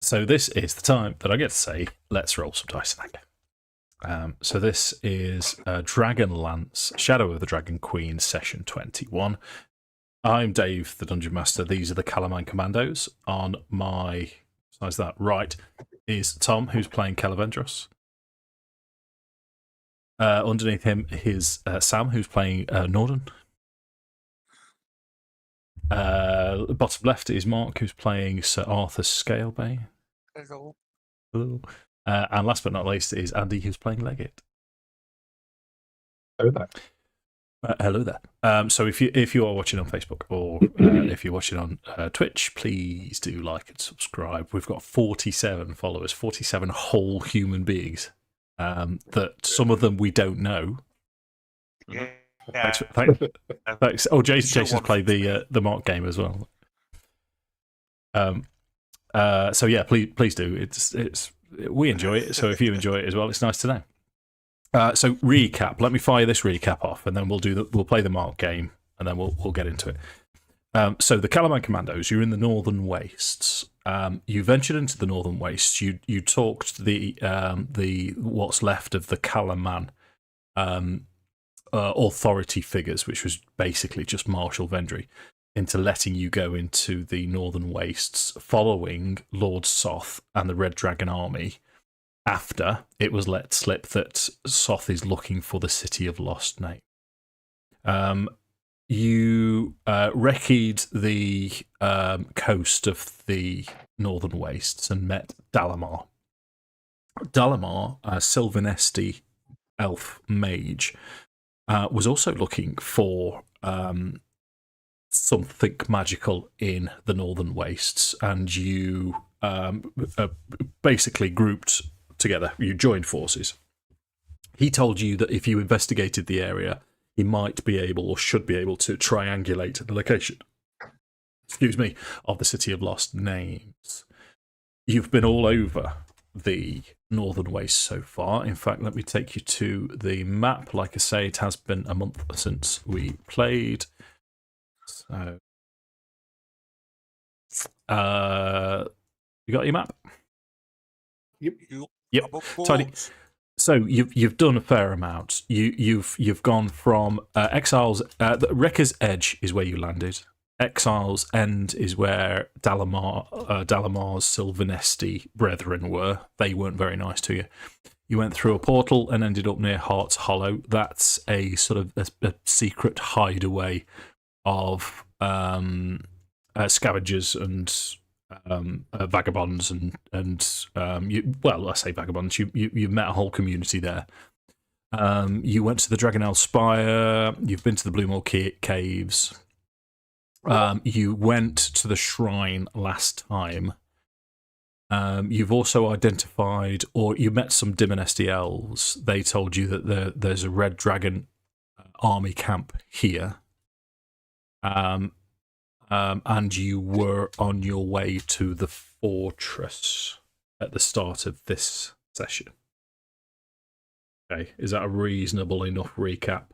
So this is the time that I get to say, let's roll some dice and anger. So this is Dragonlance, Shadow of the Dragon Queen, session 21. I'm Dave, the Dungeon Master. These are the Calamine Commandos. On my, besides that, right is Tom, who's playing Kelevendros. Underneath him is Sam, who's playing Nordan. Bottom left is Mark, who's playing Sir Arthas Scalebane. Hello. Hello. And last but not least is Andy, who's playing Leggit. Hello there. Hello there. So if you are watching on Facebook or if you're watching on Twitch, please do like and subscribe. We've got 47 followers, 47 whole human beings. That some of them we don't know. Yeah. Thanks. Oh, Jason's played the Mark game as well. So yeah, please do. It's we enjoy it. So if you enjoy it as well, it's nice to know. So recap. Let me fire this recap off, and then we'll play the Mark game, and then we'll get into it. So the Calamine Commandos. You're in the Northern Wastes. You ventured into the Northern Wastes. You talked the what's left of the Calaman authority figures, which was basically just Marshal Vendry, into letting you go into the Northern Wastes, following Lord Soth and the Red Dragon Army. After it was let slip that Soth is looking for the City of Lost Name. You recce'd the coast of the Northern Wastes and met Dalamar. Dalamar, a Sylvanesti elf mage, was also looking for something magical in the Northern Wastes, and you basically grouped together. You joined forces. He told you that if you investigated the area, he might be able, or should be able, to triangulate the location, of the City of Lost Names. You've been all over the Northern Waste so far. In fact, let me take you to the map. Like I say, it has been a month since we played. So, you got your map? Yep. Tidy. So you've done a fair amount. You've gone from Exiles. The Wrecker's Edge is where you landed. Exiles End is where Dalamar's Sylvanesti brethren were. They weren't very nice to you. You went through a portal and ended up near Heart's Hollow. That's a sort of a secret hideaway of scavengers and vagabonds and I say vagabonds. You met a whole community there. You went to the Dragonel Spire. You've been to the Blue Moor Caves. You went to the shrine last time. You've also identified, or you met some Dimonesti elves. They told you that there's a Red Dragon army camp here. And you were on your way to the fortress at the start of this session. Okay, is that a reasonable enough recap?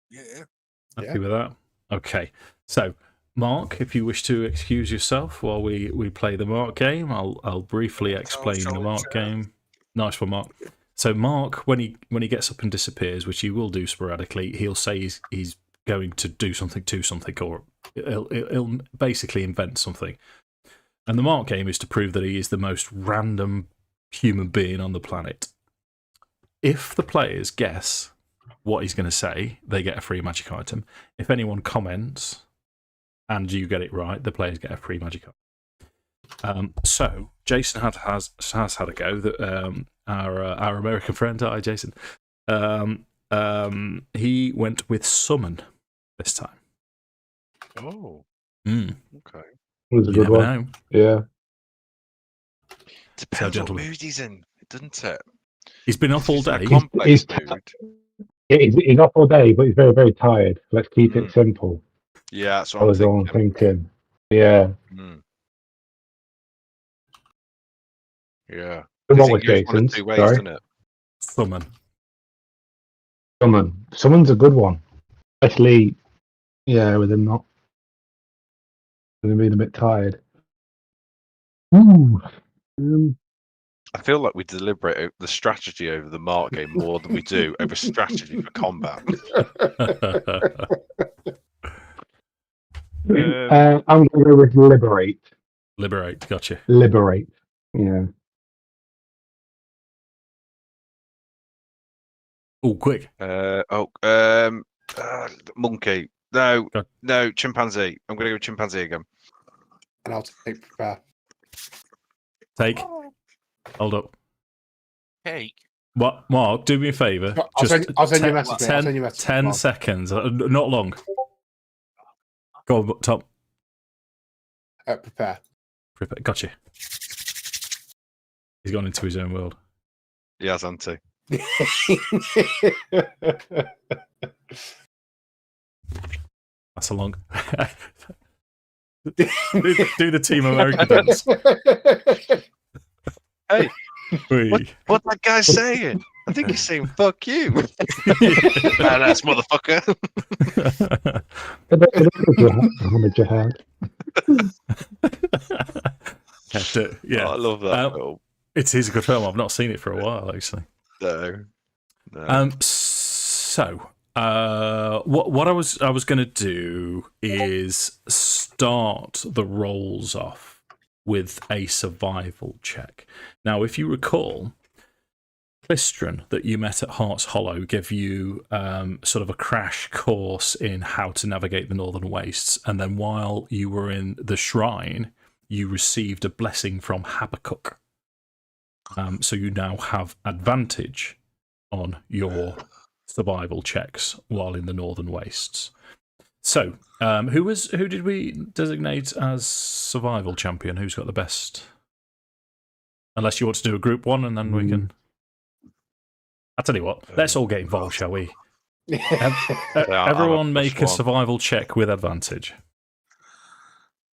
Yeah. Happy with that? Okay, so Mark, if you wish to excuse yourself while we play the Mark game, I'll briefly explain the Mark game. Nice one, Mark. So Mark, when he gets up and disappears, which he will do sporadically, he'll say he's going to do something to something, or he'll basically invent something. And the Mark game is to prove that he is the most random human being on the planet. If the players guess what he's going to say, they get a free magic item. If anyone comments and you get it right, the players get a free magic item. So Jason has had a go. That our American friend, hi Jason. He went with summon this time. Oh. Okay. It was a You good never one. know. Yeah. Depends what gentlemen. mood he's in, doesn't it? He's been off all If he's in a day. complex He's mood. he's up all day, but he's very, very tired. Let's keep it simple. Yeah, that's what I I'm was all thinking. thinking. Yeah. Yeah. And what It was goes one of Jason's? two ways, Sorry. doesn't it? Summon. Summon. Summon's a good one. Especially, with him being a bit tired. Ooh. I feel like we deliberate the strategy over the mark game more than we do over strategy for combat. I'm going to go with liberate. Liberate, gotcha. Liberate. Yeah. Oh, quick. Monkey. No, Go. no, chimpanzee. I'm going to go with chimpanzee again. And I'll take prepare. Take. Hold up. Cake. What, Mark, do me a favour. I'll send you a message, mate. I'll 10, send you a message. 10 Mark. seconds. Not long. Go on, Tom. Prepare. Gotcha. He's gone into his own world. He has, Auntie. That's a long... do the Team America dance. Hey, Whee. what that guy's saying? I think he's saying "fuck you." Badass motherfucker. Muhammad Jihad. Yeah. Oh, I love that film. It is a good film. I've not seen it for a while, actually. No. So, what I was going to do is start the rolls off with a survival check. Now, if you recall, Clistron that you met at Heart's Hollow gave you sort of a crash course in how to navigate the Northern Wastes, and then while you were in the shrine, you received a blessing from Habakkuk. So you now have advantage on your survival checks while in the Northern Wastes. So, who did we designate as survival champion? Who's got the best? Unless you want to do a group one, and then we can. I'll tell you what. Let's all get involved, shall we? Everyone make a survival check with advantage.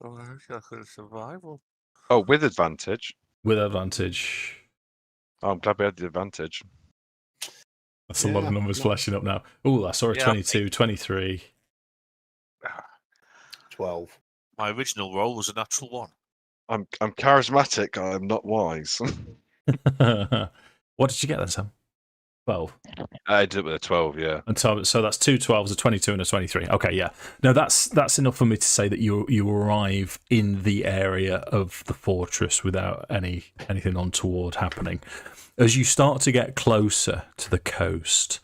Oh, I could survival. Oh, with advantage. With advantage. Oh, I'm glad we had the advantage. That's a lot of numbers flashing up now. Oh, I saw a 22, 23. 12. My original roll was a natural one. I'm charismatic. I'm not wise. What did you get then, Sam? 12. I did it with a 12, yeah. And so that's 2 12s, a 22 and a 23. Okay, yeah. No, that's enough for me to say that you arrive in the area of the fortress without anything untoward happening. As you start to get closer to the coast,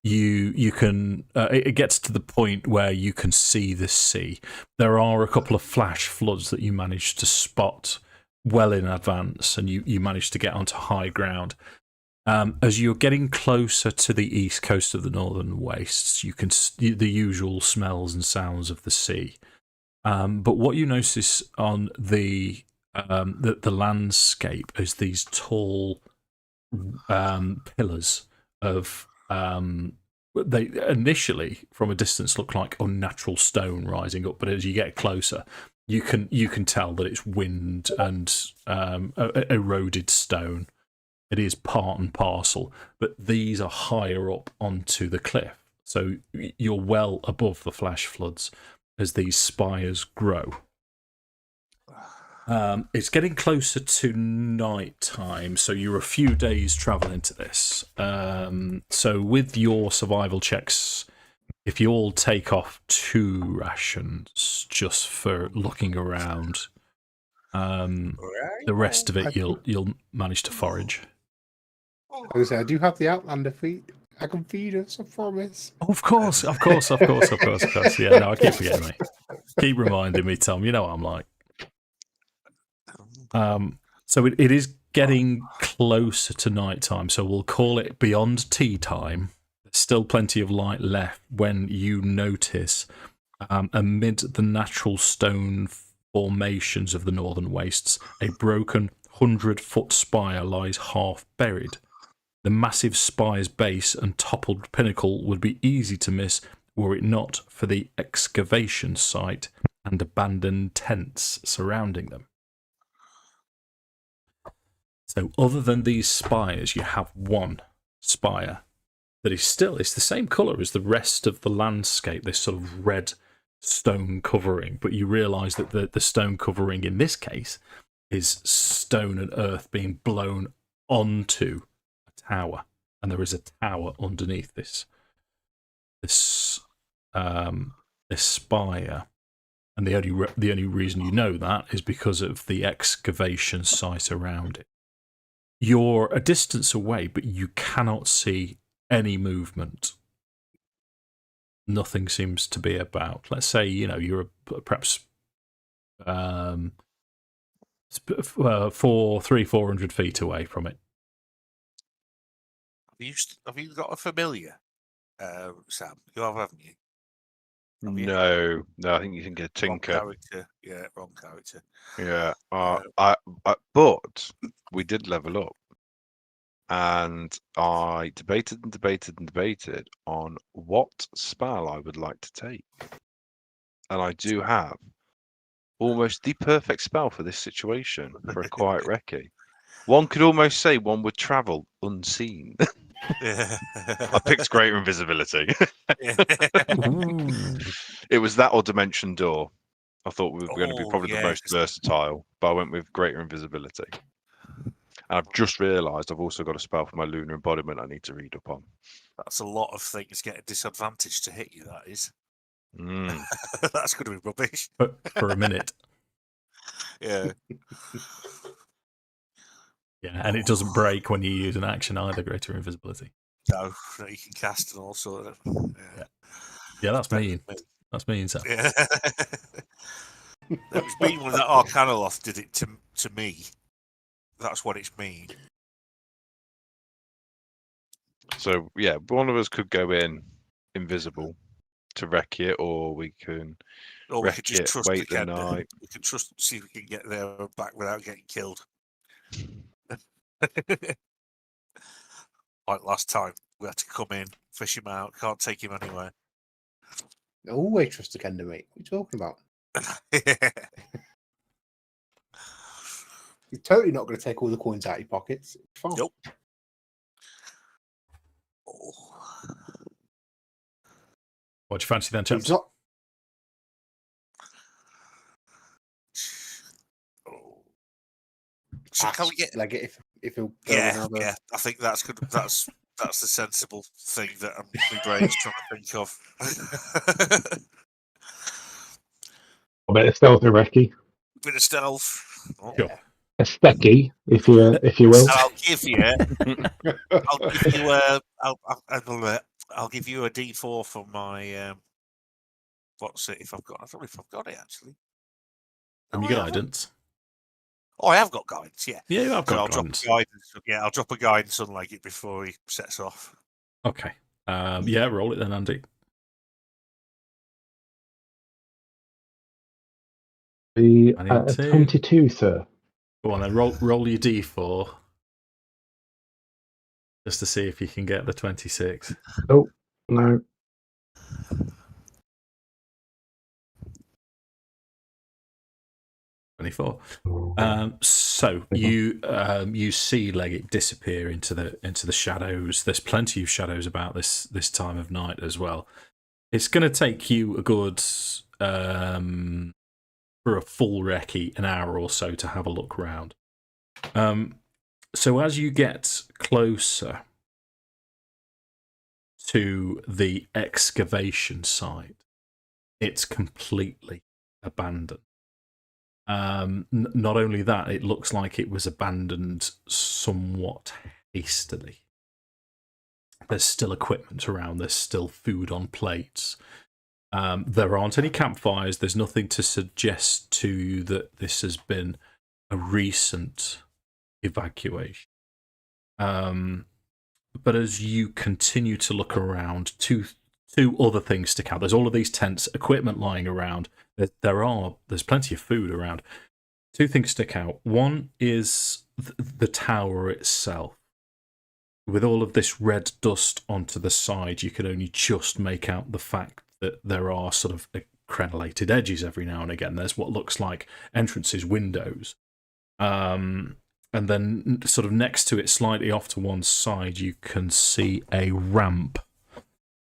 you can it gets to the point where you can see the sea. There are a couple of flash floods that you manage to spot well in advance, and you manage to get onto high ground. As you're getting closer to the east coast of the Northern Wastes, you can see the usual smells and sounds of the sea. But what you notice on the landscape is these tall pillars of they initially from a distance look like unnatural stone rising up, but as you get closer, you can tell that it's wind and eroded stone. It is part and parcel, but these are higher up onto the cliff, so you're well above the flash floods as these spires grow. It's getting closer to night time, so you're a few days travel into this. So with your survival checks, if you all take off 2 rations just for looking around, the rest of it you'll manage to forage. I do have the Outlander feed. I can feed us, I promise. Oh, of course. Yeah, no, I keep forgetting me. Keep reminding me, Tom. You know what I'm like. So it is getting closer to night time, so we'll call it beyond tea time. There's still plenty of light left when you notice amid the natural stone formations of the Northern Wastes, a broken 100-foot spire lies half buried. The massive spire's base and toppled pinnacle would be easy to miss were it not for the excavation site and abandoned tents surrounding them. So other than these spires, you have one spire that is it's the same colour as the rest of the landscape, this sort of red stone covering, but you realise that the stone covering in this case is stone and earth being blown onto a tower, and there is a tower underneath this spire. And the only reason you know that is because of the excavation site around it. You're a distance away, but you cannot see any movement. Nothing seems to be about. Let's say, you're perhaps 400 feet away from it. Have you got a familiar, Sam? You have, haven't you? No, I think you can get a tinker. Wrong character. Yeah, wrong character. Yeah, but we did level up, and I debated on what spell I would like to take, and I do have almost the perfect spell for this situation for a quiet recce. One could almost say one would travel unseen. I picked greater invisibility. It was that or dimension door. I thought we were going to be probably the most versatile, but I went with greater invisibility. And I've just realised I've also got a spell for my lunar embodiment I need to read up on. That's a lot of things get a disadvantage to hit you, that is. That's going to be rubbish. For a minute. Yeah. Yeah, and it doesn't break when you use an action either, greater invisibility. No, you can cast and all sort of. Yeah, that's mean. That's mean, Sam. Yeah. It was mean when that Arcanoloth did it to me. That's what it's mean. So, yeah, one of us could go in invisible to wreck it, or we can we could just trust wait the the Kender. night. We can see if we can get there and back without getting killed. Like last time, we had to come in, fish him out, can't take him anywhere. Always trust the Kender, mate. What are you talking about? You're totally not going to take all the coins out of your pockets. It's fine. Nope. What do you fancy then, chaps? Can we get Leggit if he'll go yeah. I think that's good. That's the sensible thing that my brain's trying to think of. A bit of stealth and recce. Bit of stealth. Oh. Sure. A specky, if you will. I'll give you. I'll give you a D4 for my. What's it? If I've got, I don't know if I've got it actually. From your guidance. Oh, I have got guidance. Yeah. Yeah, I've got guidance. I'll drop a guidance on Leggit before he sets off. Okay. Yeah, roll it then, Andy. The 22, sir. Go on then, roll your D4. Just to see if you can get the 26. Oh, no. So you see Leggit disappear into the shadows. There's plenty of shadows about this time of night as well. It's going to take you a good for a full recce, an hour or so to have a look round. So as you get closer to the excavation site, it's completely abandoned. Not only that, it looks like it was abandoned somewhat hastily. There's still equipment around, there's still food on plates. There aren't any campfires, there's nothing to suggest to you that this has been a recent evacuation. But as you continue to look around, two other things stick out. There's all of these tents, equipment lying around. There's plenty of food around. Two things stick out. One is the tower itself. With all of this red dust onto the side, you can only just make out the fact that there are sort of crenellated edges every now and again. There's what looks like entrances, windows. And then sort of next to it, slightly off to one side, you can see a ramp.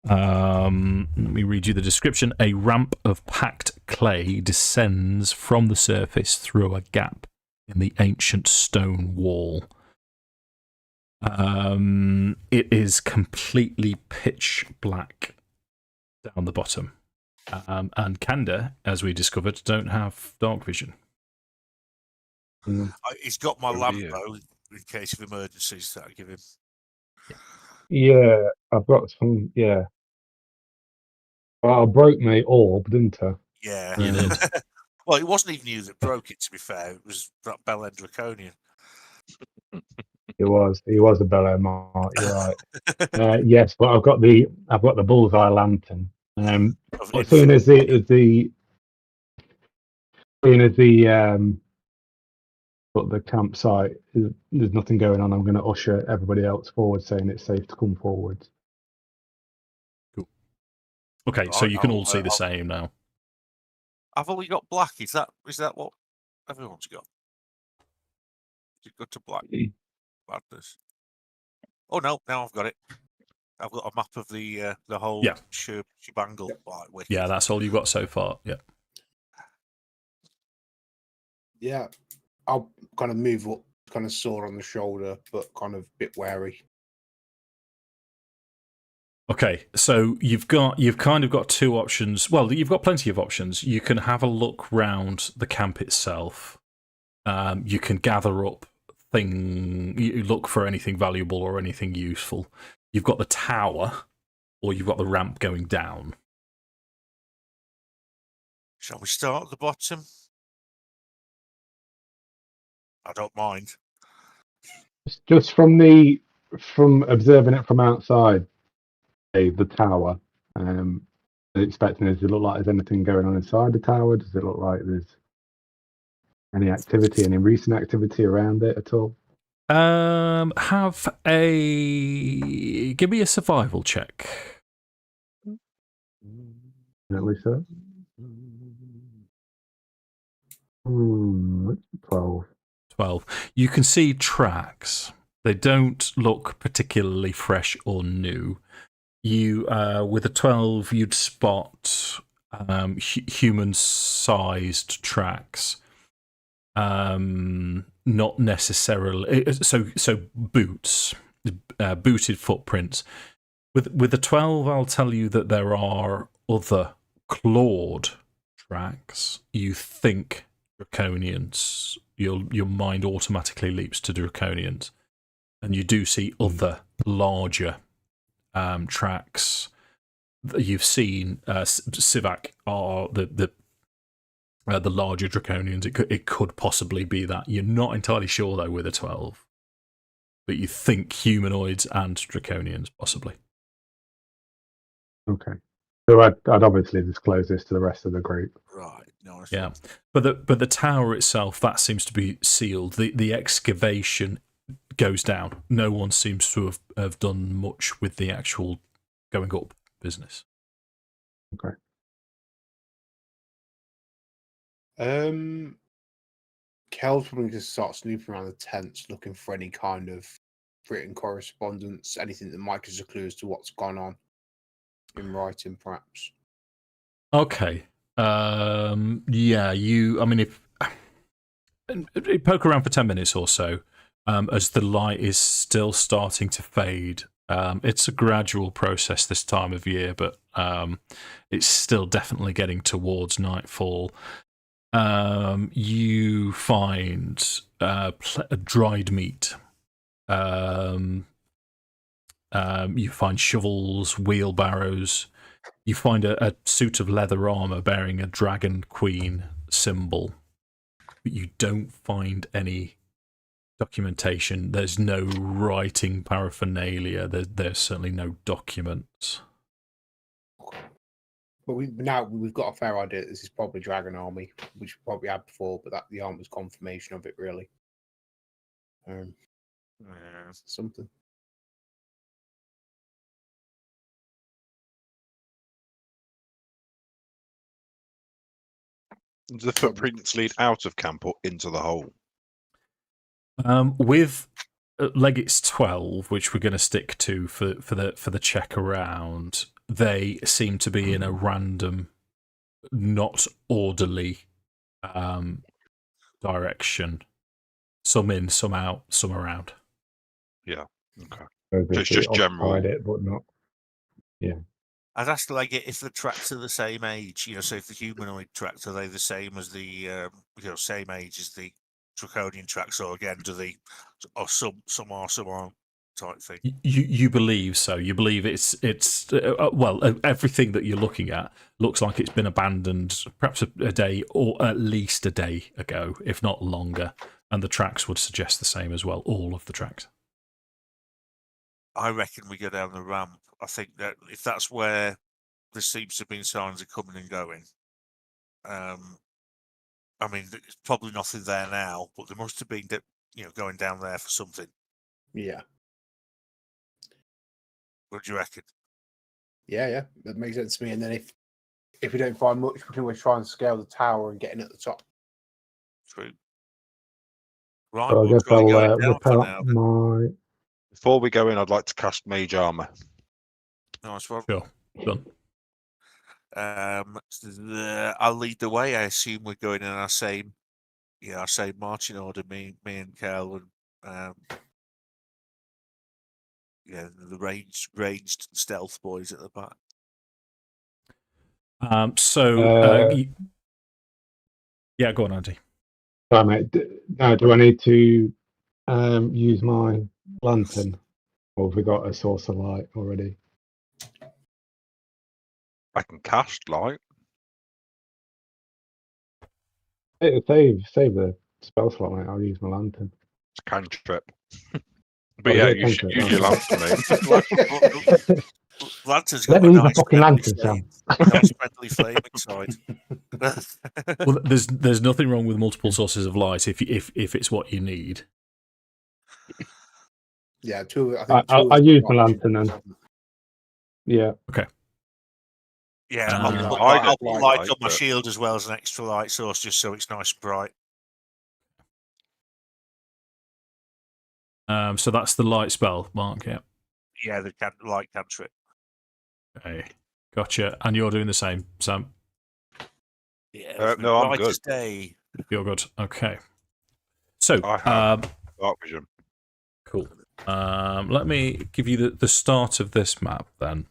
Let me read you the description. A ramp of packed clay descends from the surface through a gap in the ancient stone wall. It is completely pitch black down the bottom. And Kender, as we discovered, don't have dark vision. He's got my Oh, lamp, dear. though, in case of emergencies that I give him. Yeah, I've got some. Yeah. Well, I broke my orb, didn't I? Yeah. You did. Well, it wasn't even you that broke it, to be fair. It was that Bell Draconian. He was a Bel Mark. You're right. Yes, but I've got the bullseye lantern. Of As soon as the campsite there's nothing going on, I'm going to usher everybody else forward, saying it's safe to come forward. Cool. Okay, so you can all see the I'll- same now. I've only got black. Is that what everyone's got? Is it good to black? Madness. Oh no! Now I've got it. I've got a map of the whole Yeah. shebangle. Like, wicked. Yeah, that's all you've got so far. Yeah. Yeah, I'll kind of move up, kind of sword on the shoulder, but kind of a bit wary. Okay, so you've kind of got two options. Well, you've got plenty of options. You can have a look round the camp itself. You can gather up you look for anything valuable or anything useful. You've got the tower, or you've got the ramp going down. Shall we start at the bottom? I don't mind. Just from observing it from outside, the tower. Expecting, does it look like there's anything going on inside the tower? Does it look like there's any recent activity around it at all? Give me a survival check. Research. 12. 12. You can see tracks. They don't look particularly fresh or new. You, with a 12, you'd spot human-sized tracks. Not necessarily. So boots, booted footprints. With a 12, I'll tell you that there are other clawed tracks. You think Draconians. Your mind automatically leaps to Draconians, and you do see other larger tracks that you've seen. Sivak are the larger Draconians. It could possibly be that. You're not entirely sure though with a 12, but you think humanoids and Draconians possibly. Okay. So I'd obviously disclose this to the rest of the group. Right. No. Yeah, but the tower itself, that seems to be sealed. The excavation goes down. No one seems to have done much with the actual going up business. Okay. Kel's probably just start snooping around the tents, looking for any kind of written correspondence, anything that might give us a clue as to what's gone on in writing, perhaps. Okay. Yeah. I mean, if poke around for 10 minutes or so, as the light is still starting to fade. It's a gradual process this time of year, but it's still definitely getting towards nightfall. You find dried meat. You find shovels, wheelbarrows. You find a suit of leather armor bearing a dragon queen symbol, but you don't find any documentation. There's no writing paraphernalia. There's certainly no documents. But we've got a fair idea that this is probably Dragon Army, which we probably had before, but that the armor's confirmation of it, really. Something. Do the footprints lead out of camp or into the hole? With Leggit's 12, which we're going to stick to for the check around, they seem to be in a random, not orderly direction. Some in, some out, some around. Okay. So So it's just general. It, but not. I'd ask Leggit if the tracks are the same age. So if the humanoid tracks, are they the same as the same age as the draconian tracks, or again, or some are, some aren't, type thing? You believe so. You believe it's everything that you're looking at looks like it's been abandoned perhaps a day or at least a day ago, if not longer. And the tracks would suggest the same as well. All of the tracks. I reckon we go down the ramp. I think that if that's where there seems to have been signs of coming and going, I mean, there's probably nothing there now, but there must have been, going down there for something. Yeah. What do you reckon? Yeah, that makes sense to me. And then if we don't find much, we can always try and scale the tower and get in at the top. True. Right, So I we'll guess try I'll going down whip for out now. my. Before we go in, I'd like to cast Mage Armor. Nice one. Sure. Done. I'll lead the way. I assume we're going in our same marching order. Me and Kel, and the ranged stealth boys at the back. Yeah, go on, Andy. Sorry, mate. Now, do I need to use my lantern, or have we got a source of light already? I can cast light. Save the spell slot, mate. I'll use my lantern. It's a cantrip. Oh, But is yeah, it a you should cantrip? use your lantern, mate. Lantern's Let got me a use a nice fucking friendly lantern, Sam. nice friendly flaming side. Well, there's nothing wrong with multiple sources of light if it's what you need. Yeah, I'll use my lantern then. Yeah. Okay. Yeah, I I'll get put light, light on my but- shield as well as an extra light source, just so it's nice and bright. So that's the light spell, Mark. Yeah. Yeah, the light cantrip. Okay. Gotcha. And you're doing the same, Sam. Yeah, no, I'm bright good. as day. You're good. Okay. So, I have dark vision. cool. Let me give you the start of this map then.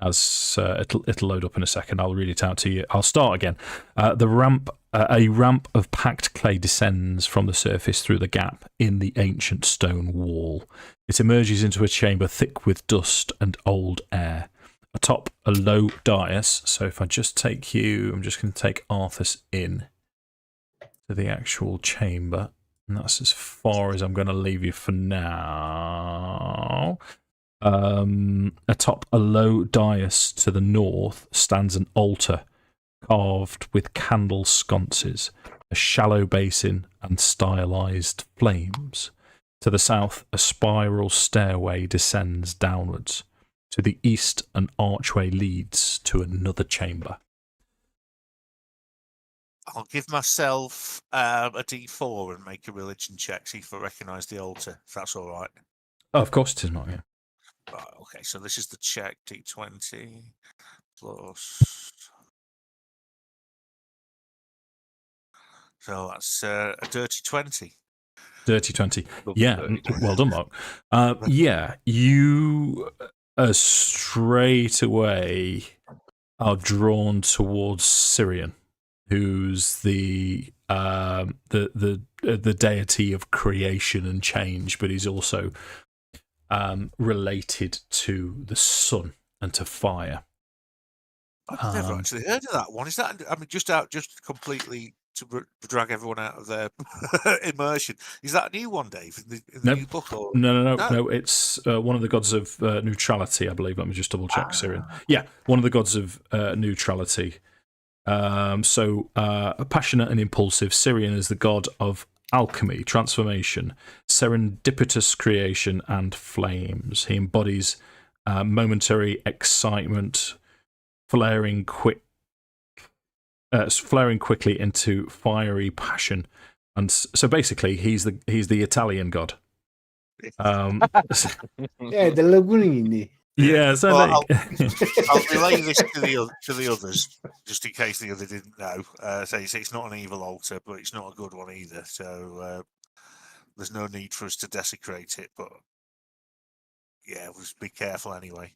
As it'll load up in a second. I'll read it out to you. I'll start again. A ramp of packed clay descends from the surface through the gap in the ancient stone wall. It emerges into a chamber thick with dust and old air. Atop a low dais. So if I just take you, I'm just going to take Arthas in to the actual chamber. And that's as far as I'm going to leave you for now. Atop a low dais to the north stands an altar carved with candle sconces, a shallow basin, and stylized flames. To the south, a spiral stairway descends downwards. To the east, an archway leads to another chamber. I'll give myself a D4 and make a religion check, see if I recognise the altar, if that's all right. Oh, of course it is, Mark. Yeah. Right, okay, so this is the check, D20 plus... So that's a dirty 20. Dirty 20. Love the Yeah, dirty 20. well done, Mark. Yeah, you straight away are drawn towards Syrian, who's the deity of creation and change, but he's also related to the sun and to fire. I've never actually heard of that one. Is that, I mean, just completely to drag everyone out of their immersion. Is that a new one, Dave, in the new book? Or? No. It's one of the gods of neutrality, I believe. Let me just double check. Syrian. Yeah, one of the gods of neutrality. So passionate and impulsive, Syrian is the god of alchemy, transformation, serendipitous creation, and flames. He embodies momentary excitement, flaring quickly into fiery passion, and so basically he's the Italian god. Yeah, the Lagunini. Yeah, so Well, like, I'll relay this to the others, just in case the other didn't know. So it's not an evil altar, but it's not a good one either. So there's no need for us to desecrate it. But yeah, just be careful anyway.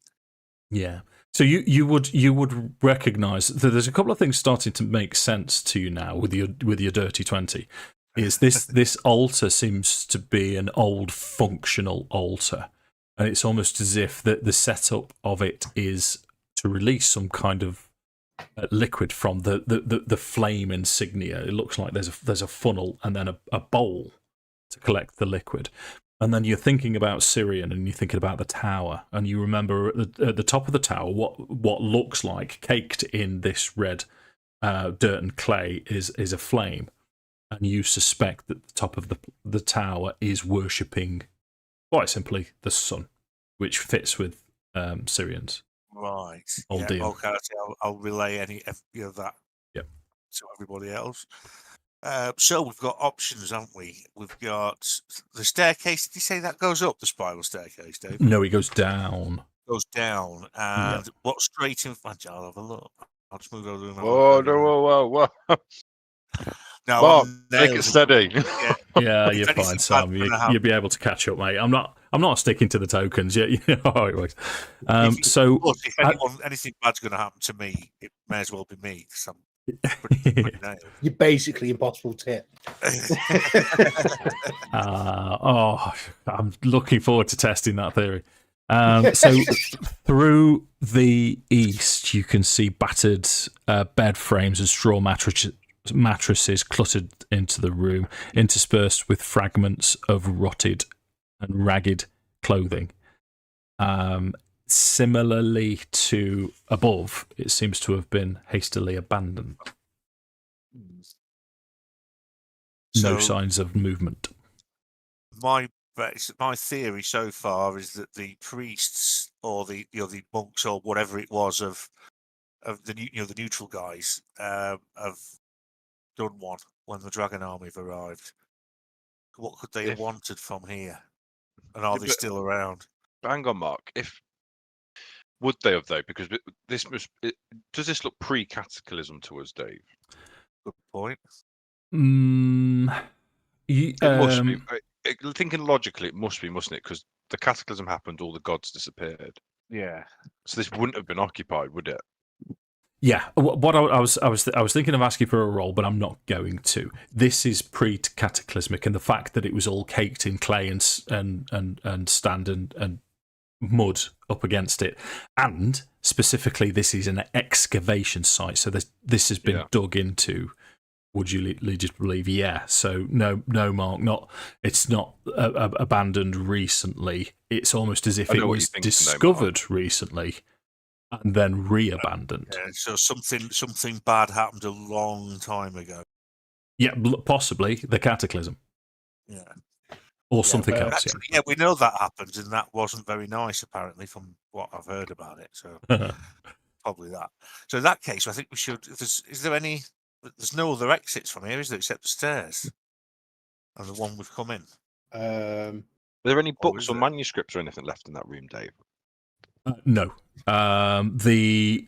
yeah. So you would recognise that there's a couple of things starting to make sense to you now with your dirty 20. Is this altar seems to be an old functional altar, and it's almost as if the setup of it is to release some kind of liquid from the flame insignia. It looks like there's a funnel and then a bowl to collect the liquid. And then you're thinking about Syrian, and you're thinking about the tower, and you remember at the top of the tower what looks like, caked in this red dirt and clay, is a flame, and you suspect that the top of the tower is worshipping, quite simply, the sun, which fits with Syrians. Right. Old deal. Okay. I'll relay any of that. Yep. To everybody else. So we've got options, haven't we? We've got the staircase. Did you say that goes up the spiral staircase, Dave? No, it goes down. Goes down, and what's straight in front? I'll have a look. I'll just move over. Oh no! Whoa! No, Mark, make it steady. Yeah, you're fine, Sam. You'll be able to catch up, mate. I'm not sticking to the tokens yet. You know how it works. If anything bad's going to happen to me, it may as well be me. Because I'm pretty nailed. You're basically impossible to hit. I'm looking forward to testing that theory. So through the east, you can see battered bed frames and straw mattresses cluttered into the room, interspersed with fragments of rotted and ragged clothing. Similarly to above, it seems to have been hastily abandoned. No signs of movement. My theory so far is that the priests or the monks or whatever it was of the the neutral guys have done one when the dragon army have arrived. What could they have wanted from here? And are they still around? Hang on, Mark. Would they have though? Because does this look pre-cataclysm to us, Dave? Good point. It must be. Thinking logically, it must be, mustn't it? Because the cataclysm happened, all the gods disappeared. Yeah. So this wouldn't have been occupied, would it? Yeah. What I was thinking of asking for a roll, but I'm not going to. This is pre-cataclysmic, and the fact that it was all caked in clay and sand and mud up against it, and specifically, this is an excavation site. So this has been dug into. Would you lead you to believe? Yeah. So no, Mark. It's not abandoned recently. It's almost as if it was discovered recently and then re-abandoned. Yeah, so something bad happened a long time ago. Yeah, possibly the cataclysm. Yeah. Or something else. Actually, yeah, we know that happened, and that wasn't very nice, apparently, from what I've heard about it. So probably that. So in that case, I think we should. Is there any? There's no other exits from here, is there, except the stairs and the one we've come in? Are there any books or manuscripts or anything left in that room, Dave? No. The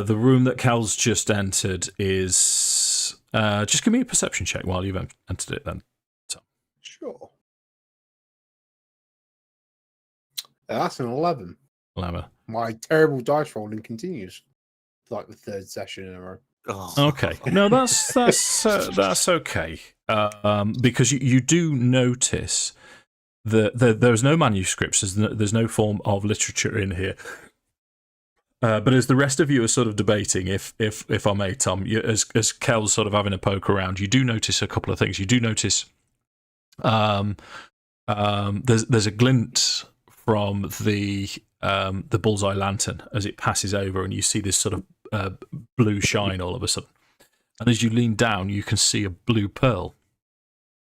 room that Cal's just entered is. Just give me a perception check while you've entered it, then. Sure. That's an 11. 11. My terrible dice rolling continues, like the third session in a row. Oh. Okay, no, that's okay. Because you do notice that there's no manuscripts, there's no form of literature in here. But as the rest of you are sort of debating, if I may, Tom, as Kel's sort of having a poke around, you do notice a couple of things. You do notice there's a glint from the bullseye lantern as it passes over, and you see this sort of blue shine all of a sudden. And as you lean down, you can see a blue pearl,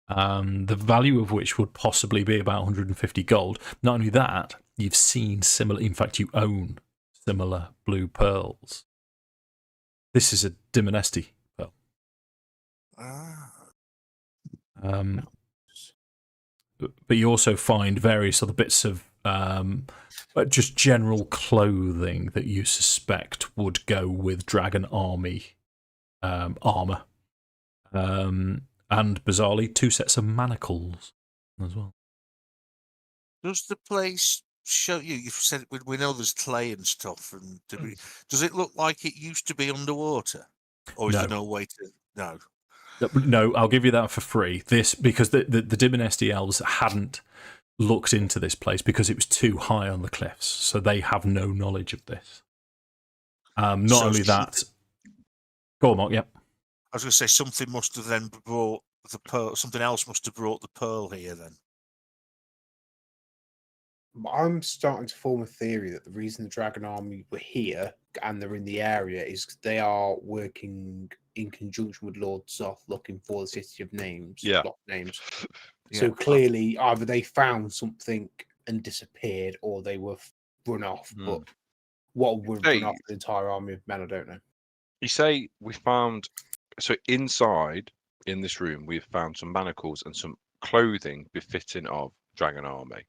the value of which would possibly be about 150 gold. Not only that, you've seen similar, in fact, you own similar blue pearls. This is a Dimonesti pearl. But you also find various other bits of just general clothing that you suspect would go with Dragon Army armor. And bizarrely, 2 sets of manacles as well. Does the place show you? You've said we know there's clay and stuff, and debris. Does it look like it used to be underwater, or is No. there no way to? No. No, I'll give you that for free. This because the Dynasty elves hadn't looked into this place because it was too high on the cliffs, so they have no knowledge of this. Not So only that, go on, Mark. Yep. I was going to say something must have then brought the pearl. Something else must have brought the pearl here then. I'm starting to form a theory that the reason the Dragon Army were here and they're in the area is they are working in conjunction with Lord Soth, looking for the City of Names. Yeah. Lost names. Yeah. So clearly, either they found something and disappeared, or they were run off. But what would run off the entire army of men, I don't know. You say we found, so inside in this room, we've found some manacles and some clothing befitting of Dragon Army.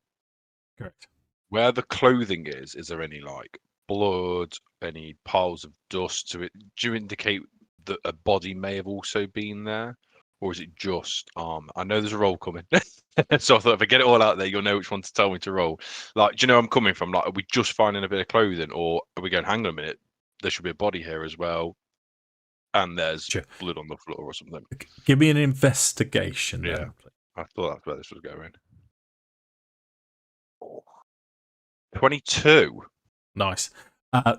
Correct. Where the clothing is there any like blood, any piles of dust to it? Do you indicate that a body may have also been there? Or is it just armor? I know there's a roll coming. So I thought if I get it all out there, you'll know which one to tell me to roll. Like, do you know where I'm coming from? Like, are we just finding a bit of clothing, or are we going, hang on a minute, there should be a body here as well, and there's blood on the floor or something? Give me an investigation. Yeah. Then, please. I thought that's where this was going. 22. Nice.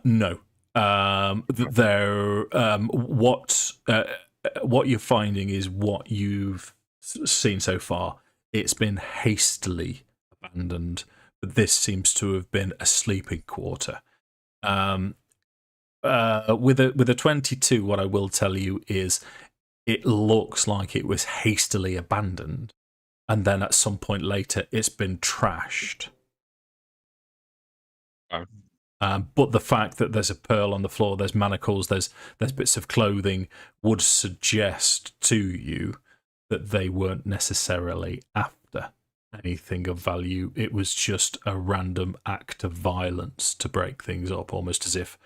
No. What you're finding is what you've seen so far. It's been hastily abandoned, but this seems to have been a sleeping quarter. With a 22, what I will tell you is it looks like it was hastily abandoned, and then at some point later, it's been trashed. Oh. But the fact that there's a pearl on the floor, there's manacles, there's bits of clothing would suggest to you that they weren't necessarily after anything of value. It was just a random act of violence to break things up, almost as if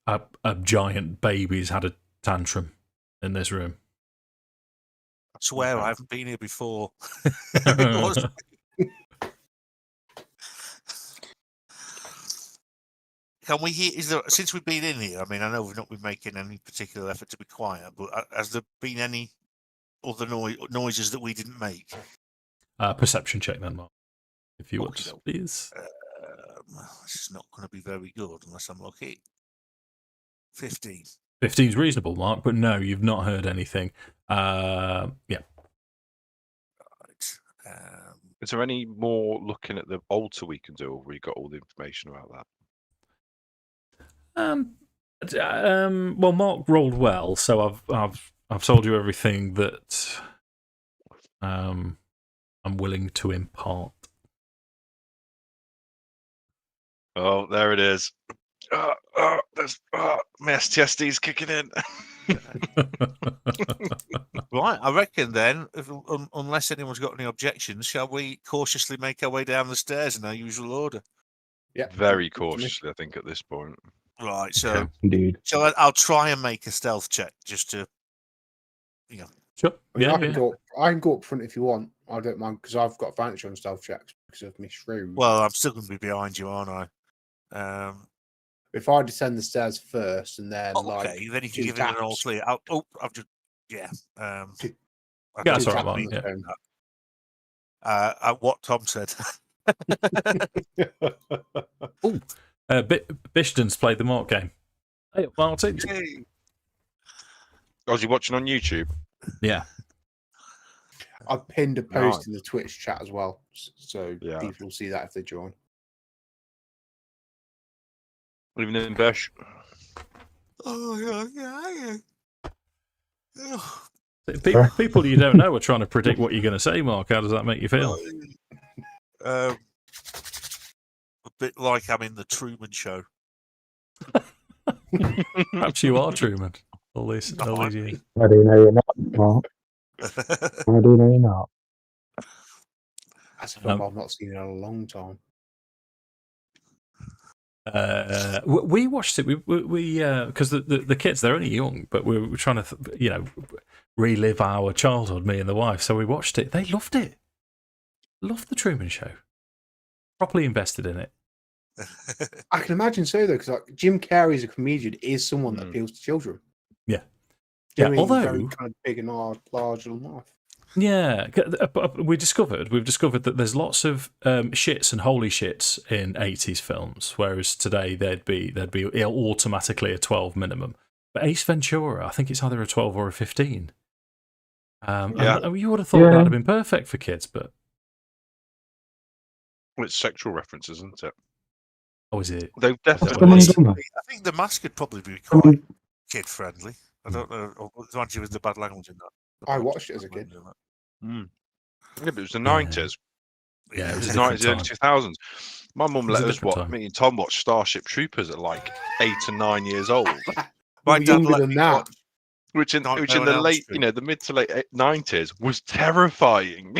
a giant baby's had a tantrum in this room. I swear I haven't been here before. Can we hear? Is there, since we've been in here? I mean, I know we've not been making any particular effort to be quiet, but has there been any other noises that we didn't make? Perception check, then, Mark, if you would, please. This is not going to be very good unless I'm lucky. 15. 15 is reasonable, Mark, but no, you've not heard anything. Yeah. Right. Is there any more looking at the altar we can do, or have we got all the information about that? Well, Mark rolled well, so I've told you everything that I'm willing to impart. Oh, there it is. There's my STSD's kicking in. Right, I reckon then, unless anyone's got any objections, shall we cautiously make our way down the stairs in our usual order? Yeah, very cautiously, I think, at this point. Right, so indeed. So I'll try and make a stealth check just to, Sure. I mean, Yeah, I can go up front if you want. I don't mind because I've got advantage on stealth checks because of my shrew. Well, I'm still going to be behind you, aren't I? If I descend the stairs first and then okay, then you can give it an all clear. I've just yeah, that's all right, Mark. Yeah. What Tom said. Bishton's played the Mark game. Hey, Martin. Hey. Oh, is he watching on YouTube? Yeah. I pinned a post in the Twitch chat as well, so people will see that if they join. Evening, Besh. Oh, yeah. People you don't know are trying to predict what you're going to say, Mark. How does that make you feel? A bit like I'm in the Truman Show. Perhaps you are Truman. All these years. I do know you're not, Mark. I do know you're not. That's a film I've not seen in a long time. We watched it. We because the kids, they're only young, but we were trying to relive our childhood, me and the wife. So we watched it. They loved it. Loved the Truman Show. Properly invested in it. I can imagine so though, because like Jim Carrey as a comedian is someone that appeals to children. Yeah, Do you yeah. know what I mean? Although Very kind of big and large and life. yeah, we've discovered that there's lots of shits and holy shits in 80s films, whereas today they'd be automatically a 12 minimum. But Ace Ventura, I think it's either a 12 or a 15. And you would have thought that'd have been perfect for kids, but Well, it's sexual references, isn't it? oh, is it? They've Is that definitely. what it is? I think the mask could probably be quite kid friendly. I don't know. Imagine with the bad language in that. I watched it as a kid. Yeah, but it was the 90s. Yeah, it was the a different 90s, early time. 2000s. My mum was let a us different watch. time. Me and Tom watched Starship Troopers at like 8 and 9 years old, My You're dad younger let than me that. watch- which in Nightmare on the Elm late, Street. the mid to late 90s was terrifying.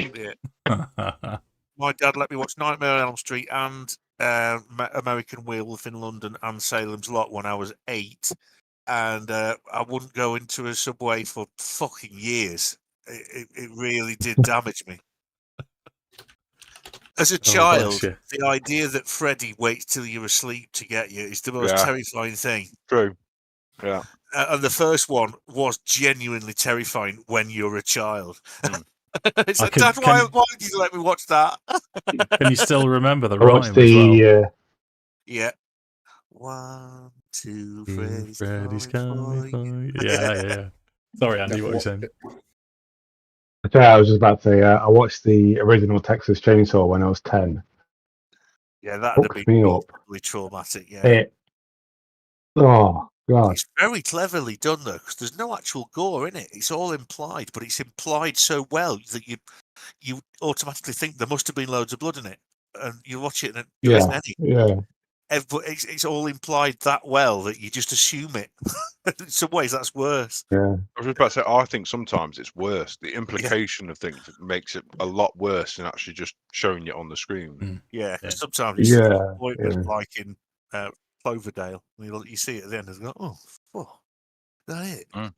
Yeah. My dad let me watch Nightmare on Elm Street and American Werewolf in London and Salem's Lot when I was 8, and I wouldn't go into a subway for fucking years. It really did damage me. As a child, bless you. the idea that Freddy waits till you're asleep to get you is the most Yeah. terrifying thing. True. Yeah. And the first one was genuinely terrifying when you're a child. It's like, Dad, why did you let me watch that? Can you still remember the I rhyme watched as well? the Yeah. 1, 2, Freddy's Freddy's coming coming for for you. you. Yeah. Sorry, Andy, what were you saying? I was just about to say, I watched the original Texas Chainsaw when I was 10. Yeah, that would have Hooked been me up. really traumatic. Yeah. Oh, God. It's very cleverly done though, because there's no actual gore in it. It's all implied, but it's implied so well that you automatically think there must have been loads of blood in it, and you watch it and there isn't any. Yeah. But it's all implied that well that you just assume it. In some ways, that's worse. Yeah. I was about to say, I think sometimes it's worse. The implication of things makes it a lot worse than actually just showing it on the screen. Yeah, Yeah. sometimes it's Yeah, disappointment, yeah. like in Cloverdale. You see it at the end and go, oh, is that it? Mm.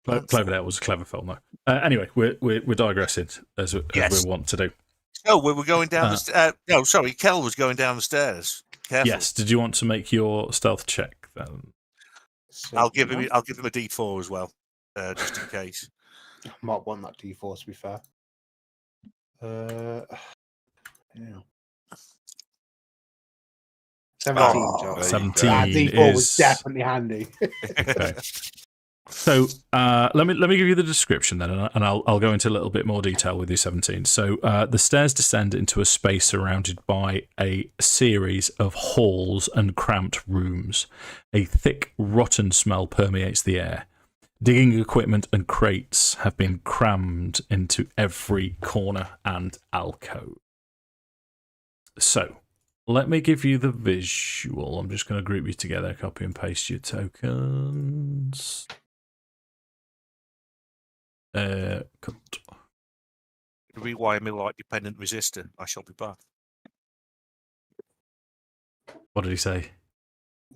Yeah. Cloverdale was a clever film, though. Anyway, we're digressing as we want to do. Oh, we were going down the stairs. No, sorry, Kel was going down the stairs. Careful. Yes. Did you want to make your stealth check then? I'll give him a D4 as well, just in case. I might want that D4 to be fair. Yeah. 17. Oh, Josh. there you 17 That D4 was is definitely handy. okay. So let me give you the description then, and I'll go into a little bit more detail with you. 17. So the stairs descend into a space surrounded by a series of halls and cramped rooms. A thick, rotten smell permeates the air. Digging equipment and crates have been crammed into every corner and alcove. So let me give you the visual. I'm just going to group you together, copy and paste your tokens. Rewire me like dependent resistor. I shall be back. What did he say?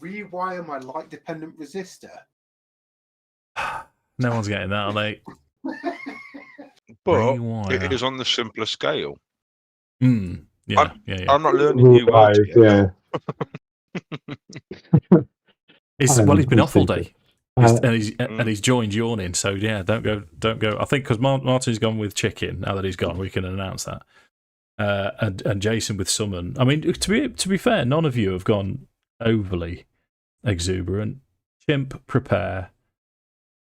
Rewire my light dependent resistor. No one's getting that, are they? But Rewire. it is on the simpler scale. Yeah. I'm not learning new words Right, yet. yeah. He's been off all day. Uh, He's joined yawning, so yeah, don't go. I think because Martin's gone with chicken. Now that he's gone, we can announce that. And Jason with summon. I mean, to be fair, none of you have gone overly exuberant. Chimp, prepare,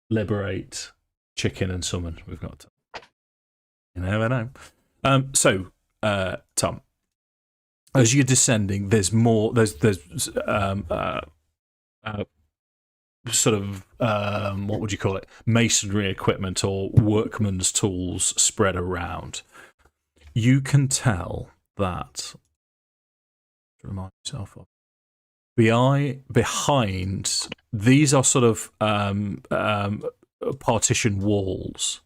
liberate, chicken, and summon. We've got. You never know. So, Tom, as you're descending, there's more. There's sort of what would you call it? Masonry equipment or workman's tools spread around. You can tell that. Remind yourself of. Behind these are sort of partition walls,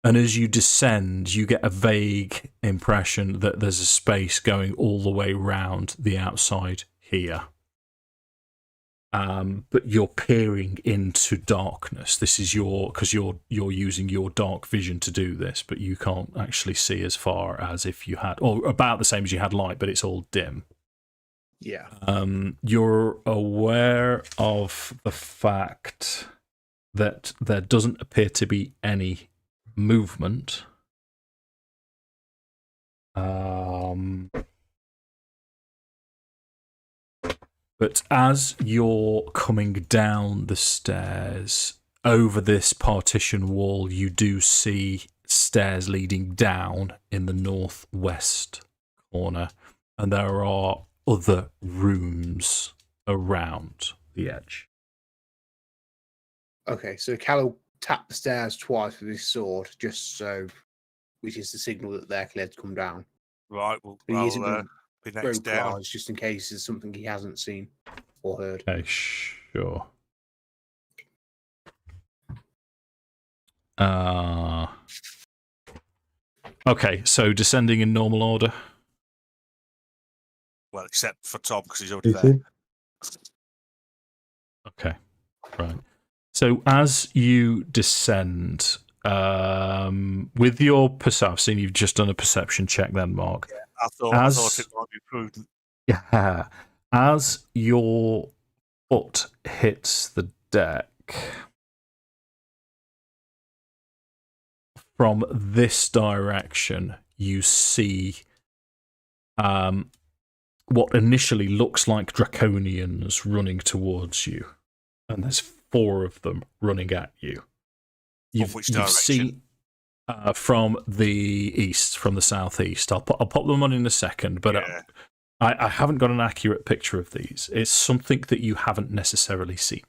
And as you descend, you get a vague impression that there's a space going all the way round the outside here. But you're peering into darkness. This is because you're using your dark vision to do this, but you can't actually see as far as if you had, or about the same as you had light, but it's all dim. Yeah. You're aware of the fact that there doesn't appear to be any movement. But as you're coming down the stairs over this partition wall, you do see stairs leading down in the northwest corner, and there are other rooms around the edge. Okay, so Cal will tap the stairs twice with his sword, just so, which is the signal that they're cleared to come down. Right, well, But he isn't I'll going be to next down. vocalise, just in case there's something he hasn't seen or heard. Okay, sure. Okay, so descending in normal order. Well, except for Tom, because he's already You there. see? Okay, right. So as you descend, with your perception, I've seen you've just done a perception check then, Mark. I thought it might be prudent. Yeah. As your foot hits the deck, from this direction, you see what initially looks like draconians running towards you. And there's 4 of them running at you. From which direction? Seen, from the east, from the southeast. I'll pop them on in a second, but Yeah. I haven't got an accurate picture of these. It's something that you haven't necessarily seen.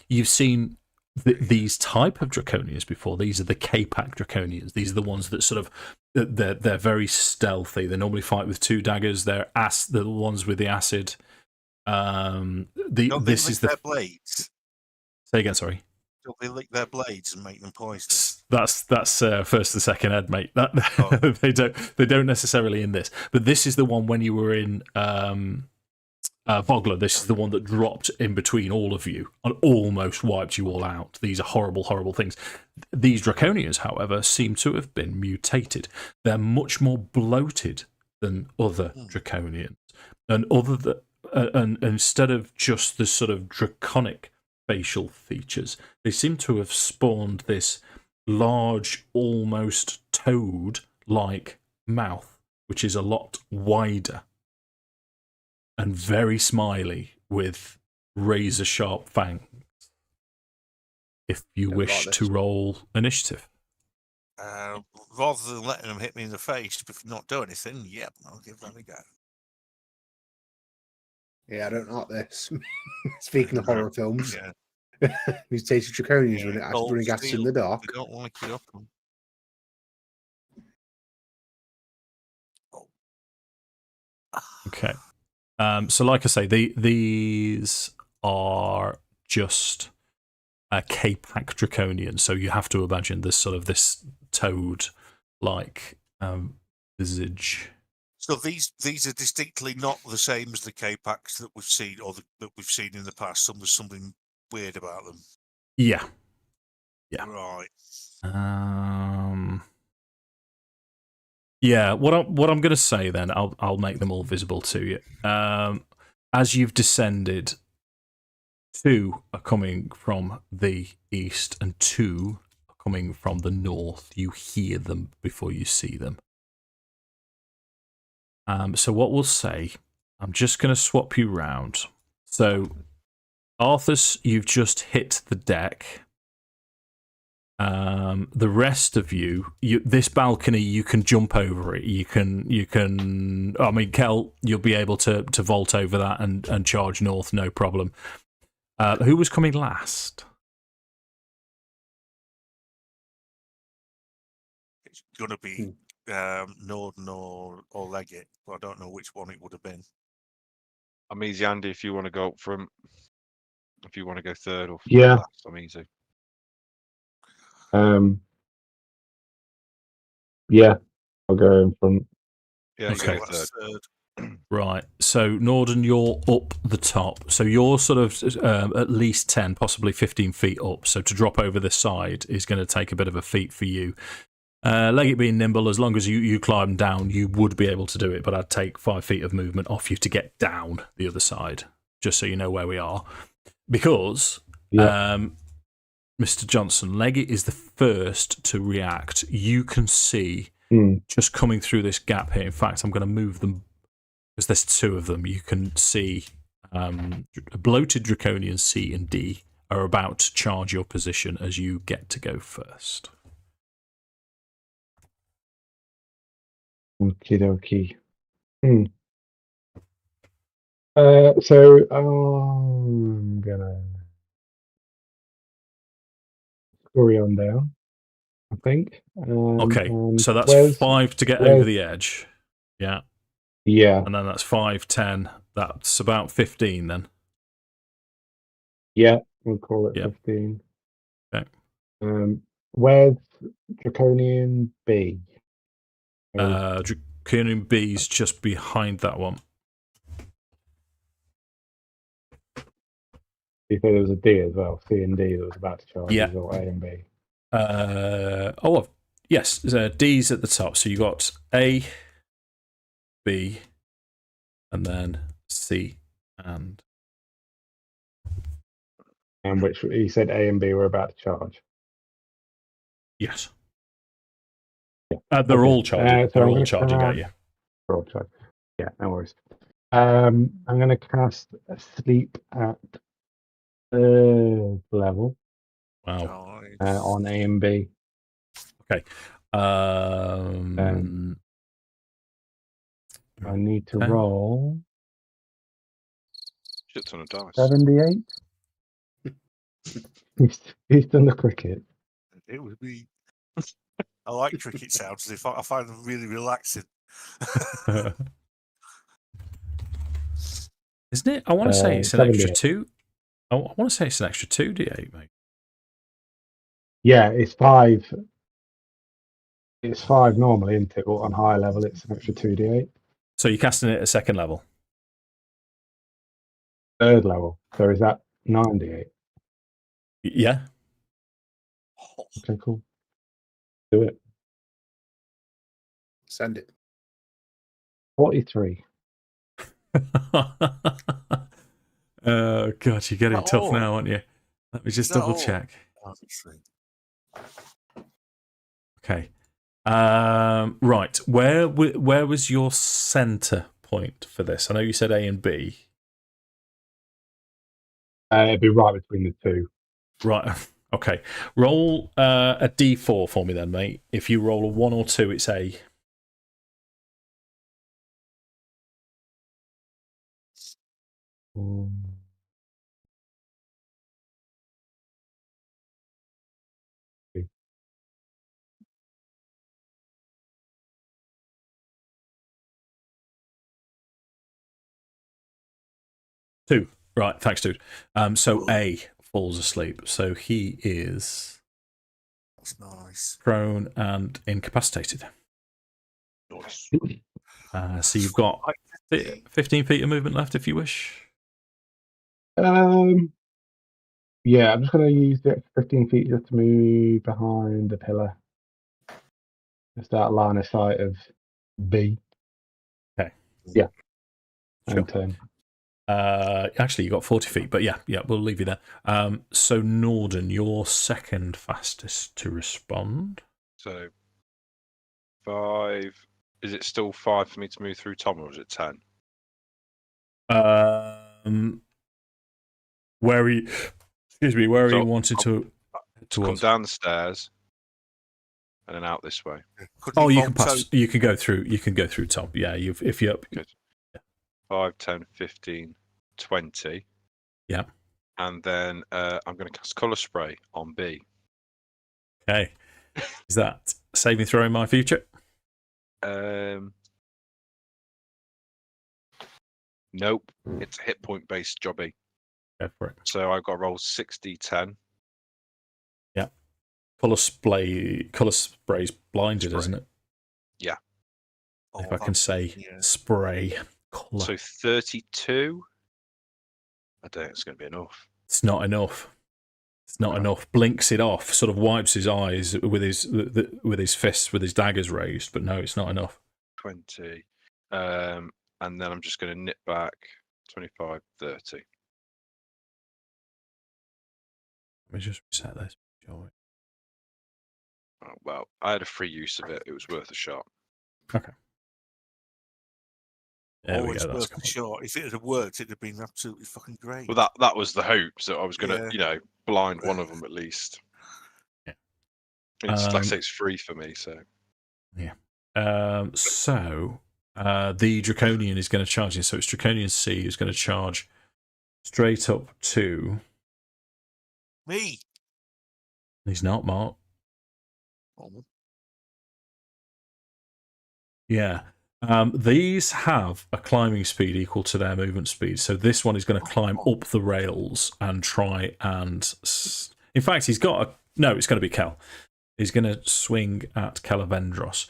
You've seen these type of draconians before. These are the K-Pack draconians. These are the ones that sort of they're very stealthy. They normally fight with 2 daggers. They're the ones with the acid. Don't they This lick is the their blades? Say again. Sorry. Don't they lick their blades and make them poisonous? That's first and second ed, mate. That Oh. they don't necessarily in this, but this is the one when you were in Vogler. This is the one that dropped in between all of you and almost wiped you all out. These are horrible, horrible things. These draconians, however, seem to have been mutated. They're much more bloated than other draconians, and and instead of just the sort of draconic facial features, they seem to have spawned this large, almost toad-like mouth, which is a lot wider and very smiley with razor-sharp fangs. If you wish to roll initiative. Rather than letting them hit me in the face if not do anything, yep, I'll give that a go. Yeah, I don't like this. Speaking of horror films, Yeah. these tasty draconians Yeah, running at us in the dark. They don't like you up. Okay. So like I say, these are just a K-Pack draconian, so you have to imagine this toad-like visage. So these are distinctly not the same as the K-Packs that we've seen or that we've seen in the past. There's something weird about them. Yeah. Right. Yeah. What I'm going to say then, I'll make them all visible to you. As you've descended, 2 are coming from the east and 2 are coming from the north. You hear them before you see them. So what we'll say, I'm just going to swap you round. So, Arthas, you've just hit the deck. The rest of you, this balcony, you can jump over it. You can. I mean, Kel, you'll be able to vault over that and charge north, no problem. Who was coming last? It's going to be Nordan or Leggit, but I don't know which one it would have been. I'm easy, Andy, if you want to go up front. If you want to go third or Yeah. last, I'm easy. Yeah, I'll go in front. Yeah, you Okay. go third. Right. So, Nordan, you're up the top. So, you're sort of at least 10, possibly 15 feet up. So, to drop over the side is going to take a bit of a feat for you. Leggit being nimble, as long as you climb down, you would be able to do it, but I'd take 5 feet of movement off you to get down the other side, just so you know where we are. Because, Mr. Johnson, Leggit is the first to react. You can see just coming through this gap here. In fact, I'm going to move them because there's two of them. You can see bloated Draconian C and D are about to charge your position as you get to go first. Okie dokie. So I'm gonna scurry on down, I think. Okay, and so that's where's- 5 to get where's- over the edge. Yeah. Yeah, And then that's 5, 10. That's about 15 then. yeah, we'll call it Yeah. 15. Okay. Where's Draconian B? Draconian B's just behind that one. You say there was a D as well, C and D that was about to charge, Yeah. or A and B. Yes, D's at the top. So you got A, B, and then C and. And which you said A and B were about to charge. Yes. Yeah. They're Okay. all charging. So They're I'm all gonna charging at you. Roll charge. Yeah, no worries. I'm going to cast Sleep at third level Wow. Nice. on A and B. Okay. I need to Okay. roll Shit ton of dice. 78. He's done the cricket. It would be. I like cricket sounds. I find them really relaxing. Isn't it? I want to say it's an extra 78. 2. I want to say it's an extra 2d8, mate. Yeah, it's 5. It's 5 normally, isn't it? But on higher level, it's an extra 2d8. So you're casting it at second level. Third level. So is that 9d8? Yeah. Okay, cool. Do it. Send it. 43. Oh, God, you're getting Not tough all. now, aren't you? Let me just Not double all. check. Obviously. Okay. Right. Where was your center point for this? I know you said A and B. It'd be right between the two. Right. Okay. Roll a D4 for me then, mate. If you roll a 1 or 2, it's A. Two. Right. Thanks, dude. So A falls asleep. So he is That's nice. prone and incapacitated. Nice. So you've got 15 feet of movement left if you wish. Yeah, I'm just going to use the extra 15 feet just to move behind the pillar. Just out line of sight of B. Okay. Yeah. Sure. And turn. Actually, you got 40 feet, but yeah, we'll leave you there. So Nordan, you're second fastest to respond. So 5. Is it still 5 for me to move through Tom, or is it 10? Where are you? Excuse me. Where are So you wanting to? Come Towards? down the stairs and then out this way. Could Oh, you vault can pass. out? You can go through. You can go through Tom. Yeah, if you're. Good. 5, 10, 15, 20. Yeah. And then I'm going to cast Colour Spray on B. Okay. Is that saving throw in my future? Nope. It's a hit point based jobby. Go for it. So I've got to roll 6d10. Colour spray's blinded, Spray. isn't it? If Oh, I can say yeah. spray colour. So 32. I don't think it's going to be enough. It's not enough. It's not No. enough. Blinks it off, sort of wipes his eyes with his fists, with his daggers raised, but no, it's not enough. 20. And then I'm just going to nip back 25, 30. Let me just reset this. Shall we? Oh, well, I had a free use of it. It was worth a shot. There we Always go. That's worth come a shot. If it had worked, it'd have been absolutely fucking great. Well, that was the hope. So I was going to, Yeah. blind one of them at least. Yeah. It's like I say, it's free for me. So So the Draconian is going to charge in. So it's Draconian C who's going to charge straight up to. Me. He's not, Mark. Oh, Yeah. These have a climbing speed equal to their movement speed. So this one is going to climb up the rails and try and. In fact, he's got a. No, it's going to be Kel. He's going to swing at Kelevendros.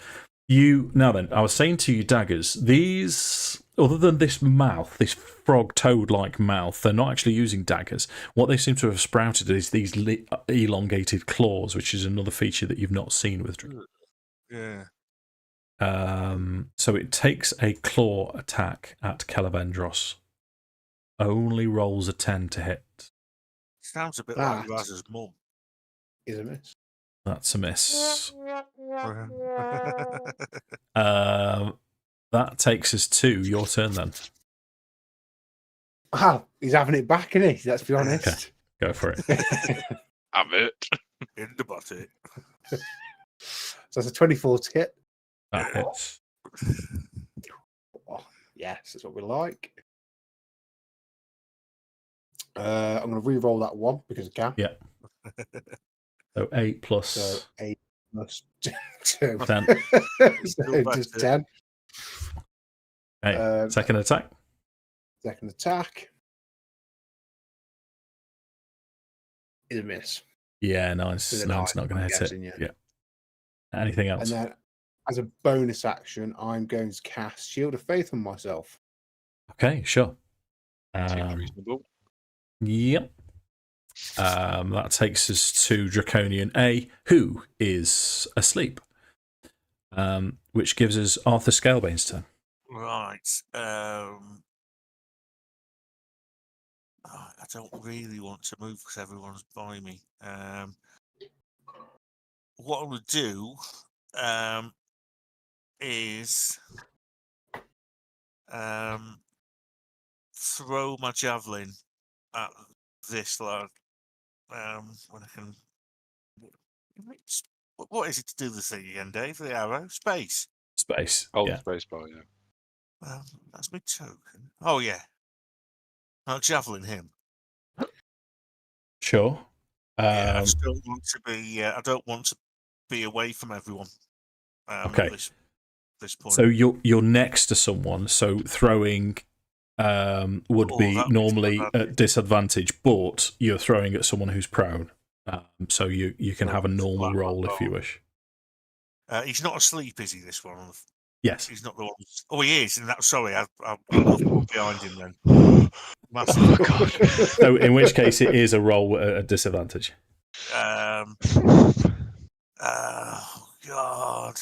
Now then, I was saying to you, daggers, these, other than this mouth, this frog toad-like mouth, they're not actually using daggers. What they seem to have sprouted is these elongated claws, which is another feature that you've not seen with Draconian. yeah. So it takes a claw attack at Kelevendros. Only rolls a 10 to hit. Sounds a bit That- like Raz's mum. Is a miss. That's a miss. That takes us to your turn then. Wow, he's having it back, isn't he? Let's be honest. Go for it. have it. In the butty. So that's a 24 to hit. That hits. Oh, yes, that's what we like. I'm going to re-roll that one because I can. Yeah. So 8 plus So 8 plus 2. 10. So just 10. Okay. Second attack. Second attack is a miss. Yeah, nice. With a No, it's nine, not going I'm to hit guessing, it. yeah. Yeah. Anything else? And then, as a bonus action, I'm going to cast Shield of Faith on myself. Okay, sure. Seems reasonable. Yep. That takes us to Draconian A, who is asleep. Which gives us Arthur Scalebane's turn. Right. I don't really want to move because everyone's by me. What I'm going to do is throw my javelin at this lad. When I can. What is it to do the thing again, Dave? The arrow? Space. Space. Hold Yeah. the space bar, yeah. That's my token. Oh, yeah. I'll javelin him. Sure. Yeah, I just don't want to be. I don't want to be away from everyone. Okay. At this point. So you're next to someone, so throwing would be that normally makes at disadvantage, but you're throwing at someone who's prone. So you can have a normal roll if you wish. He's not asleep, is he? This one. Yes. He's not the one. Oh, he is. And that. Sorry, I'm behind him then. Massive. So in which case it is a roll at a disadvantage. Oh God.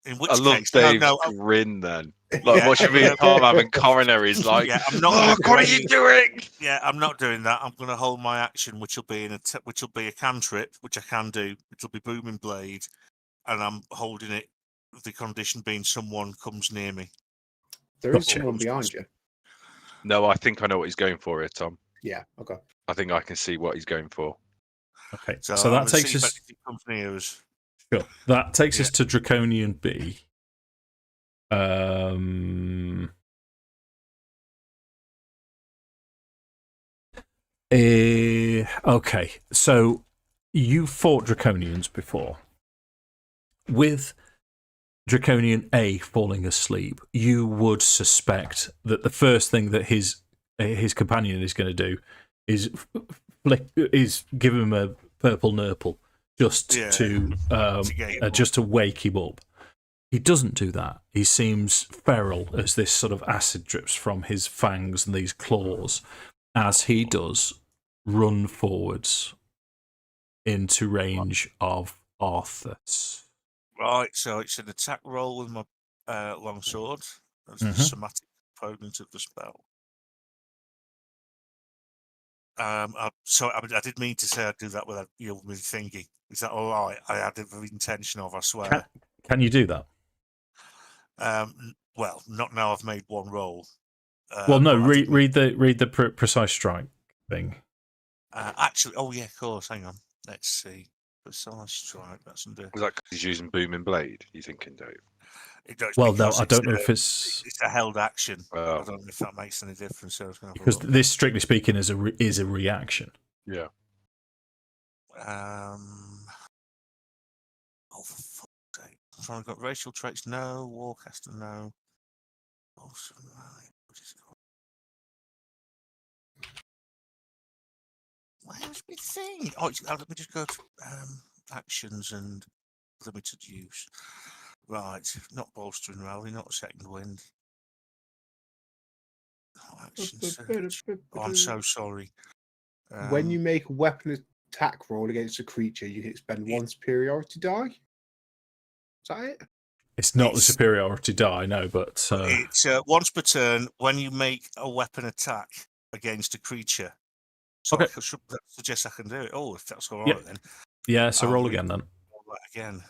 In which I love case, Dave's I'm- grin then. Like, Yeah. what you mean, Tom having coronaries? Like, Yeah, I'm not oh, gonna what are do you any- doing? Yeah, I'm not doing that. I'm going to hold my action, which will be a cantrip, which I can do. It'll be Booming Blade, and I'm holding it. The condition being someone comes near me. There is Gotcha. someone behind you. No, I think I know what he's going for here, Tom. Yeah, okay. I think I can see what he's going for. Okay. So, So I'm that gonna takes see if us. anything comes near us. Sure. That takes us to Draconian B. Okay, so you fought Draconians before. With Draconian A falling asleep, you would suspect that the first thing that his companion is going to do is give him a purple nurple just Yeah. to To get him up. just to wake him up. He doesn't do that. He seems feral as this sort of acid drips from his fangs and these claws as he does run forwards into range of Arthas. Right, so it's an attack roll with my longsword. That's the somatic component of the spell. I did mean to say I'd do that with a thingy. Is that all right? I had every intention of, I swear. Can you do that? Well, not now I've made one roll. Well, no. Read the precise strike thing. Actually, oh yeah, of course. Hang on. Let's see. Precise strike. That's under. Is that because he's using booming blade? You thinking, Dave? Well, no, I don't know if it's a held action. Oh. I don't know if that makes any difference. So because this, strictly speaking, is a reaction. Yeah. Oh, for fuck's sake! I'm trying to got racial traits. No. Warcaster. No. Awesome. Where's my thing? Oh, let me just go to actions and limited use. Right, not bolstering rally, not second wind. Oh, action search. Oh, I'm so sorry. When you make a weapon attack roll against a creature, you can expend one superiority die. Is that it? It's not the superiority die, no, but it's once per turn when you make a weapon attack against a creature. So okay. I should suggest I can do it. Oh, if that's all right, then. Yeah, so roll again then. Roll that again.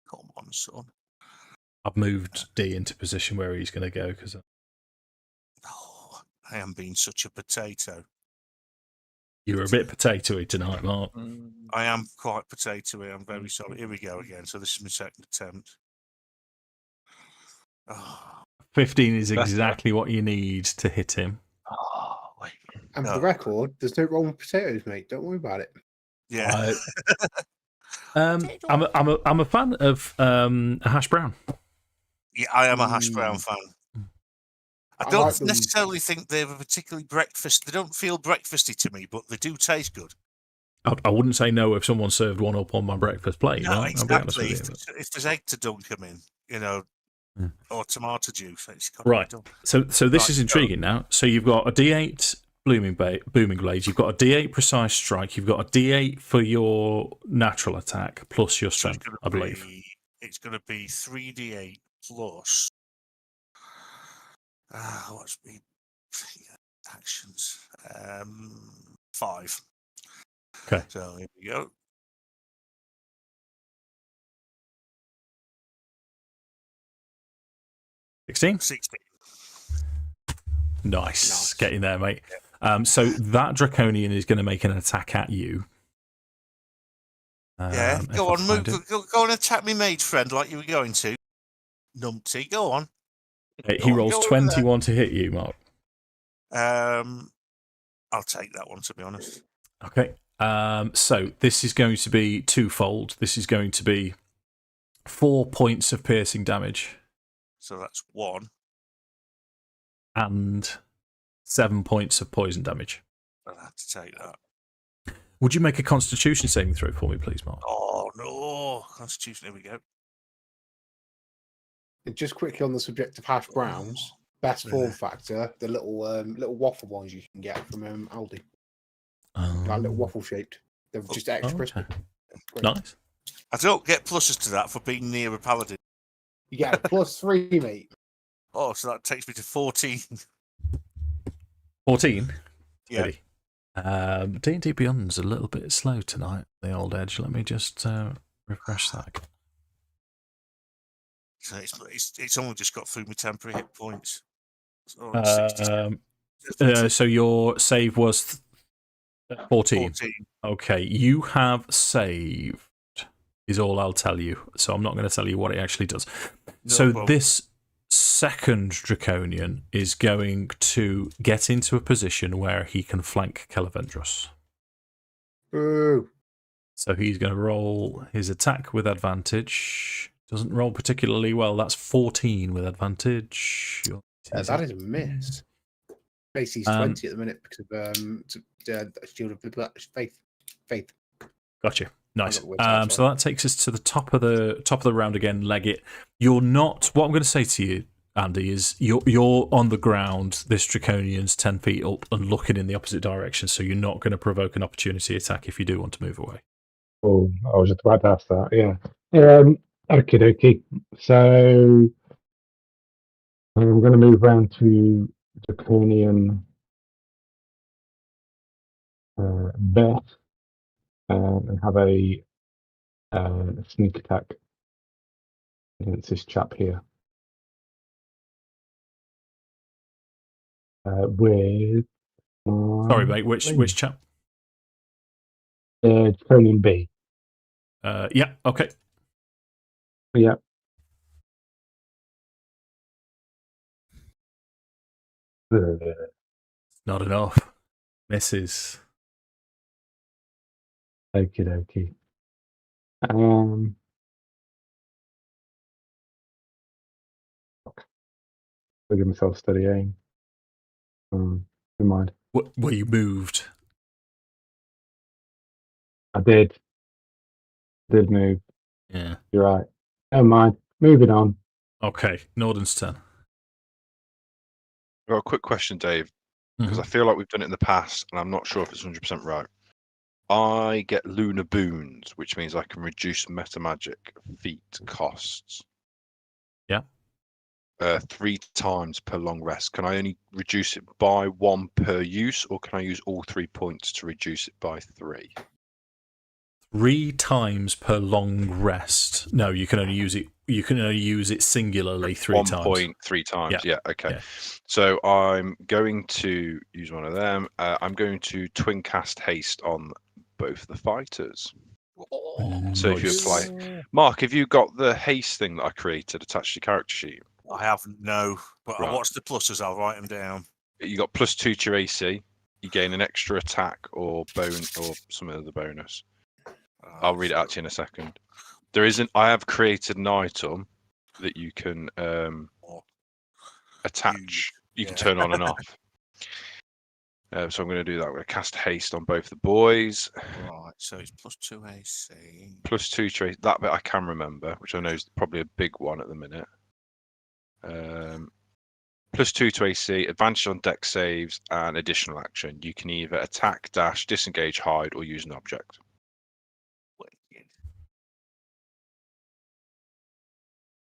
Come on, son. I've moved D into position where he's going to go because. Oh, I am being such a potato. You're a bit potatoey tonight, Mark. I am quite potatoey. I'm very sorry. Here we go again. So this is my second attempt. Oh. 15 is exactly what you need to hit him. Oh, wait. And for the record, there's no wrong with potatoes, mate. Don't worry about it. Yeah. I'm a fan of a hash brown. Yeah, I am a hash brown fan. I don't like necessarily think they're particularly breakfast. They don't feel breakfasty to me, but they do taste good. I wouldn't say no if someone served one up on my breakfast plate. No, right? exactly. If there's egg to dunk them in, or tomato juice, it's got right. To be done. So this is intriguing now. So you've got a D8 booming blade. You've got a D8 precise strike. You've got a D8 for your natural attack plus your strength, I believe. It's going to be 3D8 plus. What's the actions? 5. Okay. So here we go. $16? 16. Nice. Getting there, mate. Yeah. So that Draconian is going to make an attack at you. Yeah, go on, move. Go and attack me, mage friend, like you were going to. Numpty, go on. He rolls 21 to hit you, Mark. I'll take that one, to be honest. Okay. So this is going to be twofold. This is going to be 4 points of piercing damage. So that's 1. And 7 points of poison damage. I'll have to take that. Would you make a Constitution saving throw for me, please, Mark? Oh, no. Constitution, here we go. And just quickly on the subject of hash browns, best form factor, the little waffle ones you can get from Aldi. Like little waffle shaped. They're just extra crispy. Nice. I don't get pluses to that for being near a paladin. You get a +3, mate. Oh, so that takes me to 14. 14? Yeah. Really? D&D Beyond's a little bit slow tonight, the old edge. Let me just refresh that. So it's only just got through my temporary hit points. So your save was 14. Okay, you have saved, is all I'll tell you. So I'm not going to tell you what it actually does. No problem. This second Draconian is going to get into a position where he can flank Kelevendros. Ooh. So he's going to roll his attack with advantage. Doesn't roll particularly well. That's 14 with advantage. That is a miss. Basically, he's 20 at the minute because of Shield of Faith. Gotcha. Nice. got the wits So that takes us to the top of the round again, Leggit. You're not. What I'm going to say to you, Andy, is you're on the ground. This Draconian's 10 feet up and looking in the opposite direction, so you're not going to provoke an opportunity attack if you do want to move away. Oh, I was just about to ask that. Yeah. Okie dokie. So I'm going to move round to Draconian Beth and have a sneak attack against this chap here. With Sorry, mate. Which chap? Draconian B. Yeah. Okay. Yeah. Not enough. Misses. Okie dokie. I'll give myself steady aim. Never mind. Were you moved? I did move. Yeah. You're right. Never mind. Moving on. Okay. Nordan's turn. I've got a quick question, Dave, because I feel like we've done it in the past, and I'm not sure if it's 100% right. I get Lunar boons, which means I can reduce meta magic feat costs. Yeah. 3 times per long rest. Can I only reduce it by 1 per use, or can I use all 3 points to reduce it by 3? 3 times per long rest. No, you can only use it. You can only use it singularly 3 times. 1.3 times. Yeah. Okay. Yeah. So I'm going to use one of them. I'm going to twin cast haste on both the fighters. So if you apply, Mark, have you got the haste thing that I created attached to your character sheet? I haven't, no. But Right. what's the pluses? I'll write them down. You got +2 to your AC. You gain an extra attack or some other bonus. I'll read it out to you in a second. There isn't. I have created an item that you can attach. You can turn on and off. So I'm going to do that. I'm going to cast haste on both the boys. Right, so it's +2 AC. +2 to AC. That bit I can remember, which I know is probably a big one at the minute. +2 to AC, advantage on dex saves, and additional action. You can either attack, dash, disengage, hide, or use an object.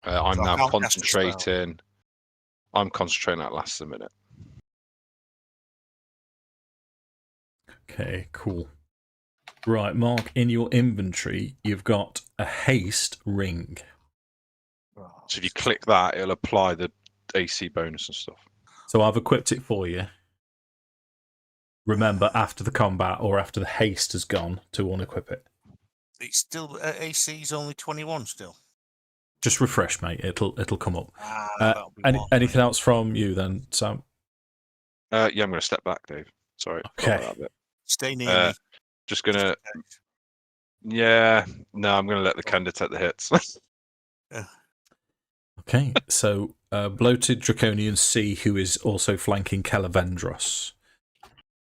I'm So I now can't cast a spell. concentrating. I'm concentrating that lasts a minute. Okay, cool. Right, Mark, in your inventory, you've got a haste ring. So if you click that, it'll apply the AC bonus and stuff. So I've equipped it for you. Remember, after the combat or after the haste has gone, to unequip it. It's still AC is only 21 still. Just refresh, mate. It'll come up. That'll be more. Anything else from you then, Sam? Yeah, I'm going to step back, Dave. Sorry. Okay. That bit. Stay near me. Just going to. Yeah. No, I'm going to let the Kender take the hits. Okay, so bloated Draconian C, who is also flanking Kelevendros.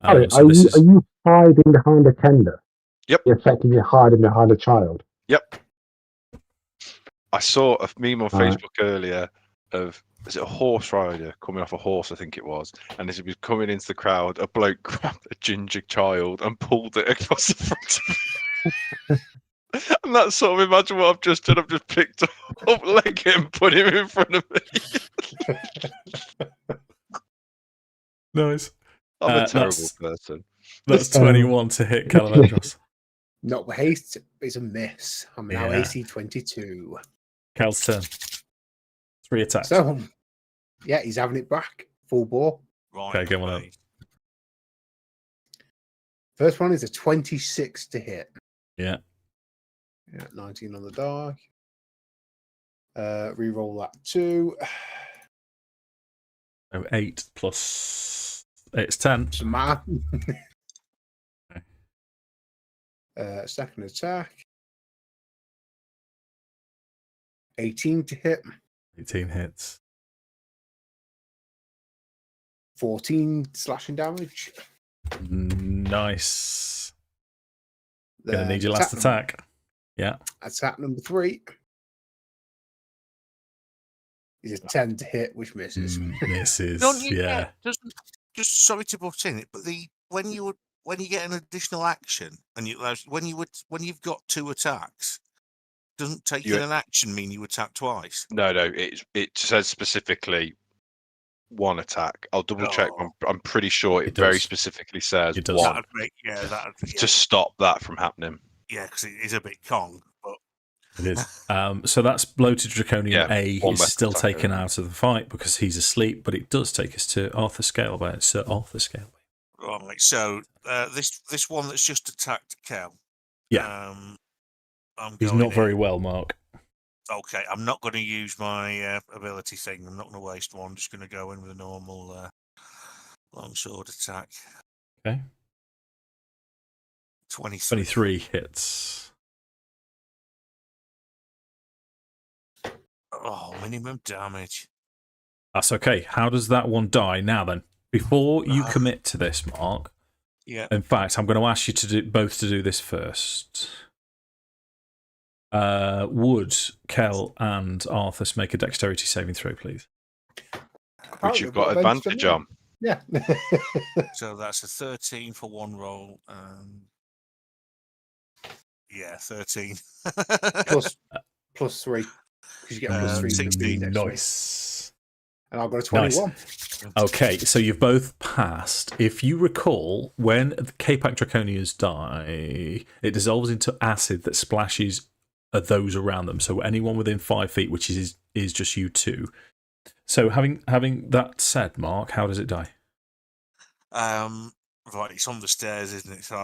Are you hiding behind a Kender? Yep. You're effectively hiding behind a child. Yep. I saw a meme on Facebook earlier of, is it a horse rider coming off a horse, I think it was, and as he was coming into the crowd, a bloke grabbed a ginger child and pulled it across the front of him. And that's sort of, imagine what I've just done. I've just picked up Leggit and put him in front of me. Nice. I'm a terrible person. That's 21 to hit Kelevendros. Not with haste, it's a miss. I'm now Yeah. AC 22. Cal's turn. 3 attacks. So, yeah, he's having it back. Full bore. Right. Okay, go on then. First one is a 26 to hit. Yeah. Yeah, 19 on the die. Reroll that 2. So 8 plus... It's 10. Doesn't matter. Okay. Second attack. 18 to hit. 18 hits. 14 slashing damage. Nice. Gonna need your last attack. Yeah. Attack number 3 is a 10 to hit, which misses. Misses. Don't you Yeah. get, just sorry to butt in it, but when you get an additional action and when you've got 2 attacks, doesn't taking an action mean you attack twice? No, it says specifically 1 attack. I'll double check. I'm pretty sure it very specifically says it does. 1 That'd to stop that from happening. Yeah, because it is a bit Kong, but It is. So that's bloated Draconian A. one He's still weapon attack, taken out of the fight because he's asleep, but it does take us to Arthas Scalebane. Sir Arthas Scalebane. right. So this one that's just attacked Kel. Yeah. He's not very well, Mark. Okay, I'm not going to use my ability thing. I'm not going to waste one. I'm just going to go in with a normal longsword attack. Okay. 23 hits. Oh, minimum damage. That's okay. How does that one die? Now then, before you commit to this, Mark. Yeah. In fact, I'm going to ask you to do this first. Would Kel and Arthas make a dexterity saving throw, please? Which you've got advantage on. Yeah. So that's a 13 for one roll. Yeah, 13. plus 3. Because you get plus 3. 16. Nice. And I've got a 21. Nice. Okay, so you've both passed. If you recall, when the Capac Draconians die, it dissolves into acid that splashes those around them. So anyone within 5 feet, which is just you two. So having that said, Mark, how does it die? Right, it's on the stairs, isn't it? So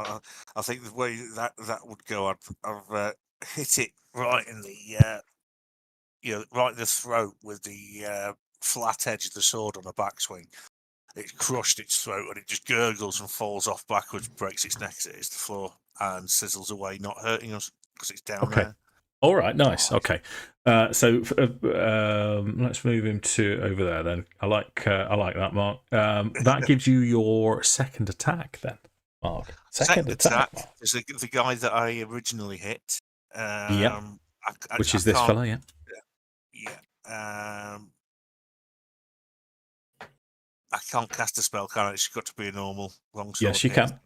I think the way that would go, I've hit it right in the right in the throat with the flat edge of the sword on a backswing. It's crushed its throat and it just gurgles and falls off backwards, breaks its neck as it hits the floor, and sizzles away, not hurting us because it's down there. All right, nice. Okay, so let's move him to over there then. I like that, Mark. That gives you your second attack then, Mark. Second attack is the guy that I originally hit. Which is this fella, yeah. Yeah. I can't cast a spell, can I? It's got to be a normal longsword. Yes, you can.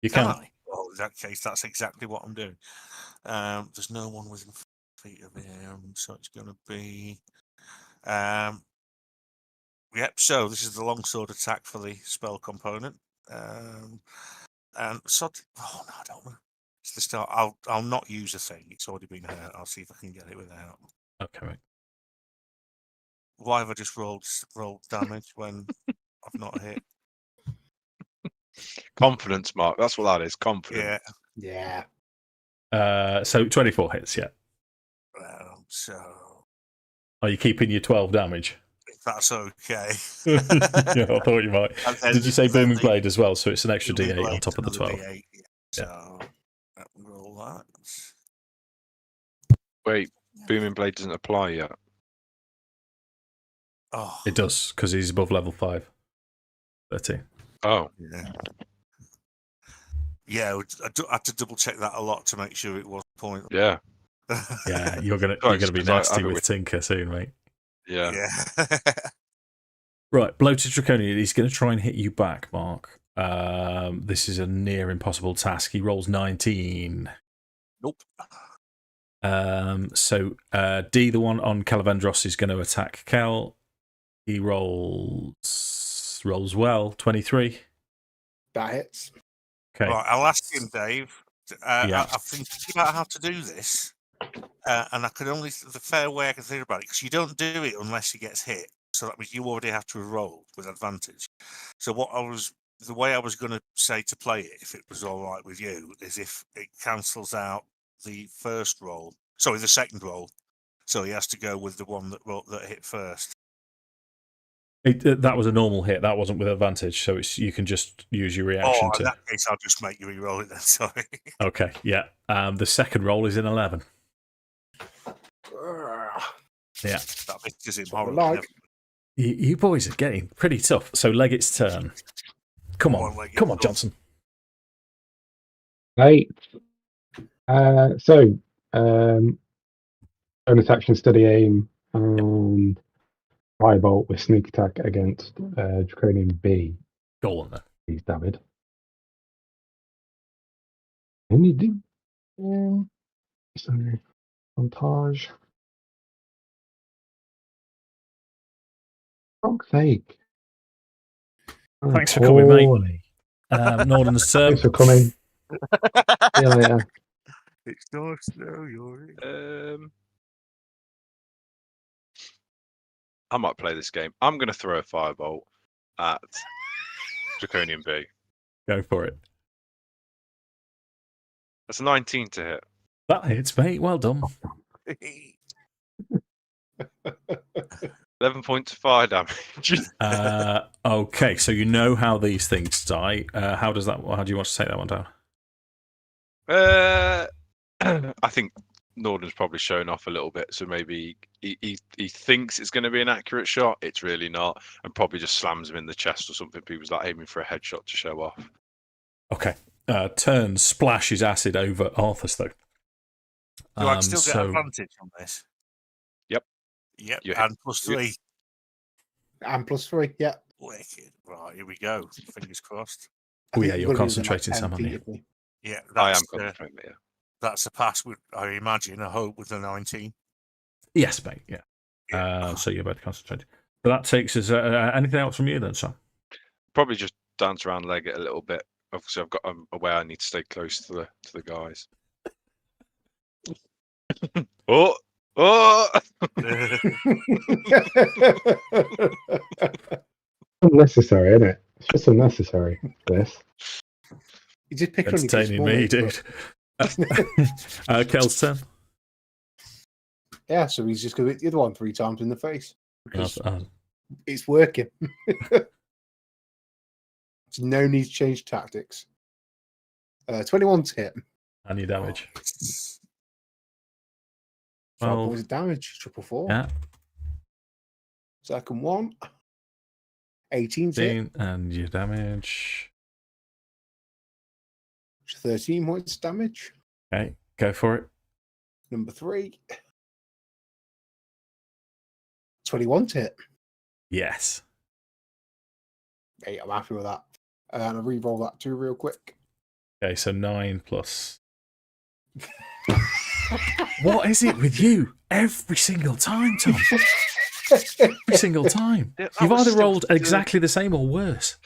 You can. Well, in that case, that's exactly what I'm doing. There's no one within feet of him, so it's going to be. Yep. So this is the longsword attack for the spell component. And so, oh no, I don't know. It's the start. I'll not use a thing. It's already been hurt. I'll see if I can get it without. Okay. Right. Why have I just rolled damage when I've not hit? Confidence, Mark. That's what that is. Confidence. Yeah. So 24 hits, yeah. So. Are you keeping your 12 damage? If that's okay. Yeah, I thought you might. Did you say Booming Blade as well? So it's an extra D8 on top of the 12. D8, yeah. So roll that. Wait, Booming Blade doesn't apply yet. Oh. It does, because he's above level 5. 13. Oh. Yeah, I had to double check that a lot to make sure it was point. Yeah. Yeah, you're gonna be nasty with Tinker soon, mate. Yeah. Right, bloated Draconian. He's going to try and hit you back, Mark. This is a near impossible task. He rolls 19. Nope. So D, the one on Kelevendros, is going to attack Kel. He rolls well, 23. That hits. Okay. Right, I'll ask him, Dave. I've been thinking about how to do this, and the fair way I can think about it, because you don't do it unless he gets hit. So that means you already have to roll with advantage. So the way I was going to say to play it, if it was all right with you, is if it cancels out the second roll. So he has to go with the one that hit first. That was a normal hit. That wasn't with advantage, so you can just use your reaction to. In that case, I'll just make you re-roll it then. Sorry. Okay, yeah. The second roll is in 11. Yeah. That makes him horrible. You boys are getting pretty tough. So Leggit's turn. Come on, Johnson. 8. Bonus action, steady aim, and firebolt with sneak attack against Draconian B. Go on then. He's damaged. And you do. Sorry. Montage. Fuck's sake. Thanks for coming, mate. Poorly. Nordan's turn. Thanks for coming. See you later. It's nice to know you're in. I might play this game. I'm going to throw a firebolt at Draconian B. Go for it. That's a 19 to hit. That hits, mate. Well done. 11 points of fire damage. Okay, so you know how these things die. How do you want to take that one down? I think Nordan's probably shown off a little bit, so maybe he thinks it's going to be an accurate shot. It's really not, and probably just slams him in the chest or something. He was like aiming for a headshot to show off. Okay. Turns, splashes acid over Arthas, though. Do I still get advantage on this? Yep. Yep, You and +3. And +3, yeah. Wicked. Right, here we go. Fingers crossed. I Oh, think yeah, you've you're got to be within, concentrating like, 10 some, aren't you? feet of me. Yeah, I am that's, concentrating, yeah. that's a pass, with, I imagine, I hope, with the 19. Yes, mate, yeah. So you're both concentrating. So that takes us... anything else from you then, Sam? Probably just dance around Leggit a little bit. Obviously, I'm aware I need to stay close to the guys. Oh! Unnecessary, isn't it? It's just unnecessary, this. You just pick on your Entertaining me, dude. Kel's turn. Yeah, so he's just going to hit the other one 3 times in the face. Because Uh, it's working. There's no need to change tactics. 21 to hit. and your damage. 12 Well, points of damage. 4. yeah. Second one. 18 to hit. And your damage. 13 points of damage. Okay, go for it. Number 3. 21 to hit. Yes. Hey, I'm happy with that. And I'll re-roll that too real quick. Okay, so 9 plus... What is it with you? Every single time, Tom. Every single time. Yeah, that You've was either still rolled exactly the same or worse.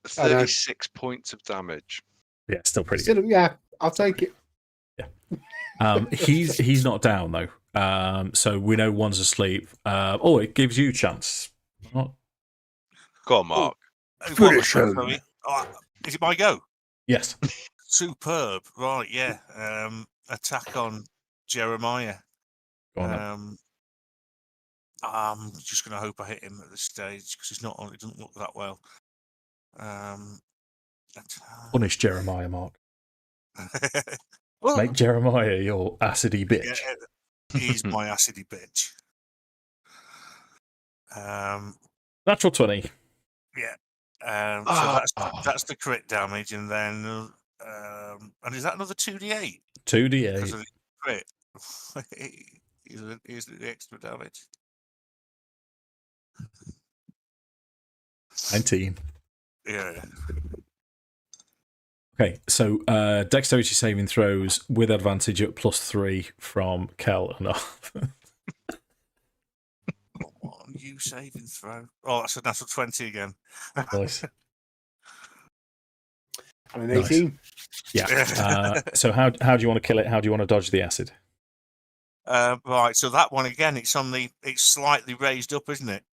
36 points of damage. Yeah, still pretty Still, good. yeah, I'll take it. He's not down, though. So we know one's asleep. It gives you a chance. Not... Go on, Mark. Finish him. Is it my go? Yes. Superb. Right, yeah. Attack on Jeremiah. Go on then. I'm just going to hope I hit him at this stage because he's not on. It doesn't look that well. Punish Jeremiah, Mark. Well, Make Jeremiah your acidy bitch. yeah, he's my acidy bitch. Natural 20. Yeah. So that's the crit damage, and then and is that another 2d8? 2d8. Because of the crit. Here's the extra damage. 19. Yeah. Okay, so dexterity saving throws with advantage at +3 from Kel and Arthur. What are you saving throw? Oh, that's a natural 20 again. Nice. And an 18. Yeah. So how do you want to kill it? How do you want to dodge the acid? Right, so that one again, it's slightly raised up, isn't it?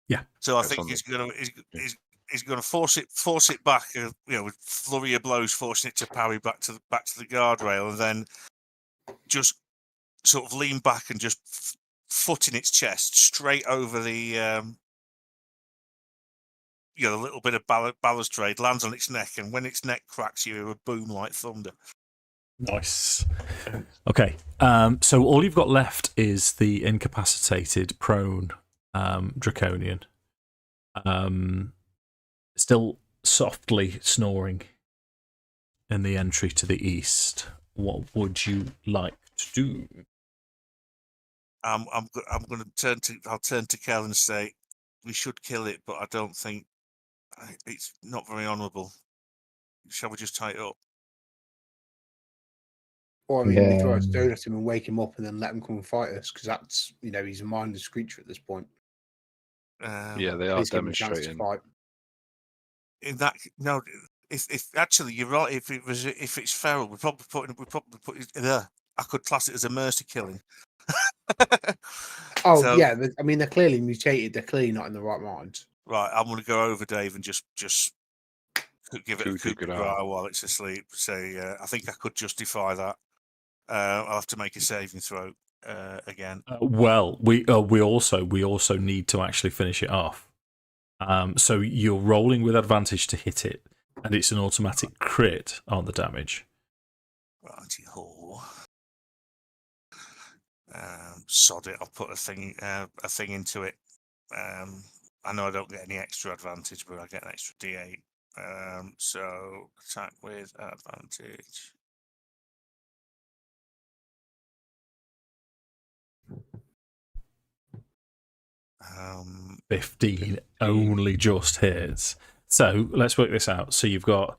Yeah. So I think he's gonna force it back, with flurry of blows, forcing it to parry back to the guardrail, and then just sort of lean back and just foot in its chest straight over the a little bit of balustrade, lands on its neck, and when its neck cracks, you hear a boom like thunder. Nice. Okay. So all you've got left is the incapacitated, prone Draconian. Still softly snoring in the entry to the east, what would you like to do? I'm going to I'll turn to Kel and say we should kill it, but I don't think it's not very honourable. Shall we just tie it up? Or I mean, we throw a Yeah. stone at him and wake him up, and then let him come and fight us, because that's he's a mindless creature at this point. Yeah, they are Please give him a chance to demonstrating. fight. In that, no, if actually you're right, if it's feral, we probably put it there. I could class it as a mercy killing. Oh So- yeah, I mean they're clearly mutated. They're clearly not in the right mind. Right, I'm going to go over Dave and just give it a Coup de coup de grace. grace while it's asleep. Say, I think I could justify that. I'll have to make a saving throw again. Well, we also need to actually finish it off. So you're rolling with advantage to hit it, and it's an automatic crit on the damage. Righty ho. Sod it. I'll put a thing into it. I know I don't get any extra advantage, but I get an extra D8. So attack with advantage. Um, 15 only just hits. So let's work this out. So you've got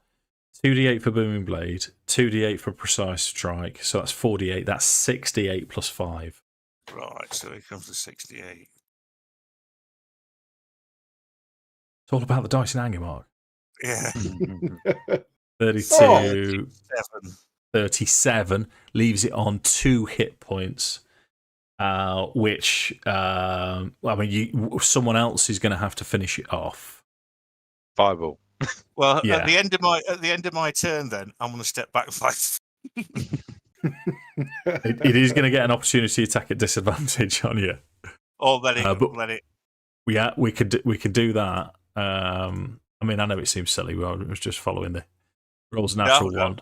2d8 for Booming Blade, 2d8 for Precise Strike. So that's 4d8. That's 68 plus 5. right, so here comes the 68. It's all about the dice and anger, Mark. Yeah, 32, 7. 37 leaves it on 2 hit points. Which I mean, someone else is going to have to finish it off. 5-all. Well, Yeah. at the end of my turn, then I'm going to step back 5. It is going to get an opportunity attack at disadvantage on you. Or let it. But- let it. Yeah, we could do that. I mean, I know it seems silly, but I was just following the rolls natural Yeah. one.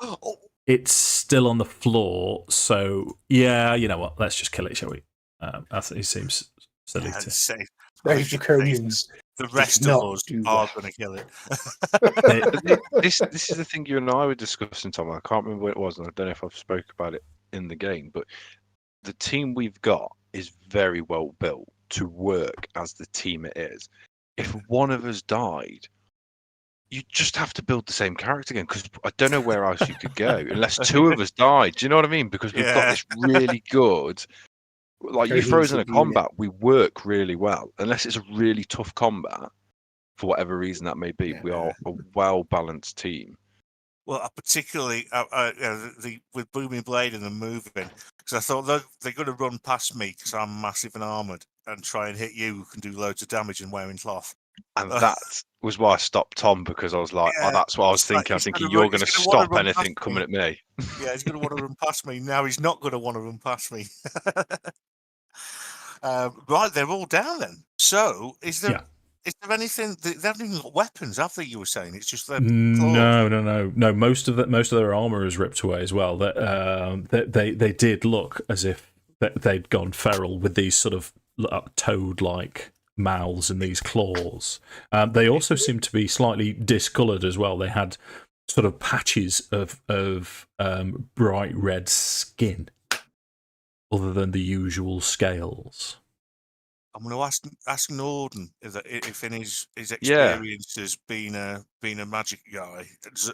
Oh, It's still on the floor, so yeah, you know what? Let's just kill it, shall we? It seems silly yeah, to. safe. Those draconians. The rest not of us do are that. going to kill it. This is the thing you and I were discussing, Tom. I can't remember what it was, and I don't know if I've spoke about it in the game, but the team we've got is very well built to work as the team it is. If one of us died, you just have to build the same character again, because I don't know where else you could go unless 2 of us died. Do you know what I mean? Because we've got Yeah. this really good, like you throw us in a Cohesive unit. combat, we work really well. Unless it's a really tough combat, for whatever reason that may be, Yeah. we are a well balanced team. Well, I particularly with Booming Blade and the moving, because I thought they're going to run past me because I'm massive and armoured and try and hit you who can do loads of damage and wearing cloth. And that was why I stopped Tom, because I was like, Yeah, oh, that's what I was it's like thinking. I'm he's thinking gonna you're run- going to he's gonna wanna stop run anything past coming me. at me. Yeah, he's going to want to run past me. Now he's not going to want to run past me. Right, they're all down then. So, is there anything? They haven't even got weapons, have they? You were saying it's just their claws. No. Most of their armor is ripped away as well. They did look as if they'd gone feral with these sort of toad-like mouths and these claws. They also seem to be slightly discoloured as well. They had sort of patches of bright red skin, other than the usual scales. I'm going to ask Nordan if in his Yeah. experience as being a magic guy,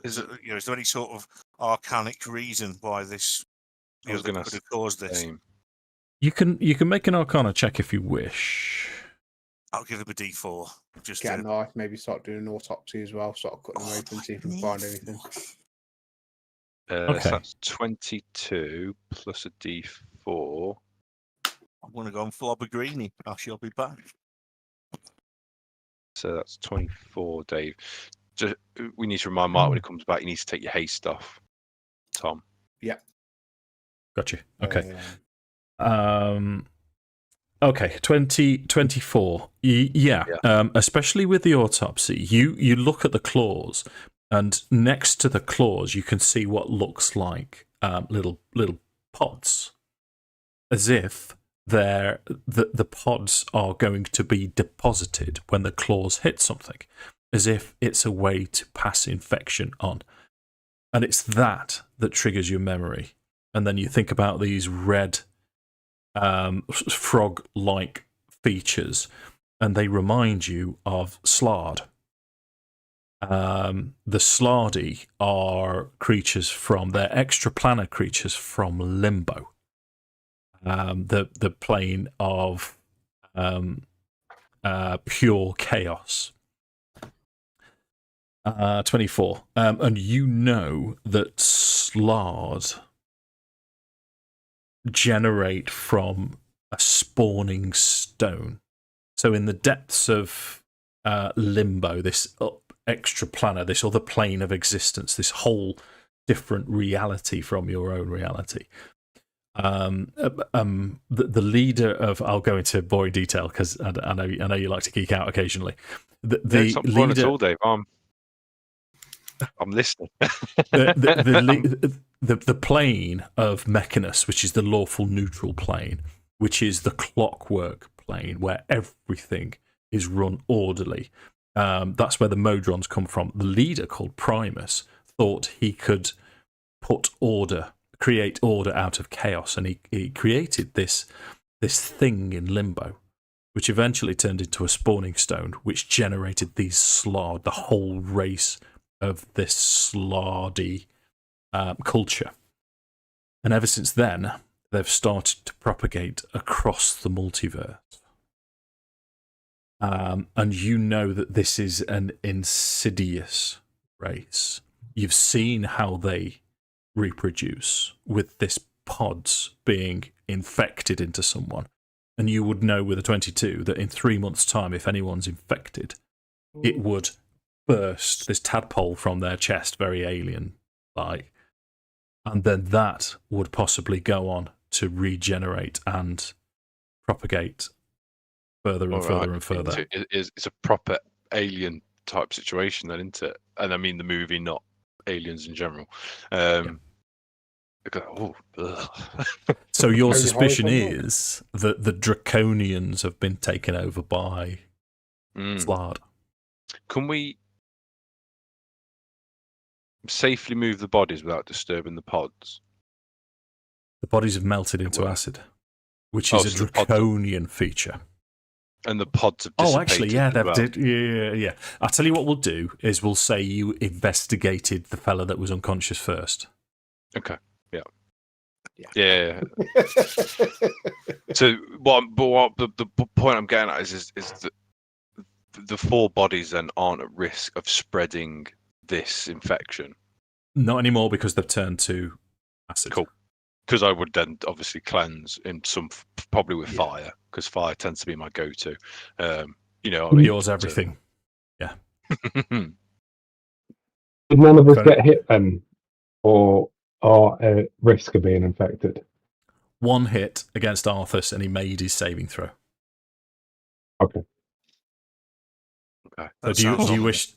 is there any sort of arcanic reason why this I was they gonna could have caused this? Same. You can make an Arcana check if you wish. I'll give him a D4. Just Get a to, knife, maybe start doing an autopsy as well, sort of cutting them open, see if we can find anything. Okay. So that's 22 plus a D4. I'm going to go and flog a greenie. I shall be back. So that's 24, Dave. We need to remind Mark when he comes back, you need to take your haste off, Tom. Got you. Okay. Okay, 24. Yeah. Especially with the autopsy, you look at the claws, and next to the claws, you can see what looks like little pods, as if the pods are going to be deposited when the claws hit something. as if it's a way to pass infection on. And it's that triggers your memory. And then you think about these red frog-like features, and they remind you of Slard. The Slardy are creatures they're extraplanar creatures from Limbo, the plane of pure chaos. 24. And you know that Slard generate from a spawning stone. So in the depths of Limbo, this extraplanar, this other plane of existence, this whole different reality from your own reality. The leader of, I'll go into boring detail because I know you like to geek out occasionally. It's not boring at all, Dave. I'm listening. The plane of Mechanus, which is the lawful neutral plane, which is the clockwork plane where everything is run orderly. That's where the Modrons come from. The leader, called Primus, thought he could create order out of chaos, and he created this thing in Limbo, which eventually turned into a spawning stone, which generated these Slard, the whole race of this Slardy culture. And ever since then, they've started to propagate across the multiverse. And you know that this is an insidious race. You've seen how they reproduce with this pods being infected into someone. And you would know with a 22 that in 3 months' time, if anyone's infected, it would burst this tadpole from their chest, very alien-like. And then that would possibly go on to regenerate and propagate further and further and further. It's a proper alien type situation, then, isn't it? And I mean the movie, not aliens in general. So your suspicion is that the Draconians have been taken over by Slard. Can we safely move the bodies without disturbing the pods? The bodies have melted into acid, which is a Draconian feature. And the pods have dissipated. Oh, actually, yeah, yeah. I'll tell you what we'll do is we'll say you investigated the fella that was unconscious first. Okay. Yeah. So the point I'm getting at is that the 4 bodies then aren't at risk of spreading this infection. Not anymore, because they've turned to acid. Cool. Because I would then obviously cleanse in probably with fire, because fire tends to be my go-to. Yours, everything. Yeah. Did none of us get hit then, or are at risk of being infected? 1 hit against Arthas, and he made his saving throw. Okay. So do you wish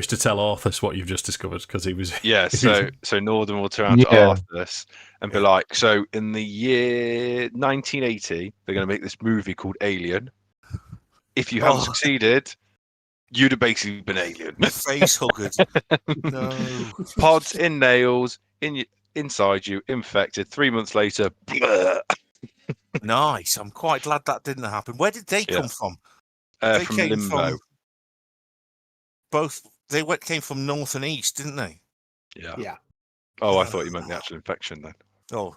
to tell Arthas what you've just discovered? Because he was so Nordan will turn to Arthas and be like, so in the year 1980 they're going to make this movie called Alien. If you haven't succeeded, you'd have basically been Alien. Face huggers. No. Pods in nails inside you, infected. 3 months later. Nice. I'm quite glad that didn't happen. Where did they come from? From Limbo. They came from north and east, didn't they? Yeah. Oh, I thought you meant the actual infection then. Oh.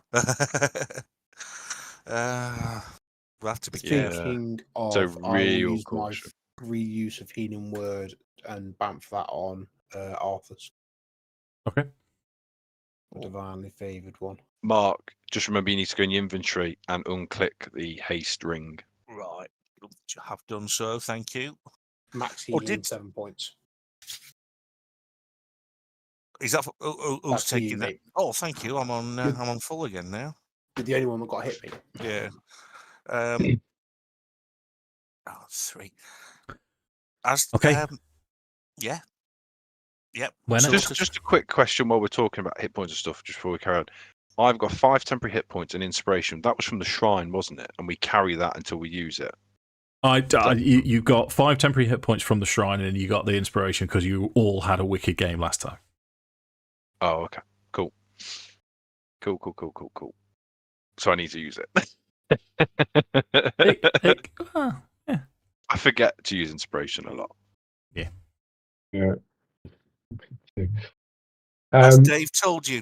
We'll have to be thinking of real my reuse of healing word and bamf that on Arthas. Okay. Divinely favoured one. Mark, just remember you need to go in your inventory and unclick the haste ring. Right. I have done so, thank you. Max healing 7 points. Is that who's taking that? Oh, thank you. I'm on full again now. You're the only one that got hit me. Yeah. 3. Okay. Yeah. Yep. Just a quick question while we're talking about hit points and stuff, just before we carry on. I've got 5 temporary hit points and inspiration. That was from the shrine, wasn't it? And we carry that until we use it. You got 5 temporary hit points from the shrine, and you got the inspiration because you all had a wicked game last time. Oh, okay. Cool. So I need to use it. Yeah. I forget to use inspiration a lot. Yeah. As Dave told you,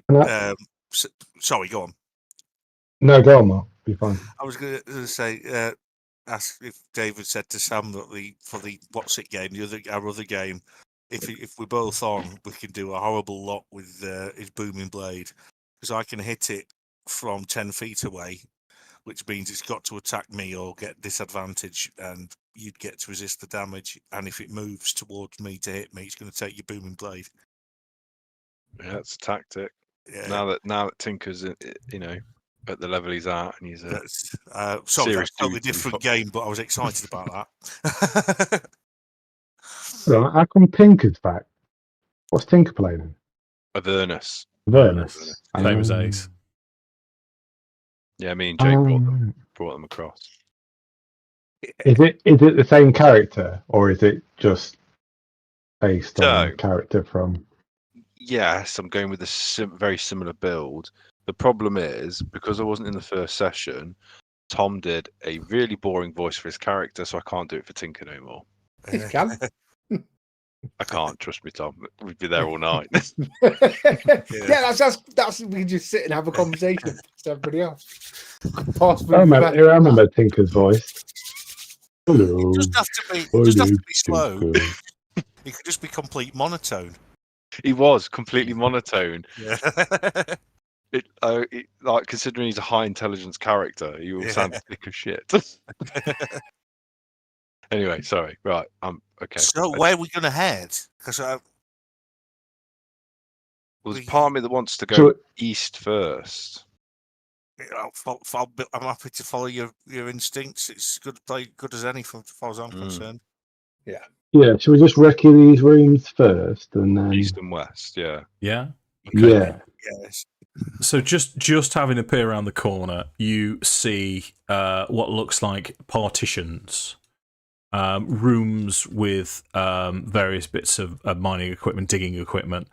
sorry, go on. No, go on, Mark. Be fine. I was going to say, ask if David said to Sam that for the what's it game, our other game, if we're both on, we can do a horrible lot with his booming blade, because I can hit it from 10 feet away, which means it's got to attack me or get disadvantage, and you'd get to resist the damage. And if it moves towards me to hit me, it's going to take your booming blade. Yeah, that's a tactic. Yeah. Now that Tinker's, at the level he's at, and he's sorry, that's a totally different game, but I was excited about that. How come Tinker's back? What's Tinker playing in? Avernus. Avernus. Same as Ace. Yeah, me and Jake brought them across. Is it the same character, or is it just based on character from? Yes, I'm going with a very similar build. The problem is, because I wasn't in the first session, Tom did a really boring voice for his character, so I can't do it for Tinker no more. You can. I can't, trust me, Tom. We'd be there all night. Yeah, that's we can just sit and have a conversation with everybody else. I remember Tinker's voice. Hello. It doesn't have to be slow. It could just be complete monotone. He was completely monotone. Yeah. Like, considering he's a high intelligence character, he will sound thick as shit. Anyway, sorry. Right, okay. So where are we going to head? Because well, there's part of me that wants to go east first. I'm happy to follow your instincts. It's good as any, as far as I'm concerned. Yeah. Yeah. Should we just recce these rooms first, and then East and west? Yeah. Yeah. Okay. Yeah. Yes. So just having a peer around the corner, you see what looks like partitions, rooms with various bits of mining equipment, digging equipment.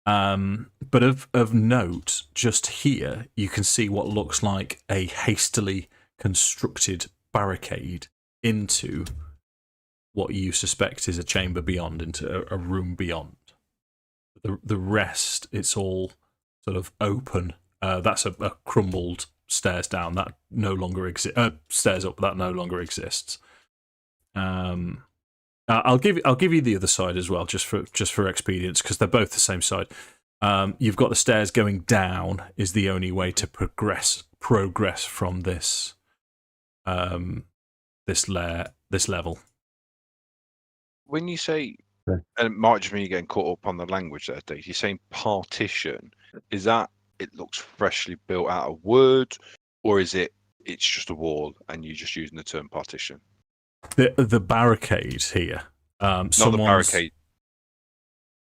But of note, just here, you can see what looks like a hastily constructed barricade into what you suspect is a chamber beyond, into a room beyond. The rest, it's all sort of open. That's a crumbled stairs down that no longer exists. Stairs up that no longer exists. I'll give you the other side as well, just for expedience, because they're both the same side. You've got the stairs going down is the only way to progress from this this level. When you say, and it might just mean you're getting caught up on the language there, Dave. You're saying partition. Is that it looks freshly built out of wood, or is it's just a wall and you're just using the term partition? The barricade here. Not the barricade.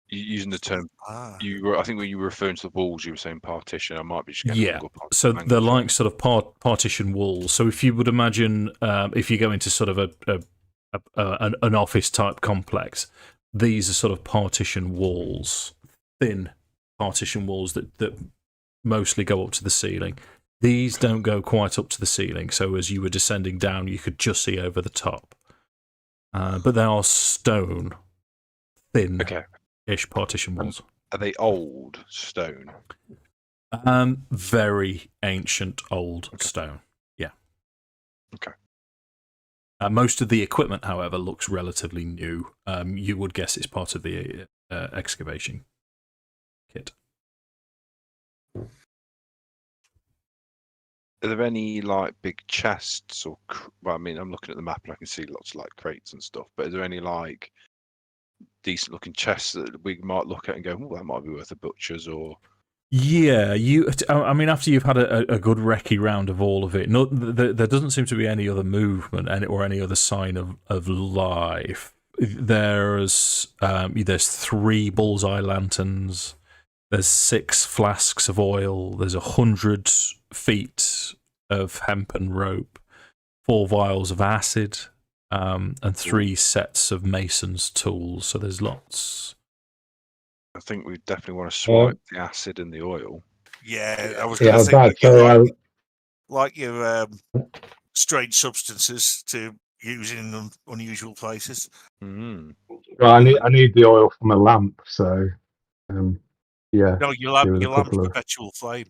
You're using the term. I think when you were referring to the walls, you were saying partition. I might be just getting so they're like sort of partition walls. So if you would imagine, if you go into sort of an office type complex, these are sort of partition walls, thin partition walls that mostly go up to the ceiling. These don't go quite up to the ceiling, so as you were descending down, you could just see over the top. But they are stone, thin-ish partition walls. Are they old stone? Very ancient old stone, yeah. Okay. Most of the equipment, however, looks relatively new. You would guess it's part of the excavation kit. Are there any like big chests or? Well, I mean, I'm looking at the map and I can see lots of like crates and stuff. But are there any like decent looking chests that we might look at and go, "Oh, that might be worth a butcher's"? Or yeah, I mean, after you've had a good recce round of all of it, there doesn't seem to be any other movement or any other sign of life. There's 3 bullseye lanterns. There's 6 flasks of oil. There's 100 feet of hempen rope, 4 vials of acid, and 3 sets of mason's tools. So there's lots. I think we definitely want to swipe the acid and the oil. Yeah, I was Yeah, going to I was say about to say, like your strange substances to use in unusual places. Mm. well, I need the oil from a lamp, so yeah. No, your there was a lamp's couple of- perpetual flame.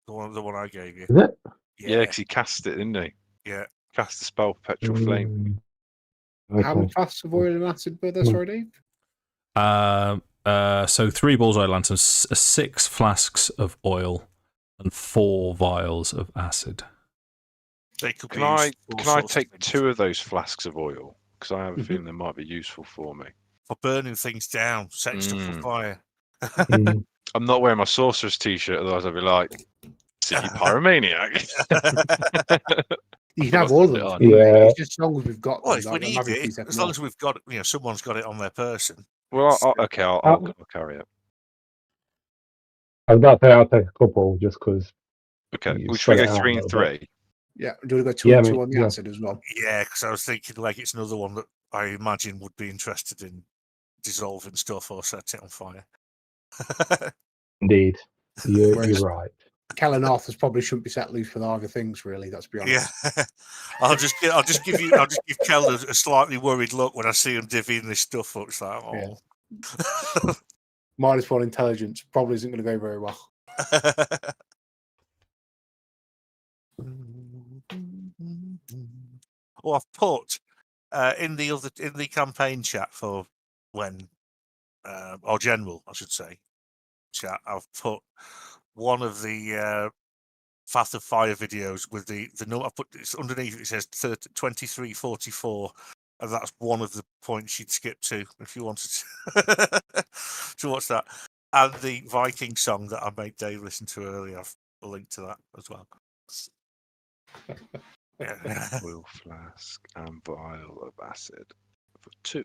The one I gave you. Is it? Yeah, because he cast it, didn't he? Yeah. Cast the spell Perpetual Flame. How many Okay. flasks of oil and acid were there, sorry, Dave? So 3 bullseye lanterns, 6 flasks of oil, and 4 vials of acid. They could Can be I used for all can I sorts of take things. 2 of those flasks of oil? Because I have a Mhm. feeling they might be useful for me. For burning things down, setting stuff on fire. Mm. I'm not wearing my sorcerer's t-shirt, otherwise I'd be like, "City pyromaniac." You can have all of them. on. Yeah. It's just as long as we've got them. Well, if we like, I'm need having it, to set as them long up. as we've got, someone's got it on their person. Well, I'll carry it. I was about to say I'll take a couple just because. Okay, You well, should we spread go it out 3 a and little bit. 3? Yeah, do you want to go 2 Yeah, and I 2 mean, on the yeah. acid as well? Yeah, because I was thinking like it's another one that I imagine would be interested in dissolving stuff or set it on fire. Indeed, you're Whereas- right. Kel and Arthas probably shouldn't be set loose for either things, really. Let's be honest. Yeah, I'll just give Kel a slightly worried look when I see him divvying this stuff up. It's like, oh. Yeah. -1 intelligence probably isn't going to go very well. Oh, I've put in the campaign chat for when or general, I should say, chat. I've put one of the Path of Fire videos with the number. I put it's underneath. It says 2344, and that's one of the points you'd skip to if you wanted to watch that. And the Viking song that I made Dave listen to earlier. I've linked to that as well. Yeah. Oil flask and vial of acid for 2.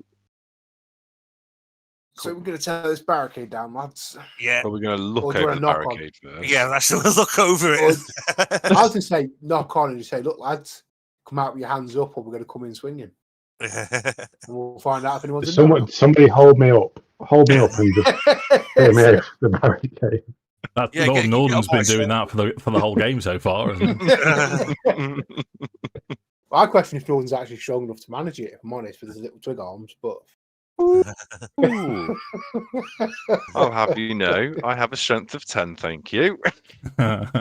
So we're going to tear this barricade down, lads. Yeah, Are we going to look Or do you over wanna the knock on? barricade first? yeah. Let's look over Or- it. I was going to say, knock on and you say, look, lads, come out with your hands up or we're going to come in swinging. And we'll find out if anyone's in there or Somebody hold me up. Hold me up and just clear me out the barricade. Yeah, Well, get Nordan's up been on doing that for the whole game so far. Hasn't he? I question if Nordan's actually strong enough to manage it, if I'm honest, with his little twig arms, but Ooh. I'll have you know, I have a strength of 10, thank you.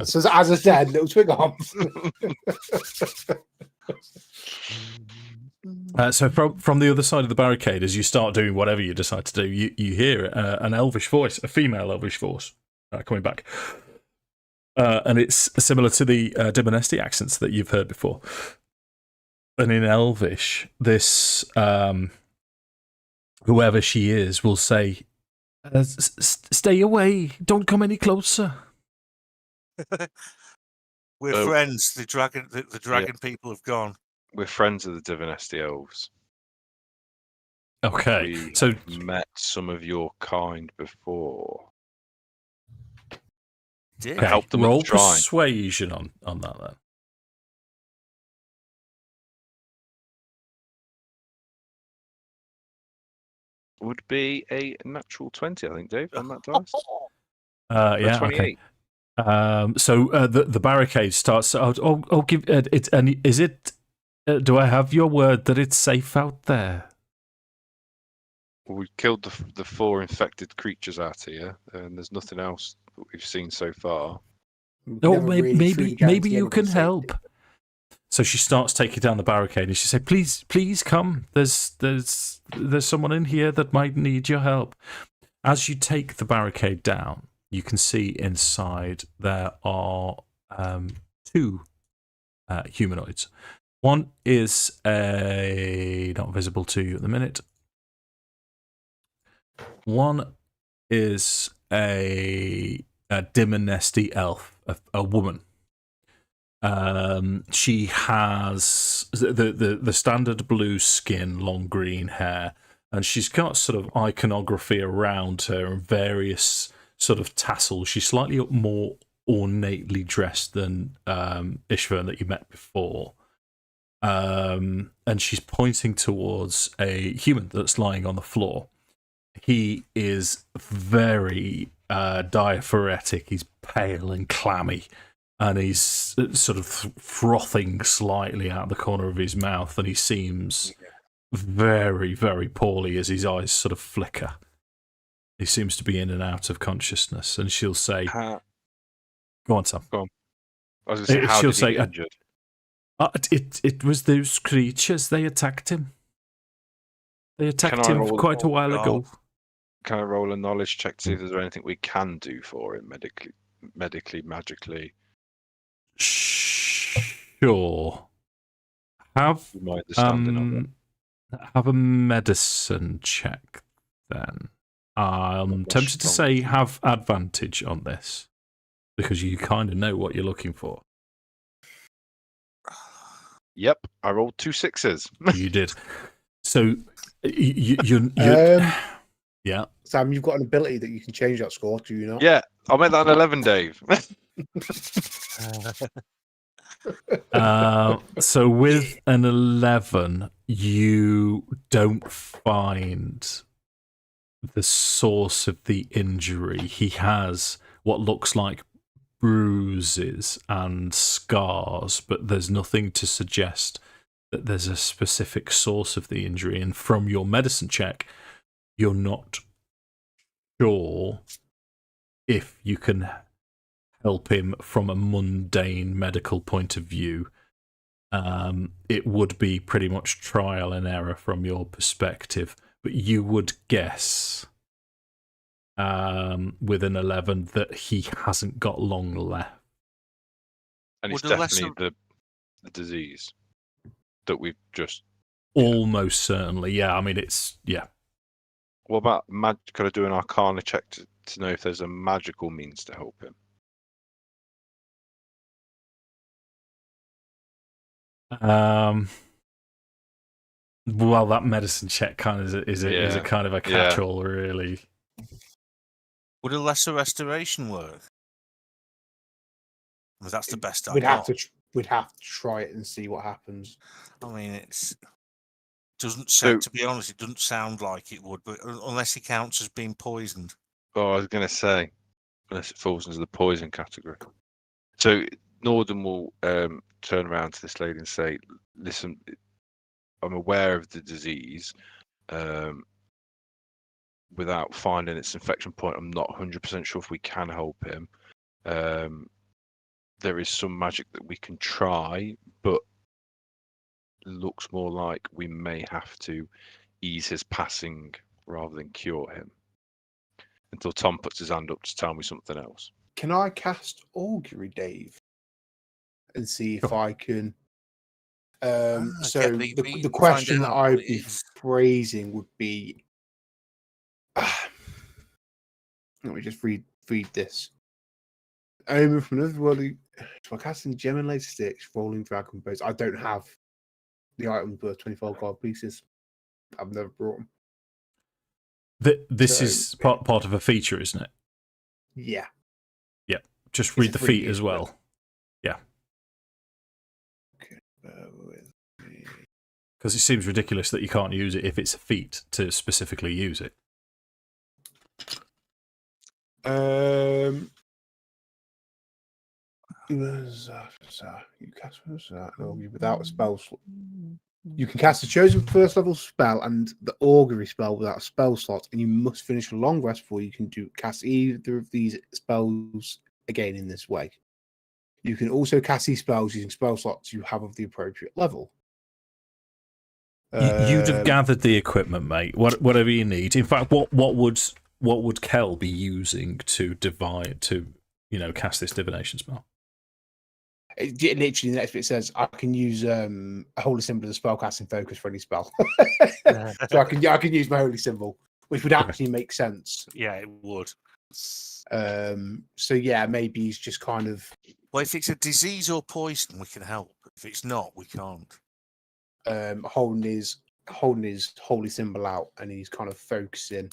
so as I said, little twig arms. So from the other side of the barricade, as you start doing whatever you decide to do, you hear an elvish voice, a female elvish voice, coming back. And it's similar to the Dibonesti accents that you've heard before. And in Elvish, this whoever she is will say, "Stay away! Don't come any closer." We're Oh. friends. The dragon people have gone. We're friends of the Divinesti elves. Okay, We so have met some of your kind before. Did I helped them at roll the shrine. persuasion on that then. Would be a natural 20, I think, Dave, on that dice. Yeah, 28. okay. So the barricade starts. I'll give it. And is it? Do I have your word that it's safe out there? We killed the 4 infected creatures out here, and there's nothing else that we've seen so far. No, Never really truly maybe guarantee you can anybody's help. safety. So she starts taking down the barricade, and she says, "Please come. There's someone in here that might need your help." As you take the barricade down, you can see inside there are 2 humanoids. One is not visible to you at the minute. One is a Dimonesti elf, a woman. She has the standard blue skin, long green hair, and she's got sort of iconography around her and various sort of tassels. She's slightly more ornately dressed than Ishvern that you met before. and she's pointing towards a human that's lying on the floor. He is very diaphoretic. He's pale and clammy, and he's sort of frothing slightly out the corner of his mouth, and he seems very, very poorly as his eyes sort of flicker. He seems to be in and out of consciousness, and she'll say, "Go on, Sam." Go on. I was going to say, how She'll did he say, get injured? It was those creatures. They attacked him. They attacked I him roll- quite a while ago. Can I roll a knowledge check to see if there's anything we can do for him medically, magically? Sure. Have My understanding of it. have a medicine check then. I'm tempted to say have advantage on this because you kind of know what you're looking for. Yep, I rolled 2 6s. You did. So you yeah. Sam, you've got an ability that you can change that score, do you not? Yeah, I'll make that an 11, Dave. So with an 11, you don't find the source of the injury. He has what looks like bruises and scars, but there's nothing to suggest that there's a specific source of the injury. And from your medicine check, you're not sure if you can help him from a mundane medical point of view. It would be pretty much trial and error from your perspective, but you would guess with an 11 that he hasn't got long left. And it's Would a definitely the disease that we've just... Almost certainly, yeah. I mean, yeah. What about kind of do an Arcana check to know if there's a magical means to help him? Well, that medicine check kind of is a kind of a catch-all, really. Would a lesser restoration work? Because that's the best I We'd got. We'd have to try it and see what happens. I mean, doesn't sound. To be honest, it doesn't sound like it would, but unless it counts as being poisoned. Oh, I was going to say, unless it falls into the poison category. So Nordan will turn around to this lady and say, "Listen, I'm aware of the disease. Without finding its infection point, I'm not 100% sure if we can help him. There is some magic that we can try, but looks more like we may have to ease his passing rather than cure him." Until Tom puts his hand up to tell me something else. Can I cast Augury, Dave, and see if I can? So the question that I'd be phrasing would be, let me just read this. Omen from another world. So I casting gem and laser sticks, rolling dragon bows. I don't have the items worth 25 gold pieces. I've never brought them. This is part of a feature, isn't it? Yeah. Yeah. Just read the feat as well. Yeah. Okay. Because it seems ridiculous that you can't use it if it's a feat to specifically use it. You cast without a spell slot. You can cast a chosen first level spell and the augury spell without a spell slot, and you must finish a long rest before you can cast either of these spells again in this way. You can also cast these spells using spell slots you have of the appropriate level. You'd have gathered the equipment, mate. Whatever you need. In fact, what would Kel be using to cast this divination spell? Literally, the next bit says I can use a holy symbol as a spellcasting focus for any spell. So I can use my holy symbol, which would actually make sense. Yeah, it would. So yeah, maybe he's just kind of. Well, if it's a disease or poison, we can help. If it's not, we can't. Holding his holy symbol out, and he's kind of focusing.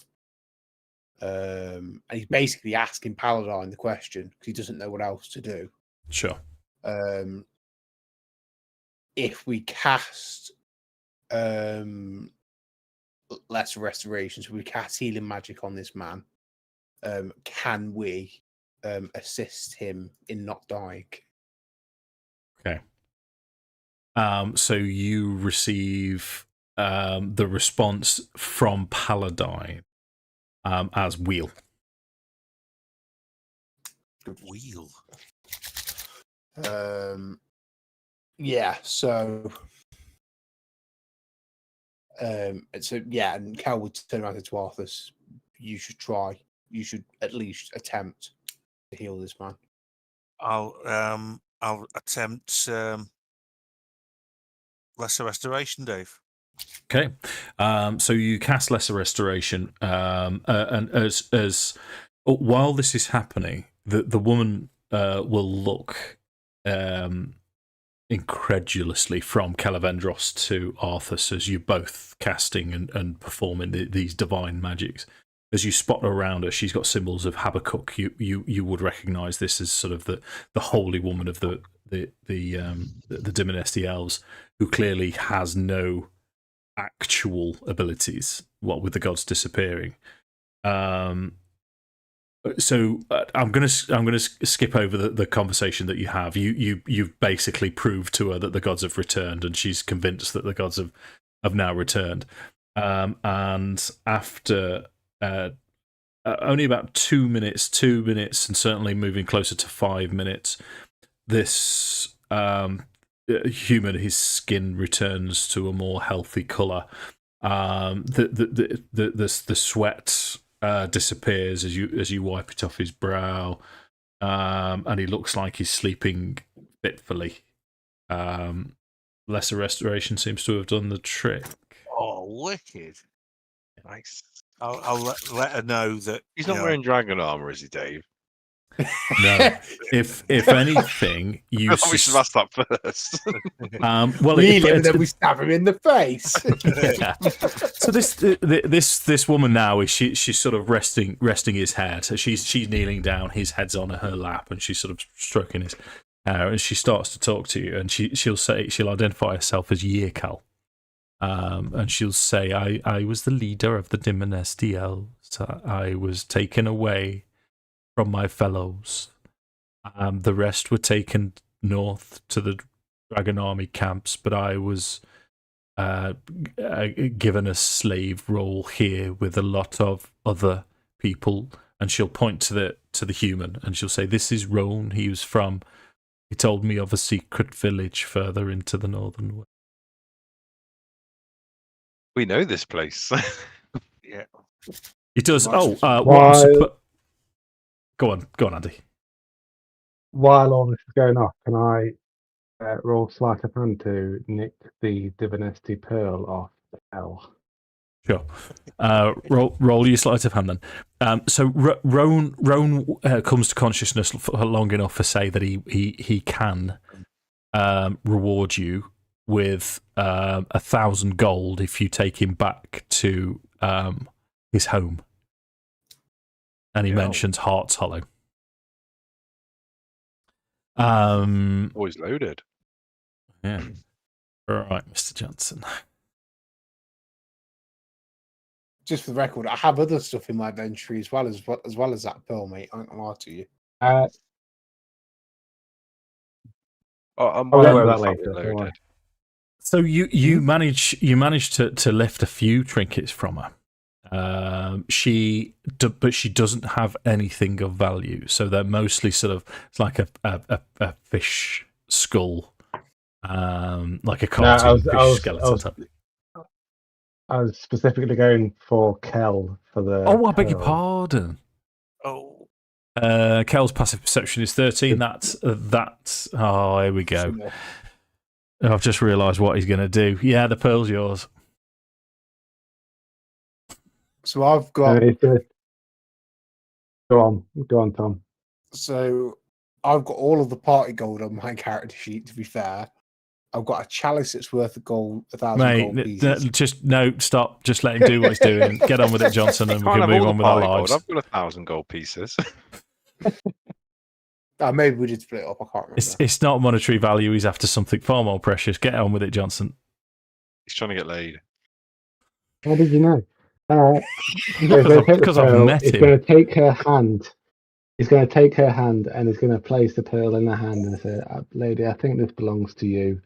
And he's basically asking Paladin the question because he doesn't know what else to do. Sure. if we cast lesser restorations, we cast healing magic on this man, can we assist him in not dying? Okay. So you receive the response from Paladin as wheel. Wheel. Yeah, so and Cal would turn around to Arthas. You should try. You should at least attempt to heal this man. I'll attempt lesser restoration, Dave. Okay. So you cast lesser restoration, and as while this is happening, the woman will look incredulously from Kelevendros to Arthas as you both casting and performing these divine magics. As you spot around her, she's got symbols of Habakkuk. You would recognise this as sort of the holy woman of the Dynasty elves, who clearly has no actual abilities. What with the gods disappearing. So I'm gonna skip over the conversation that you have. You've basically proved to her that the gods have returned, and she's convinced that the gods have now returned. And after only about 2 minutes, and certainly moving closer to 5 minutes, this human, his skin returns to a more healthy colour. The sweat disappears as you wipe it off his brow, and he looks like he's sleeping fitfully. Lesser restoration seems to have done the trick. Oh, wicked! Nice. I'll let her know that He's not wearing dragon armor, is he, Dave? No. If anything, you I we should ask that first. well, Really, and then we stab him in the face. Yeah. So this woman now is she's sort of resting his head. So she's kneeling down, his head's on her lap, and she's sort of stroking his hair, and she starts to talk to you, and she'll identify herself as Yirkal. And she'll say, I was the leader of the Dynasty elves. I was taken away from my fellows. The rest were taken north to the Dragon Army camps, but I was given a slave role here with a lot of other people. And she'll point to the human, and she'll say, "This is Roan. He told me of a secret village further into the northern world." We know this place. yeah, It does. Nice. Go on, Andy. While all this is going off, can I roll sleight of hand to nick the Divinity Pearl off the L? Sure. Roll your sleight of hand then. So Roan comes to consciousness for long enough to say that he can reward you with 1,000 gold if you take him back to his home. And he mentions Heart's Hollow. Always loaded. Yeah. All right, Mr. Johnson. Just for the record, I have other stuff in my inventory as well as that pearl, mate. I can't lie to you. I'm I'll well get aware to of that the fact later. we're don't worry. loaded. So you manage to lift a few trinkets from her. But she doesn't have anything of value. So they're mostly sort of, it's like a fish skull, like a cartoon fish skeleton. I was specifically going for Kel for the. Oh, I beg your pearl. pardon. Oh, Kel's passive perception is 13. That's. Oh, here we go. I've just realised what he's going to do. Yeah, the pearl's yours. So I've got. Go on, Tom. So I've got all of the party gold on my character sheet. To be fair, I've got a chalice that's worth of gold, 1,000 gold pieces. Stop. Just let him do what he's doing. Get on with it, Johnson, and we Can't can have move all on the with our party gold. lives. I've got 1,000 gold pieces. Maybe we did split it up. I can't remember. It's not monetary value. He's after something far more precious. Get on with it, Johnson. He's trying to get laid. How did you know? Because I've met He's him. going to take her hand. He's going to take her hand and he's going to place the pearl in her hand and say, "Lady, I think this belongs to you."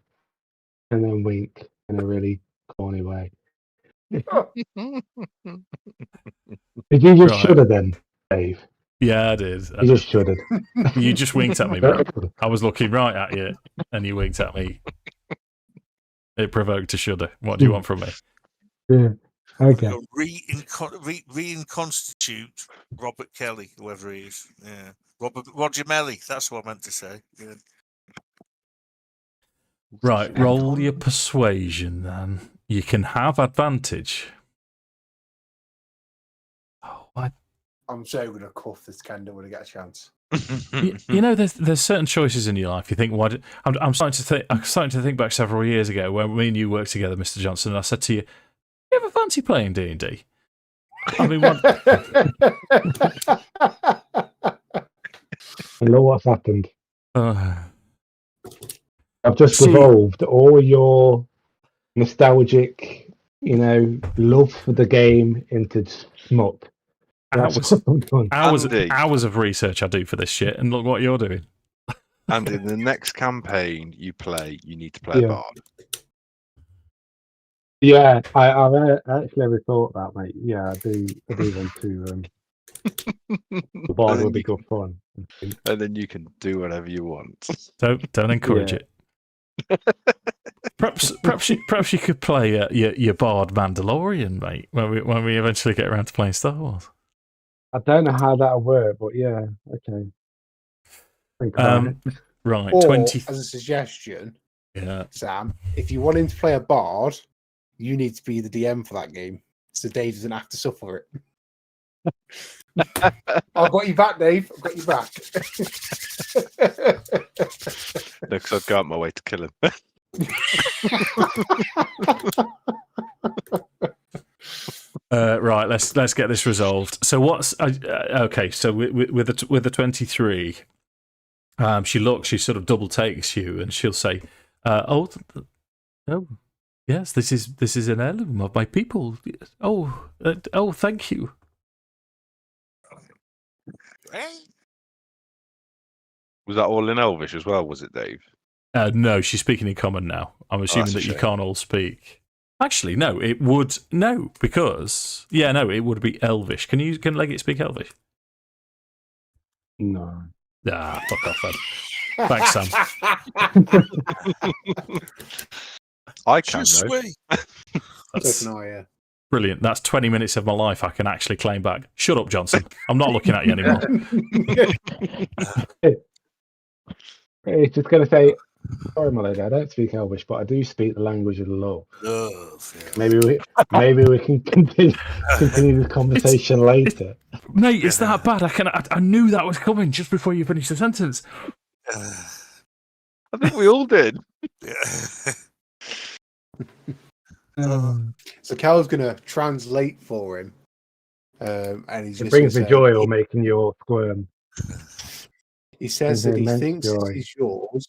And then wink in a really corny way. Did you just Right. shudder then, Dave? Yeah, I did. You just shuddered. You just winked at me, bro. I was looking right at you, and you winked at me. It provoked a shudder. What do you want from me? Yeah. Okay. Reinconstitute Robert Kelly, whoever he is. Yeah, Roger Melly. That's what I meant to say. Yeah. Right, roll your persuasion, then. You can have advantage. Oh, I'm so going to cuff this Kender when I get a chance. you know, there's certain choices in your life. You think, I'm starting to think back several years ago when me and you worked together, Mr. Johnson. And I said to you, "You ever fancy playing D&D?" I mean, what? I know what's happened. Uh, I've just See- evolved all your nostalgic, love for the game into smut. That's hours, what I'm doing. Andy. hours of research I do for this shit, and look what you're doing. And in the next campaign you need to play Yeah. a bard. Yeah, I actually never thought that, mate. Yeah, I do want to. The bard would be good fun. And then you can do whatever you want. Don't encourage Yeah. it. Perhaps you could play your bard Mandalorian, mate, when we eventually get around to playing Star Wars. I don't know how that'll work, but yeah, okay. Think about it. Right, Or, 20. as a suggestion, Yeah. Sam, if you want him to play a bard, you need to be the DM for that game, so Dave doesn't have to suffer it. I've got you back, Dave. I've got you back. No, because I'd go out my way to kill him. Right, let's get this resolved. So what's okay? So with the 23, she sort of double takes you, and she'll say, "Oh, yes, this is an heirloom of my people. Oh, thank you." Hey, Was that all in Elvish as well, was it, Dave? No, she's speaking in common now. I'm assuming that's a that you shame. can't all speak. Actually, no, it would because it would be Elvish. Can Leggit speak Elvish? No. Ah, fuck off, then. Thanks, Sam. I can, Je though. suis. That's yeah. brilliant. That's 20 minutes of my life I can actually claim back. Shut up, Johnson. I'm not looking at you anymore. It's just going to say, "Sorry, my lady, I don't speak Elvish, but I do speak the language of the law." Love, yeah. Maybe we can continue this conversation later. Mate, it's that bad. I knew that was coming just before you finished the sentence. I think we all did. So Cal's going to translate for him, and he's It just brings gonna me say- joy or making you all squirm. He says that he Immense thinks joy. this is yours,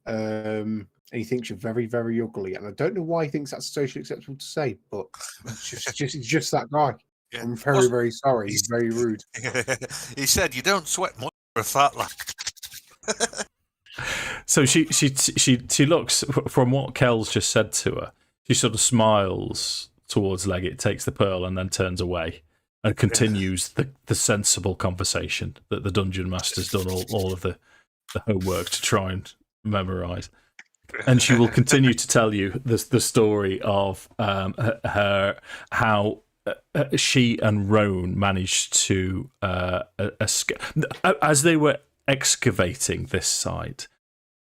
and he thinks you're very, very ugly. And I don't know why he thinks that's socially acceptable to say, but he's just that guy. Yeah. I'm very, very sorry. He's very rude. He said, "You don't sweat much for a fat lad." So she looks, from what Kel's just said to her, she sort of smiles towards Leggit, takes the pearl, and then turns away and continues the sensible conversation that the dungeon master's done all of the homework to try and memorize. And she will continue to tell you the story of how she and Roan managed to escape. As they were excavating this site,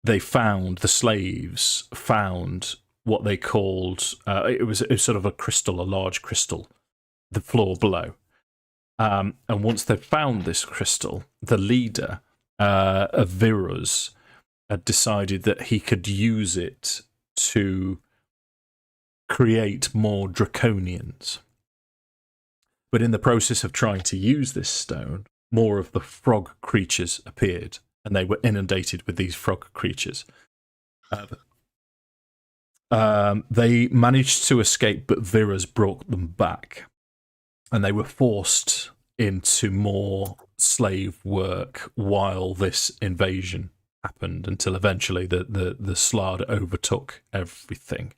the slaves found what they called, it was sort of a large crystal, the floor below. And once they found this crystal, the leader of Virus had decided that he could use it to create more draconians. But in the process of trying to use this stone, more of the frog creatures appeared, and they were inundated with these frog creatures. They managed to escape, but Vira's brought them back, and they were forced into more slave work while this invasion happened, until eventually the Slard overtook everything.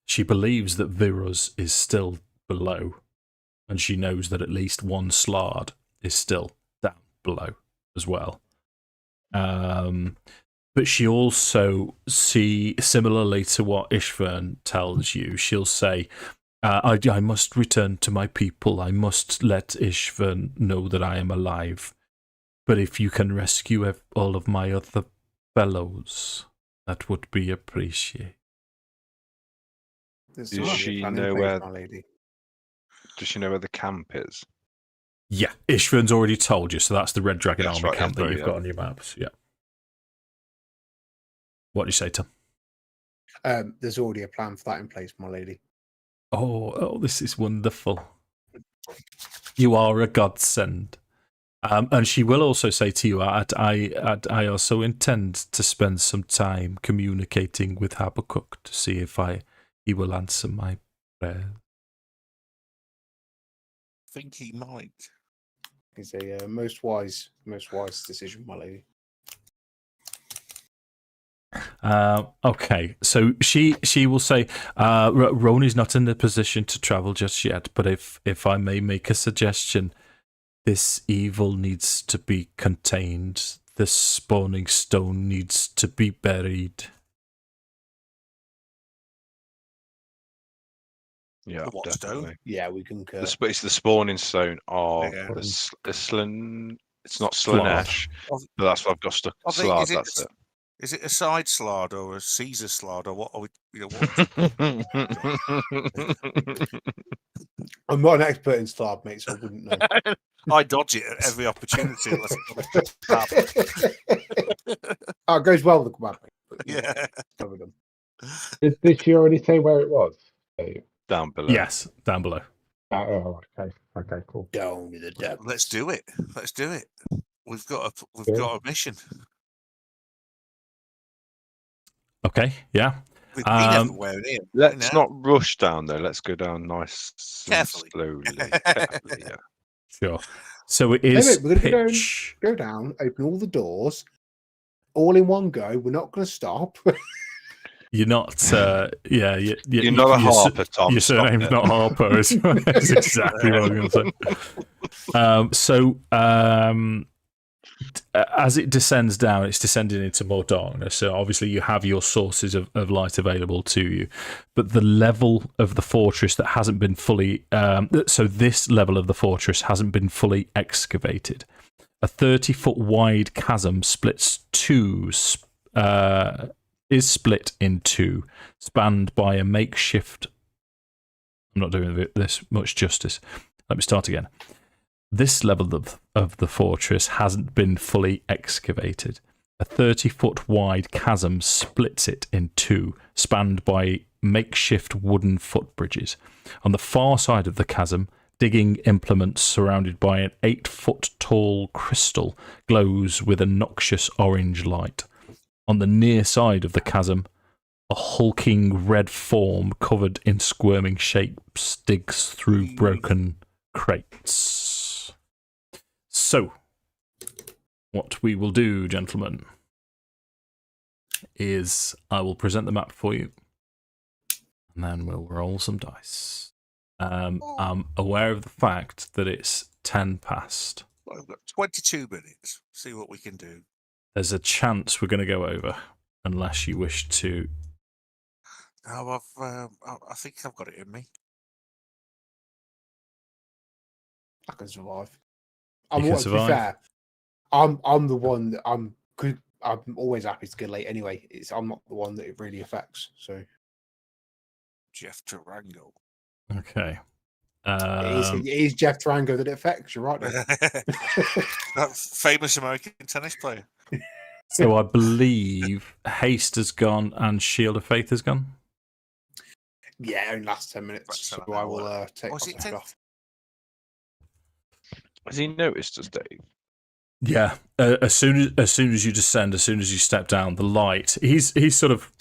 She believes that Vira's is still below, and she knows that at least one Slard is still down below as well. But she also similarly to what Ishvern tells you, she'll say, I must return to my people. I must let Ishvern know that I am alive. But if you can rescue all of my other fellows, that would be appreciated. Does she know where the camp is? Yeah, Ishvern's already told you, so that's the Red Dragon That's Army right, camp yeah, that you've yeah. got on your maps. Yeah. What do you say, Tom? There's already a plan for that in place, my lady. Oh, this is wonderful. You are a godsend. And she will also say to you, I also intend to spend some time communicating with Habakkuk to see if he will answer my prayer. I think he might. It's a most wise decision, my lady. Okay, so she will say, Roni's not in the position to travel just yet, but if I may make a suggestion, this evil needs to be contained. The spawning stone needs to be buried. Yeah, The what stone? definitely. Yeah, we concur. It's the spawning stone of Yeah. it's not Slard. Slanesh, but that's what I've got stuck. I think, Slard, that's it. Is it a side slard or a Caesar slard or what are we? What I'm not an expert in Slard, mate, so I wouldn't know. I dodge it at every opportunity. Unless Oh, it goes well with the command, mate. But yeah. cover them. Did she already say where it was? Down below. Yes, down below. Oh, okay, cool. Down to the depths. Let's do it. Let's do it. We've got Yeah. a mission. Okay, yeah. We've been everywhere here. Let's not rush down there. Let's go down nice and Carefully. slowly. Carefully, yeah. Sure. So it is we're gonna pitch. go down, open all the doors, all in one go. We're not going to stop. You're not. You're not a Harper, Tom. Your Stop surname's it. not Harper. That's exactly what I was going to say. As it descends down, it's descending into more darkness. So obviously you have your sources of light available to you, but the level of the fortress that hasn't been fully this level of the fortress hasn't been fully excavated. A 30-foot wide chasm is split in two, spanned by a makeshift. I'm not doing this much justice. Let me start again. This level of the fortress hasn't been fully excavated. A 30-foot wide chasm splits it in two, spanned by makeshift wooden footbridges. On the far side of the chasm, digging implements surrounded by an 8-foot tall crystal glows with a noxious orange light. On the near side of the chasm, a hulking red form covered in squirming shapes digs through broken crates. So, what we will do, gentlemen, is I will present the map for you, and then we'll roll some dice. I'm aware of the fact that it's 10 past. Well, we've got 22 minutes. See what we can do. There's a chance we're going to go over, unless you wish to. No, I think I've got it in me. I can survive. You can To survive. be fair, I'm the one that I'm always happy to get late anyway. I'm not the one that it really affects. So Jeff Tarango. Okay. it is Jeff Tarango that it affects. You're right. That famous American tennis player. So I believe Haste has gone and Shield of Faith has gone. Yeah, only last 10 minutes. Right, so So I will take Was it my 10? off. Has he noticed us, Dave? Yeah. As soon as you descend, as soon as you step down, the light. He's sort of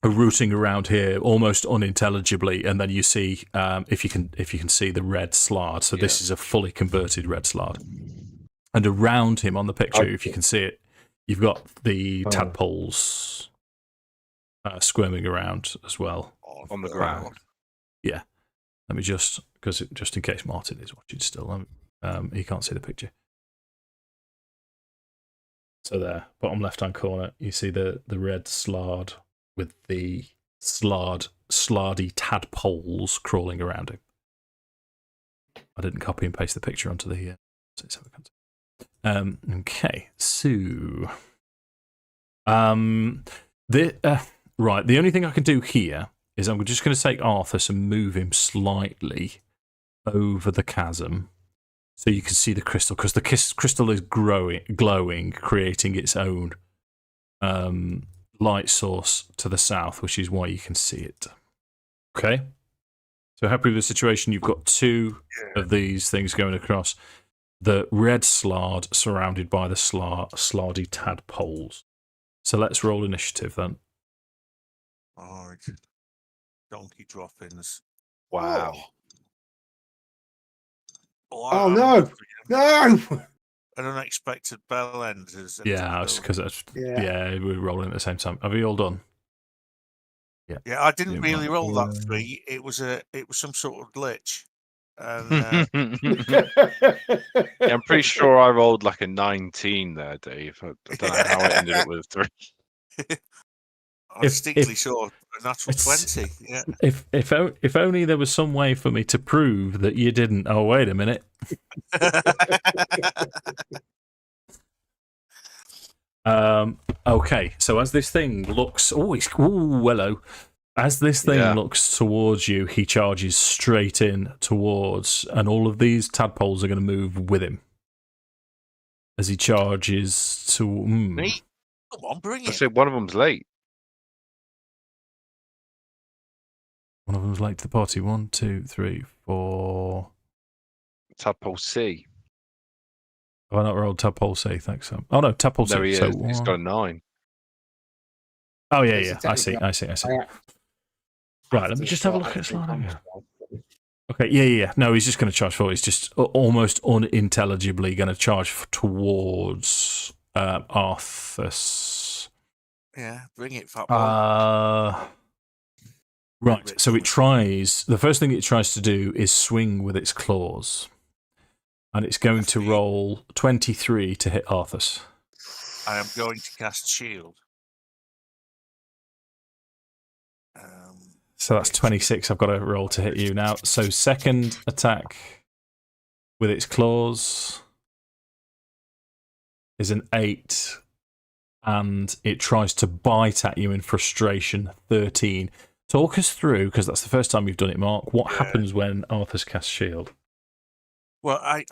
rooting around here almost unintelligibly, and then you see if you can see the red slard. So this is a fully converted red slard, and around him on the picture, if you can see it, you've got the tadpoles squirming around as well on the ground. Yeah, let me just in case Martin is watching still, he can't see the picture. So there, bottom left hand corner, you see the red slard with the slardy tadpoles crawling around him. I didn't copy and paste the picture onto the. Okay, so right. The only thing I can do here is I'm just going to take Arthas and move him slightly over the chasm, so you can see the crystal, because the crystal is glowing, creating its own light source to the south, which is why you can see it. Okay, so happy with the situation. You've got two of these things going across. The red slard surrounded by the slardy tadpoles. So let's roll initiative then. All right. Donkey droppings. Wow. Oh no! No! An unexpected bell end. Yeah, because we're rolling at the same time. Have you all done? Yeah, I didn't really roll that 3. It was some sort of glitch. And, I'm pretty sure I rolled like a 19 there, Dave. I don't know how it ended up with a 3. I'm distinctly sure a natural 20. Yeah. If only there was some way for me to prove that you didn't. Oh, wait a minute. Okay, so as this thing looks, hello. As this thing looks towards you, he charges straight in towards, and all of these tadpoles are going to move with him as he charges to. Me? Come on, bring it. I said one of them's late. One of them's late to the party. 1, 2, 3, 4. Tadpole C. Have I not rolled tadpole C? Thanks, Sam. Oh no, tadpole C. There he is. So, He's got a 9. Oh yeah. I see. Right, let me just have a look at sliding. Okay, yeah. No, he's just going to charge forward. He's just almost unintelligibly going to charge towards Arthas. Yeah, bring it, fat boy. Right, so it tries. The first thing it tries to do is swing with its claws, and it's going to roll 23 to hit Arthas. I am going to cast shield. So that's 26. I've got to roll to hit you now. So second attack with its claws is an 8, and it tries to bite at you in frustration. 13. Talk us through, because that's the first time you've done it, Mark. What happens when Arthas casts shield? Well, I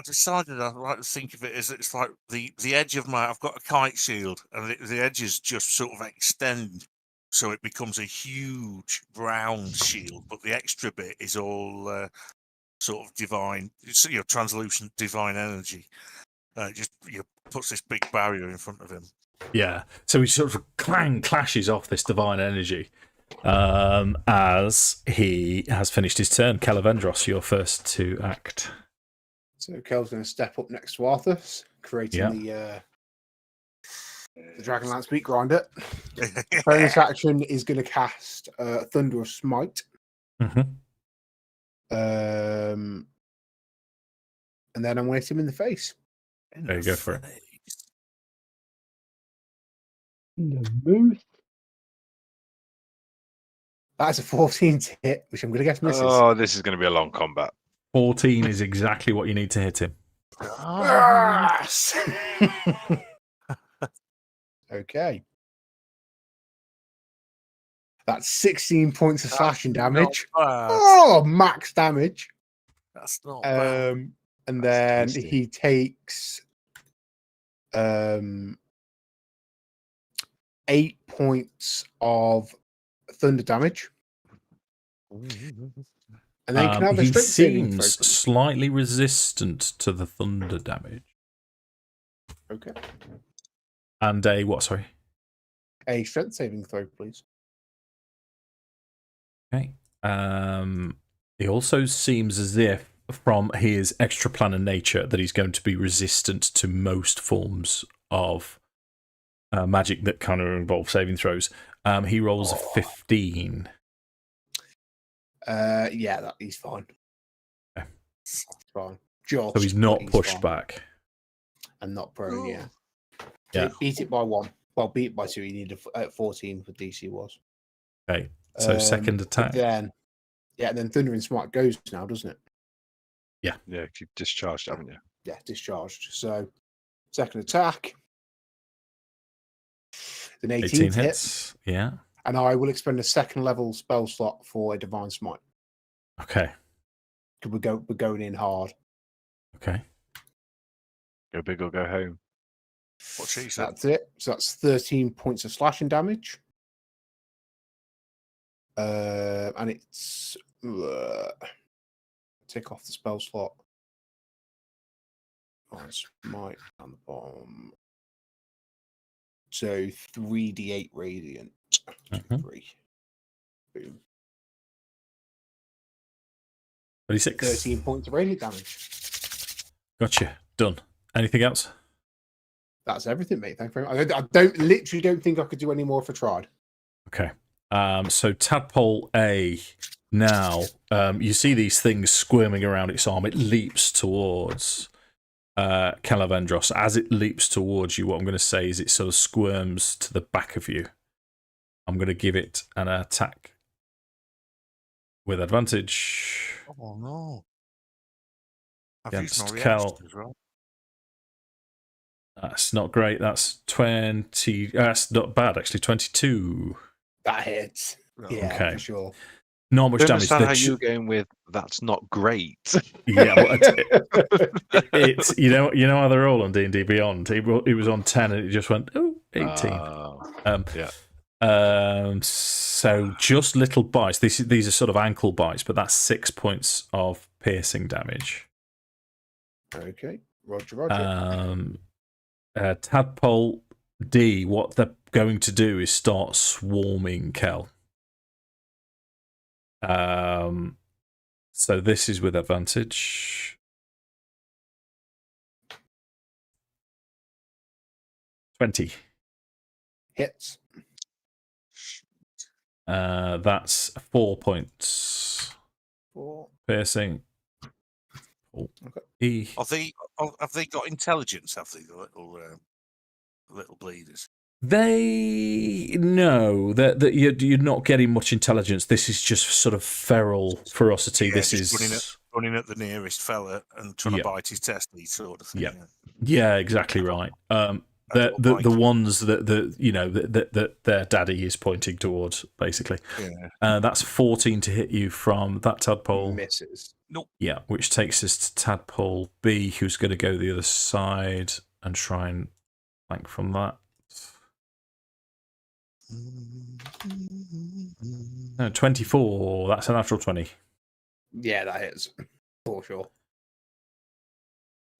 decided I like to think of it as it's like the edge of I've got a kite shield, and the edges just sort of extend. So it becomes a huge round shield, but the extra bit is all sort of divine, translucent divine energy. Just puts this big barrier in front of him. Yeah. So he sort of clashes off this divine energy as he has finished his turn. Kelevendros, you're first to act. So Kel's going to step up next to Arthas, creating the Dragonlance Beat Grinder. Bonus action is going to cast Thunderous Smite. Mm-hmm. And then I'm going to hit him in the face. There you go for it. That's a 14 to hit, which I'm going to guess misses. Oh, this is going to be a long combat. 14 is exactly what you need to hit him. Yes! Okay. That's 16 points of slashing damage. Oh, max damage. That's not bad. And then he takes 8 points of thunder damage. And then can have a he strength saving seems throw. slightly resistant to the thunder damage. Okay. And a what? Sorry. A strength saving throw, please. Okay. It also seems as if, from his extra planar nature, that he's going to be resistant to most forms of magic that kind of involve saving throws. He rolls a 15. Yeah, he's fine. Okay. Fine. Just, So he's not but pushed fine. back. And not prone, yeah. Yeah. Beat it by 1. Well, beat it by 2. He needed 14 for DC was. Okay. So second attack. Then Thundering Smite goes now, doesn't it? Yeah, you've discharged, haven't you? Yeah, discharged. So second attack. Then 18 hits. Yeah. And I will expend a second level spell slot for a Divine Smite. Okay. Because we're going in hard. Okay. Go big or go home. What she said. That's it. So that's 13 points of slashing damage. And it's take off the spell slot. Smite down the bottom. So 3d8 radiant. 3. Boom. 36. 13 points of radiant damage. Gotcha. Done. Anything else? That's everything, mate. Thank you very much. I literally don't think I could do any more if I tried. Okay. So Tadpole A. Now, you see these things squirming around its arm. It leaps towards Kelevendros. As it leaps towards you, what I'm going to say is it sort of squirms to the back of you. I'm going to give it an attack with advantage. Oh no! I've Against used my Kel. reaction as well. That's not great. That's 20. That's not bad, actually. 22. That hits. Oh, Yeah, okay. for sure. Not much I don't damage. understand how you're going with that's not great. Yeah, well, it's you know how they're all on D&D Beyond. He was on 10 and it just went 18. Yeah. So just little bites. These are sort of ankle bites, but that's 6 points of piercing damage. Okay, Roger. Tadpole D. What they're going to do is start swarming Kel. So this is with advantage. 20. Hits. That's 4 points. 4. Piercing. Oh. Okay. E. Have they got intelligence? Have they, the little bleeders? No, that you're not getting much intelligence. This is just sort of feral ferocity. Yeah, this just is running at the nearest fella and trying to bite his testes, sort of thing. Yeah, exactly right. The ones that their daddy is pointing towards, basically. Yeah. That's 14 to hit you from that Tadpole. Misses. Nope. Yeah, which takes us to Tadpole B, who's going to go the other side and try and flank from that. No, 24. That's a natural 20. Yeah, that is for sure.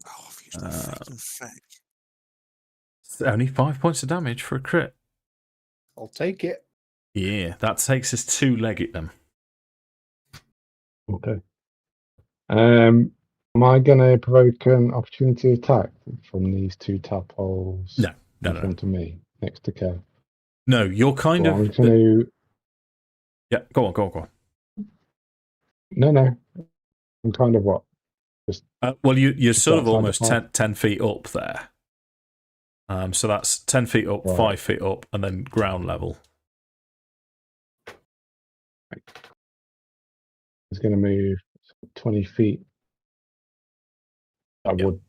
Oh, I've used that freaking fake. Only 5 points of damage for a crit. I'll take it. Yeah, that takes us to Leggit then. Okay. Am I going to provoke an opportunity attack from these two tadpoles? No. In front of me, next to Kev. No, you're kind of. I'm going to. Yeah, go on. No. I'm kind of what? Just. Well, you're sort of outside almost the 10 feet up there. So that's 10 feet up, Right. 5 feet up, and then ground level. It's going to move 20 feet. I would.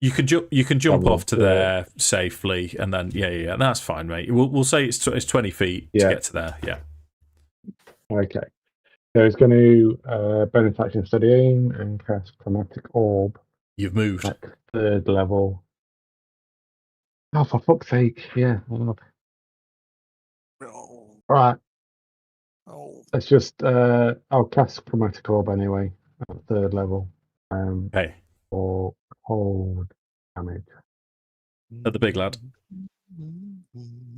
You can jump will off to do it. there safely, and then yeah, that's fine, mate. We'll say it's 20 feet to get to there. Yeah. Okay. So it's going to bonus action study aim and cast chromatic orb. You've moved. Like 3rd level. Oh, for fuck's sake! Yeah. Oh. All right. Oh. Let's just. I'll cast chromatic orb anyway at 3rd level. Okay. or cold damage. At the big lad.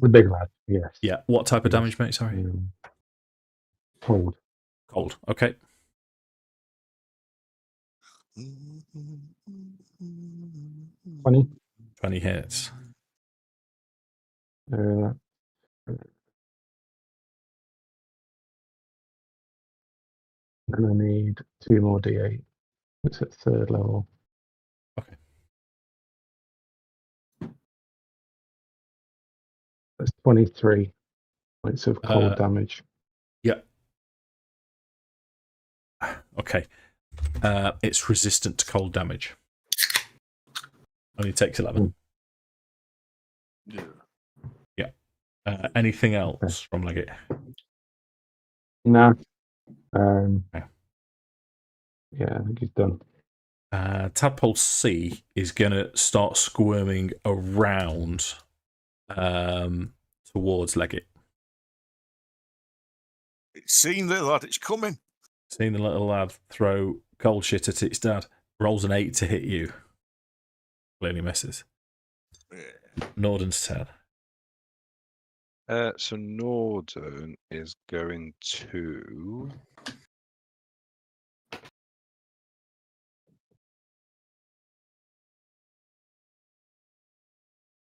The big lad, yes. Yeah. What type of damage, mate? Sorry. Cold. Cold. Okay. 20. 20 hits. Then I need 2 more d8. It's at 3rd level. Okay. That's 23 points of cold damage. Yeah. Okay. It's resistant to cold damage. Only takes 11. Yeah. Anything else from Leggit? Nah. Yeah. Yeah, I think he's done. Tadpole C is going to start squirming around towards Leggit. It's seen there, lad. It's coming. Seeing the little lad throw cold shit at its dad. Rolls an 8 to hit you. Clearly misses. Yeah. Nordan's turn. So Nordan is going to.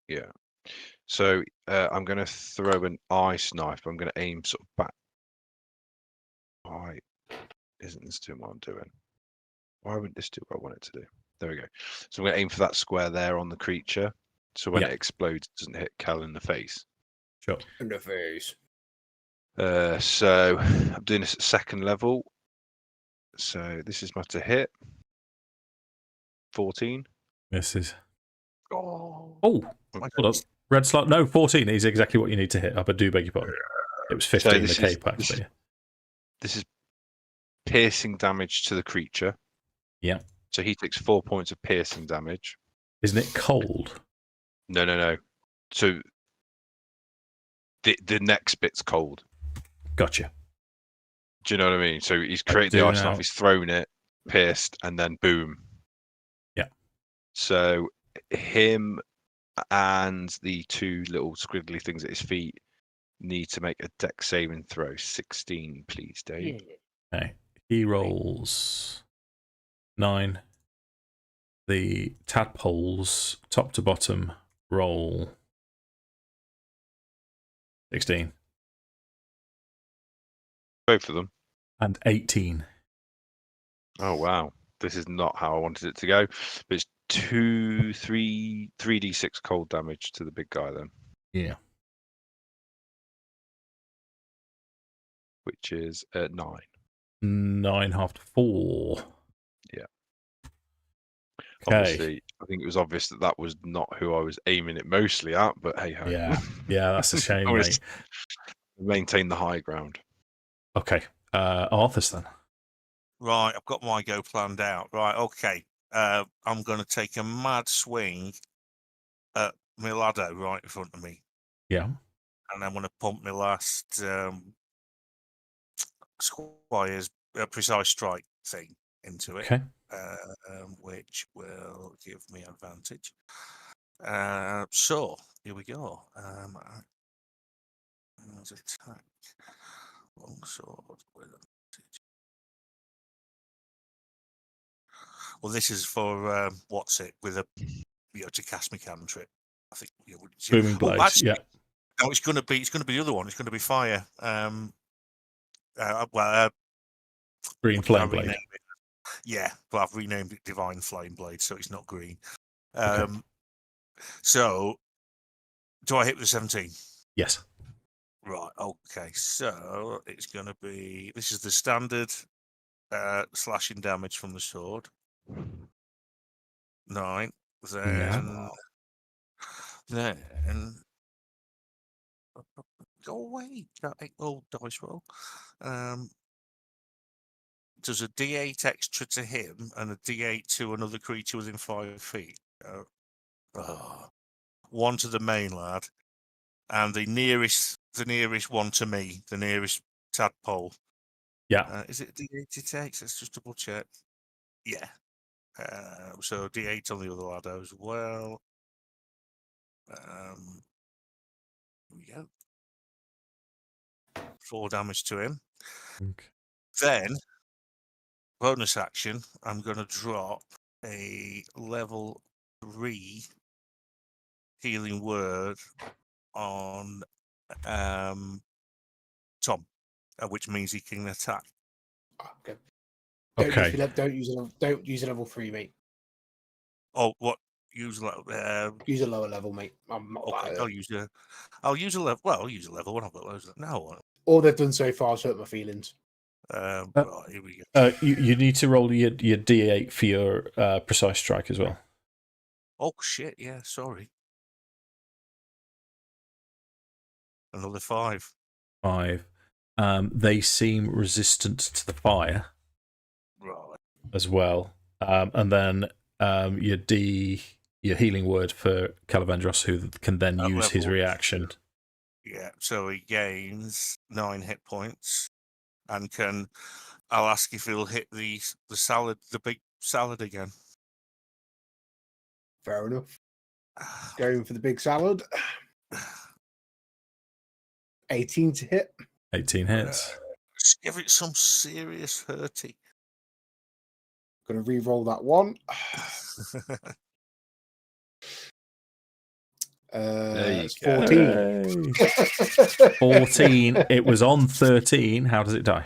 Yeah. So I'm going to throw an ice knife. I'm going to aim sort of back. Why isn't this doing what I'm doing? Why wouldn't this do what I want it to do? There we go. So I'm going to aim for that square there on the creature. So when it explodes, it doesn't hit Cal in the face. Sure. In the face. So I'm doing this at 2nd level. So this is my to hit. 14. Misses. Oh. Oh, hold on. Red slot. No, 14 is exactly what you need to hit. I do beg your pardon. It was 15 in the K-Pack. This is piercing damage to the creature. Yeah. So he takes 4 points of piercing damage. Isn't it cold? No. So the next bit's cold. Gotcha. Do you know what I mean? So he's created the ice knife, he's thrown it, pierced, and then boom. Yeah. So him and the 2 little squiggly things at his feet need to make a dex saving throw. 16, please, Dave. Okay. He rolls 9. The tadpoles, top to bottom, roll 16. Both of them. And 18. Oh, wow. This is not how I wanted it to go. But it's 3d6 cold damage to the big guy then. Yeah. Which is 9. 9 half to 4. Yeah. Okay. Obviously, I think it was obvious that that was not who I was aiming it mostly at, but hey ho. Yeah, that's a shame, mate. Maintain the high ground. Okay, Arthas then. Right, I've got my go planned out. Right, okay. I'm going to take a mad swing at Milado right in front of me. Yeah. And I'm going to pump my last Squire's precise strike thing into it. Okay. Which will give me advantage. So here we go. Attack. Longsword with advantage. Well, this is for what's it with a to cast me cantrip. I think Booming blades. Actually, yeah. No, it's going to be the other one. It's going to be fire. Green flame blade. Yeah, but I've renamed it Divine Flame Blade, so it's not green. Okay. So, do I hit with 17? Yes. Right, okay. So, it's going to be... This is the standard slashing damage from the sword. 9. Then... Go away, that old dice roll. Does a D8 extra to him and a D8 to another creature within 5 feet. 1 to the main lad, and the nearest one to me, the nearest tadpole. Yeah. Is it D8 it takes? Let's just double check. Yeah. So D8 on the other ladder as well. Here we go. 4 damage to him. Okay. Then, bonus action, I'm going to drop a level 3 healing word on Tom, which means he can attack. Okay. Okay. Don't use a level 3, mate. Oh, what? Use Use a lower level, mate. I'm not okay, that I'll use a level. Well, I'll use a level when I've got loads. No. All they've done so far is hurt my feelings. Right, here we go. You need to roll your D8 for your precise strike as well. Oh shit! Yeah, sorry. Another 5. 5. They seem resistant to the fire Right. as well. And then your healing word for Kelevendros, who can then use his level. reaction. Yeah, so he gains 9 hit points, and I'll ask if he'll hit the salad, the big salad again. Fair enough. Going for the big salad. 18 to hit. 18 hits. Let's give it some serious hurty. Gonna re-roll that one. There you It's go. 14. 14. It was on 13. How does it die?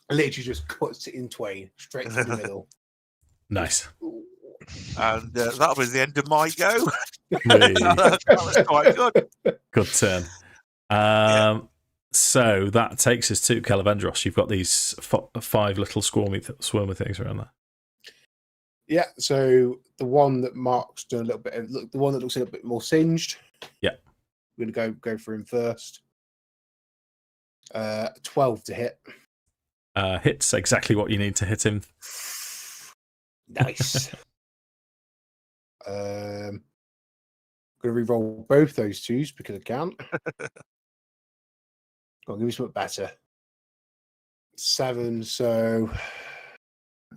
Literally just cuts it in twain, straight through the middle. Nice. And that'll be the end of my go. Hey. That was quite good. Good turn. So that takes us to Kelevendros. You've got these 5 little swarmy things around there. Yeah, so the one that Mark's done a little bit, the one that looks a little bit more singed. Yeah. We're gonna go for him first. 12 to hit. Hits exactly what you need to hit him. Nice. Gonna re-roll both those 2s because I can. Go on, give me something better. 7, so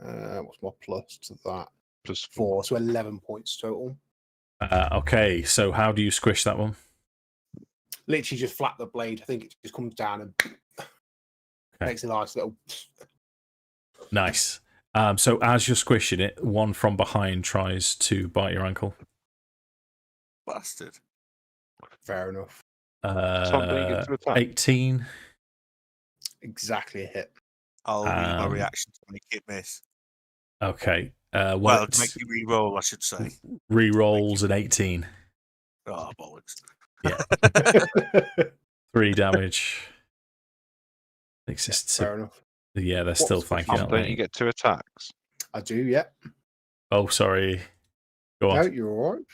what's my plus to that? Plus 4, so 11 points total. Okay, so how do you squish that one? Literally just flat the blade. I think it just comes down and makes a nice little. Nice. So as you're squishing it, one from behind tries to bite your ankle. Bastard. Fair enough. Tom, don't you get to attack? 18. Exactly a hit. I'll read my reaction to make it miss. Okay. Well, to make you re-roll, I should say. Re-rolls an 18. Oh, bollocks. Yeah. 3 damage. Exists. Fair enough. Yeah, they're still flanking Tom, out. don't you get 2 attacks? I do, yeah. Oh, sorry. Go on. No, you're all right.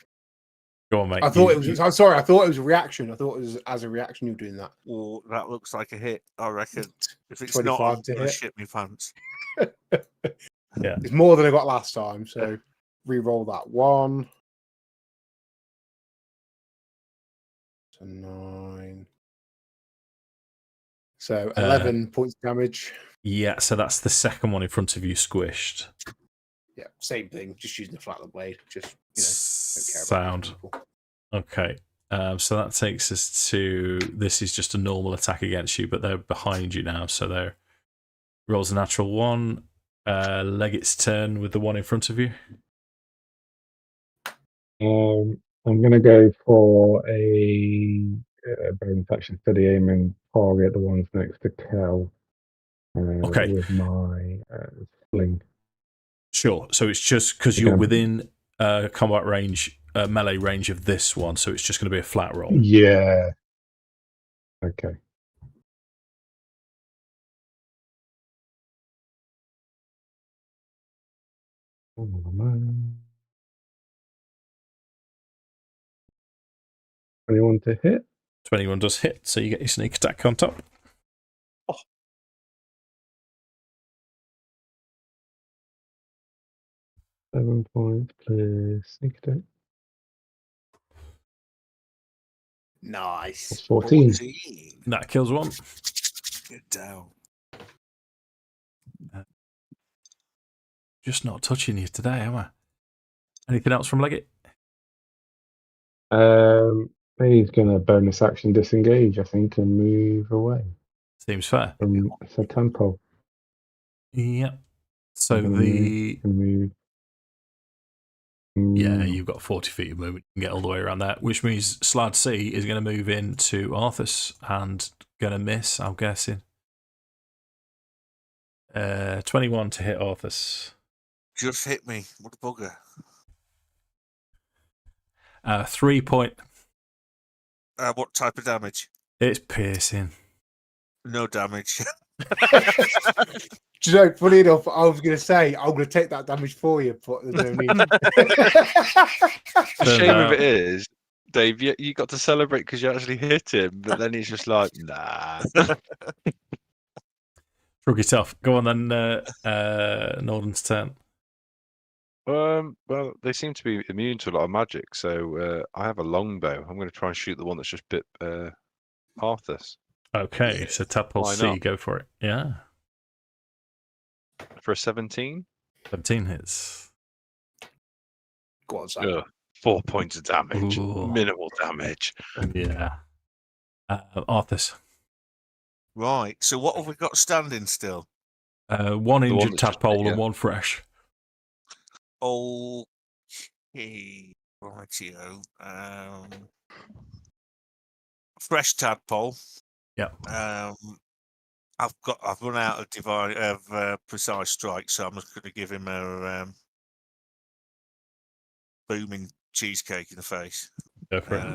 Go on, mate. I thought it was. I'm sorry. I thought it was a reaction. I thought it was as a reaction you were doing that. Well, that looks like a hit, I reckon. If it's 25 not, I'm to going to hit. shit me pants. Yeah. It's more than I got last time. So re-roll that 1. So 9. So 11 points damage. Yeah, so that's the second one in front of you squished. Yeah, same thing. Just using the flat of the blade. Just don't care Sound. about people. Okay. So that takes us to, this is just a normal attack against you, but they're behind you now, so they're rolls a natural 1. Leggit's turn with the one in front of you. I'm going to go for a bonus action steady aim and target the ones next to Kel Okay. with my sling. Sure. So it's just because you're within combat range, melee range of this one, so it's just going to be a flat roll. Yeah. Okay. Oh, man. 21 to hit. 21 does hit, so you get your sneak attack on top. 7 points plus sneak attack. Nice. That's 14. That kills one. Get down. just not touching you today, am I? Anything else from Leggit? He's going to bonus action disengage, I think, and move away Seems fair. from the temple. Yep. So Gonna the move. yeah, you've got 40 feet of movement. You can get all the way around there, which means Slad C is going to move into Arthas and going to miss, I'm guessing. 21 to hit Arthas. Just hit me. What a bugger. 3 point. What type of damage? It's piercing. No damage. Do you know, funny enough, I was going to say, I'm going to take that damage for you, but there's no need. The shame of it is, Dave, you got to celebrate because you actually hit him, but then he's just like, nah. Shrug it off. Go on then, Nordan's turn. Well, they seem to be immune to a lot of magic, so I have a longbow. I'm going to try and shoot the one that's just bit Arthas. Okay, Yeah, so tadpole why C, not? go for it. Yeah. For a 17? 17 hits. Go on, Sam. 4 points of damage. Ooh. Minimal damage. Yeah. Arthas. Right. So what have we got standing still? One one injured that's just tadpole hit and you. one fresh. Okay. Rightio. Fresh tadpole. Yep. I've run out of precise strike, so I'm just going to give him a booming cheesecake in the face. Go for it.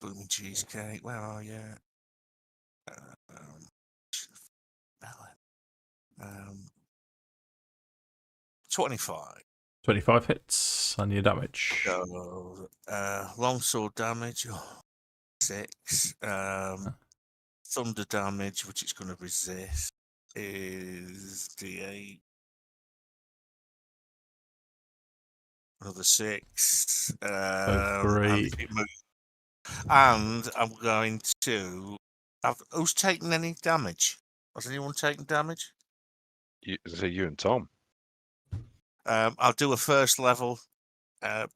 Booming cheesecake. Where are you? 25. 25 hits on your damage. So, longsword damage. 6. Thunder damage, which it's going to resist, is D8. Another 6. Three. And I'm going to. Who's taken any damage? Has anyone taken damage? You and Tom. I'll do a first level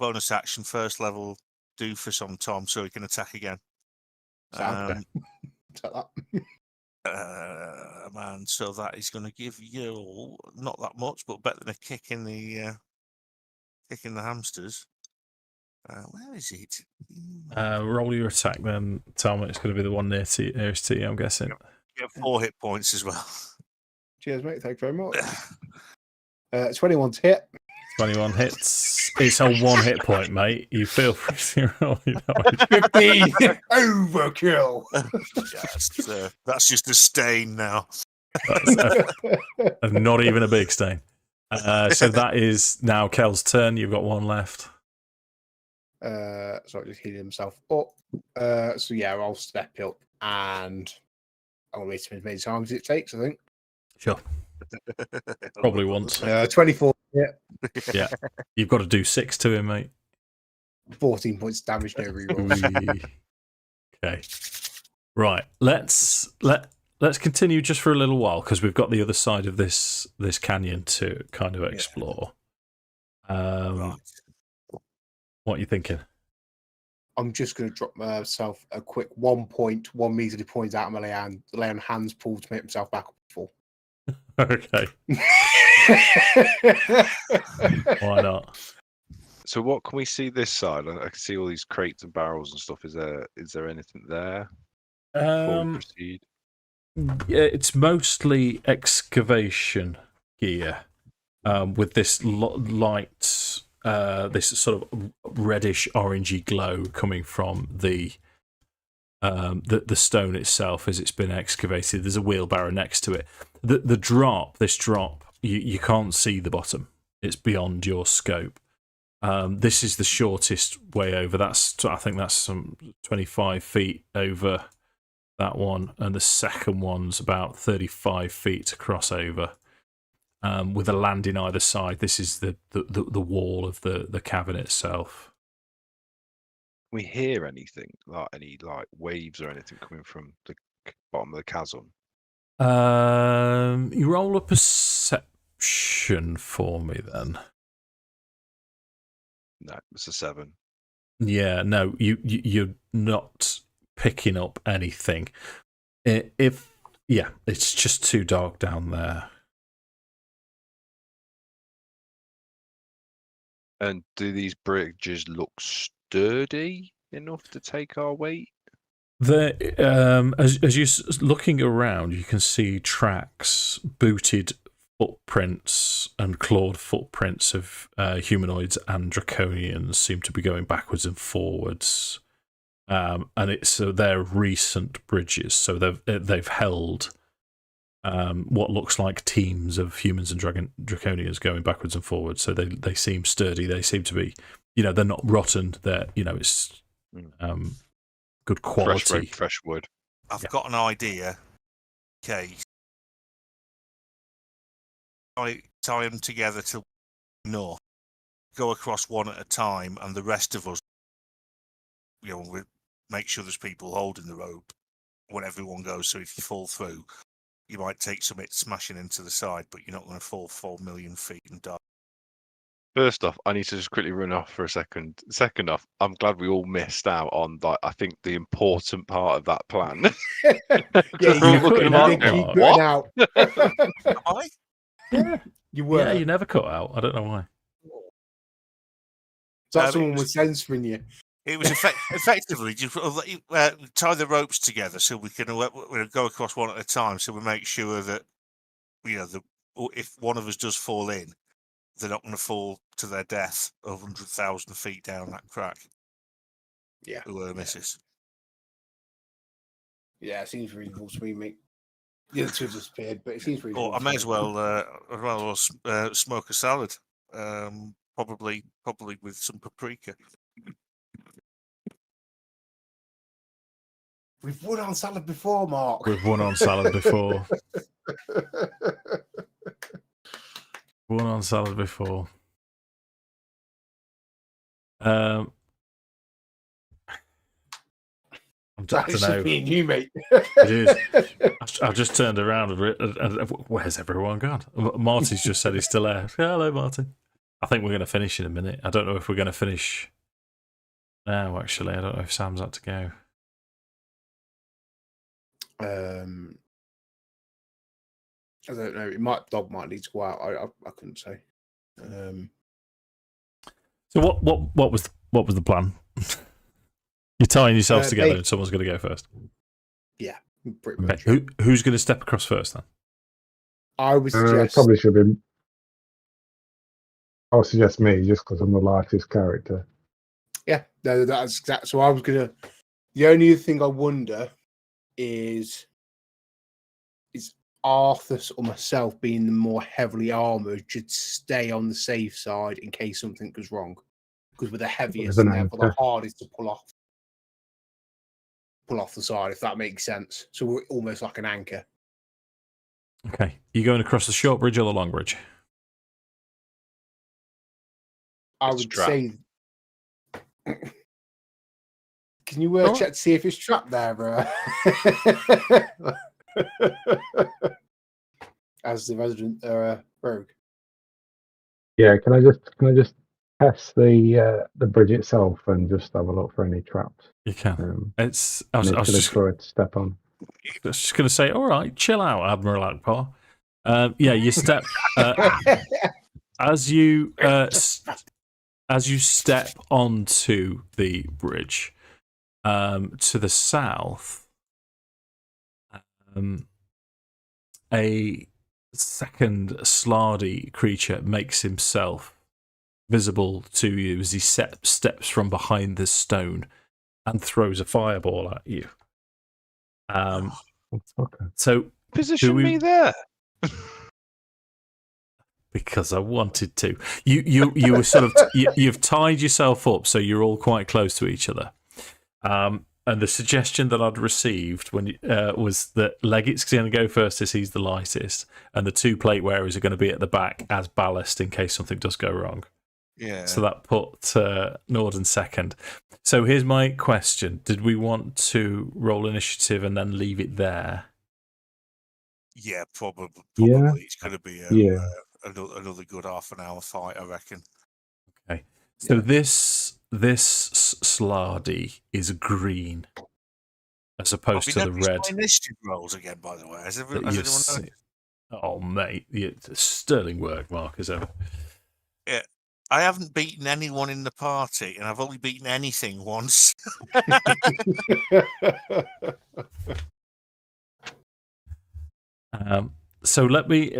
bonus action. First level doofus on Tom, so he can attack again. Sound Take that. Man, so that is going to give you not that much, but better than a kick in the hamsters. Where is it? Roll your attack then, Tom. It's going to be the one nearest to you, I'm guessing. Get 4 hit points as well. Cheers, mate. Thank you very much. 21 to hit. 21 hits. It's a 1 hit point, mate. You feel free to roll your damage. 15 overkill. Yes, that's just a stain now. That's not even a big stain. So that is now Kel's turn. You've got 1 left. Sorry, just healing himself up. So yeah, I'll step up and I'll wait him as many times as it takes, I think. Sure. Probably once. 24 hit, Yeah. You've got to do 6 to him, mate. 14 points of damage, no reroll. Okay. Right. Let's continue just for a little while because we've got the other side of this canyon to kind of explore. Right. What are you thinking? I'm just going to drop myself a quick 1 measly point out of my lay on hands pool to make myself back up full. Okay. Why not? So what can we see this side? I can see all these crates and barrels and stuff. Is there anything there before we proceed? Yeah, it's mostly excavation gear with this light, this sort of reddish orangey glow coming from the stone itself as it's been excavated. There's a wheelbarrow next to it. This drop, you can't see the bottom. It's beyond your scope. This is the shortest way over. I think that's some 25 feet over that one, and the second one's about 35 feet to cross over, with a landing either side. This is the wall of the cavern itself. We hear anything like any waves or anything coming from the bottom of the chasm? You roll a perception for me then. No, it's a 7. Yeah, no, you're not picking up anything. It's just too dark down there. And do these bridges look sturdy enough to take our weight? As you're looking around, you can see tracks, booted footprints, and clawed footprints of humanoids and draconians seem to be going backwards and forwards. And they're recent bridges, so they've held what looks like teams of humans and draconians going backwards and forwards. So they seem sturdy. They seem to be, they're not rotten. They're, it's good quality. Fresh wood. I've got an idea. Okay. I tie them together to north, go across one at a time, and the rest of us, we make sure there's people holding the rope when everyone goes. So if you fall through, you might take some hit smashing into the side, but you're not going to fall 4 million feet and die. First off, I need to just quickly run off for a second. Second off, I'm glad we all missed out on, I think, the important part of that plan. Out. Am I? Yeah, you were. Yeah, you never cut out. I don't know why. So someone was censoring you. It was effectively just tie the ropes together so we can go across one at a time. So we make sure that if one of us does fall in, they're not going to fall to their death 100,000 feet down that crack. Yeah, whoever misses. Yeah, it seems reasonable to me, mate. The other two disappeared, but it seems reasonable. I may as well smoke a salad. Probably with some paprika. We've won on salad before, Mark. We've won on salad before. Won on salad before. That is just me and you, mate. It is. I just turned around and where's everyone gone? Marty's just said he's still there. Hello, Marty. I think we're going to finish in a minute. I don't know if we're going to finish now, actually. I don't know if Sam's had to go. I don't know. Dog might need to go out. I couldn't say. So what was the plan? You're tying yourselves together, and someone's going to go first. Yeah, pretty much. Okay. Who's going to step across first then? I would suggest. Probably should be. I'll suggest me, just because I'm the lightest character. Yeah, no, that's exactly. So I was gonna. The only thing I wonder is Arthas or myself, being the more heavily armored, should stay on the safe side in case something goes wrong, because we're the heaviest and therefore the hardest to pull off the side, if that makes sense. So we're almost like an anchor. Okay, you going across the short bridge or the long bridge? I would say. Can you check to see if it's trapped there, bro? As the resident rogue. Yeah, can I just test the bridge itself and just have a look for any traps? You can. I was just going to step on. I was just going to say, all right, chill out, Admiral Akbar. Yeah, you step as you step onto the bridge. To the south, a second slardy creature makes himself visible to you as he steps from behind the stone and throws a fireball at you. Okay. So position me there. Because I wanted to. You were sort of you've tied yourself up so you're all quite close to each other. And the suggestion that I'd received was that Leggit's going to go first as he's the lightest, and the two plate wearers are going to be at the back as ballast in case something does go wrong. Yeah. So that put Nordan second. So here's my question. Did we want to roll initiative and then leave it there? Yeah, probably. Yeah. It's going to be another good half an hour fight, I reckon. Okay. So Yeah. this Slardy is green as opposed to the red. My initiative rolls again, by the way. Has that anyone you noticed? see. Oh, mate, sterling work, Mark, as ever. Yeah. I haven't beaten anyone in the party, and I've only beaten anything once. So let me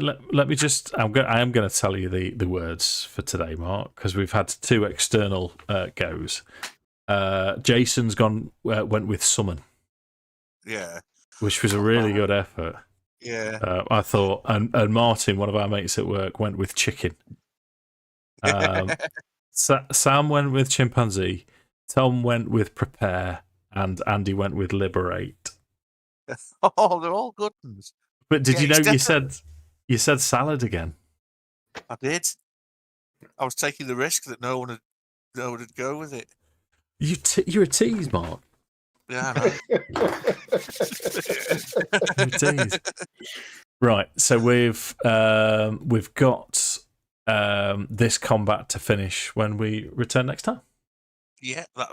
just. I am going to tell you the words for today, Mark, because we've had 2 external goes. Jason's went with summon, Yeah. which was a really good effort. Yeah. I thought, and Martin, one of our mates at work, went with chicken. Sam went with chimpanzee. Tom went with prepare, and Andy went with liberate. Oh, they're all good ones. But did you know it's you said salad again? I did. I was taking the risk that no one would go with it. You're a tease, Mark. Yeah, I know. You're a tease. Right, so we've got this combat to finish when we return next time. Yeah, that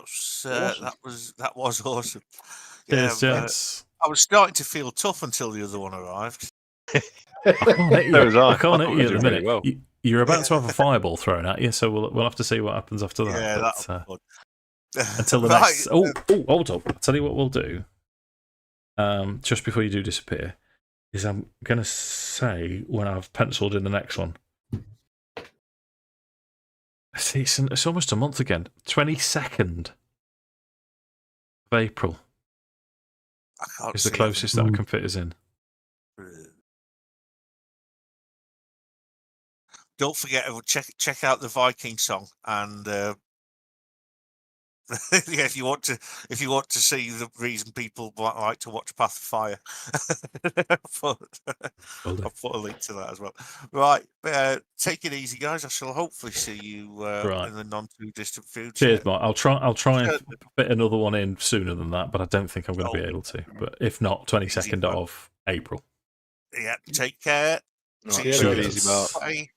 was awesome. Cheers, Yeah, gents. I was starting to feel tough until the other one arrived. I can't hit you. So was I. I can't I hit was you at the doing minute. really well. You're about to have a fireball thrown at you, so we'll have to see what happens after that. Yeah, but, that'll be fun. until the Right, next. Oh, hold up! I'll tell you what we'll do. Just before you do disappear, is I'm going to say when I've penciled in the next one. See, it's almost a month again. 22nd of April I can't is the see closest that I can fit us in. Don't forget, check out the Viking song, and yeah, if you want to see the reason people like to watch Path of Fire, I'll put a link to that as well. Right, take it easy, guys. I shall hopefully see you in the not too distant future. Cheers, Mark. I'll try and fit another one in sooner than that, but I don't think I'm going to be able to. But if not, 22nd of April. Yeah, take care. Right, take it easy, Mark. Bye.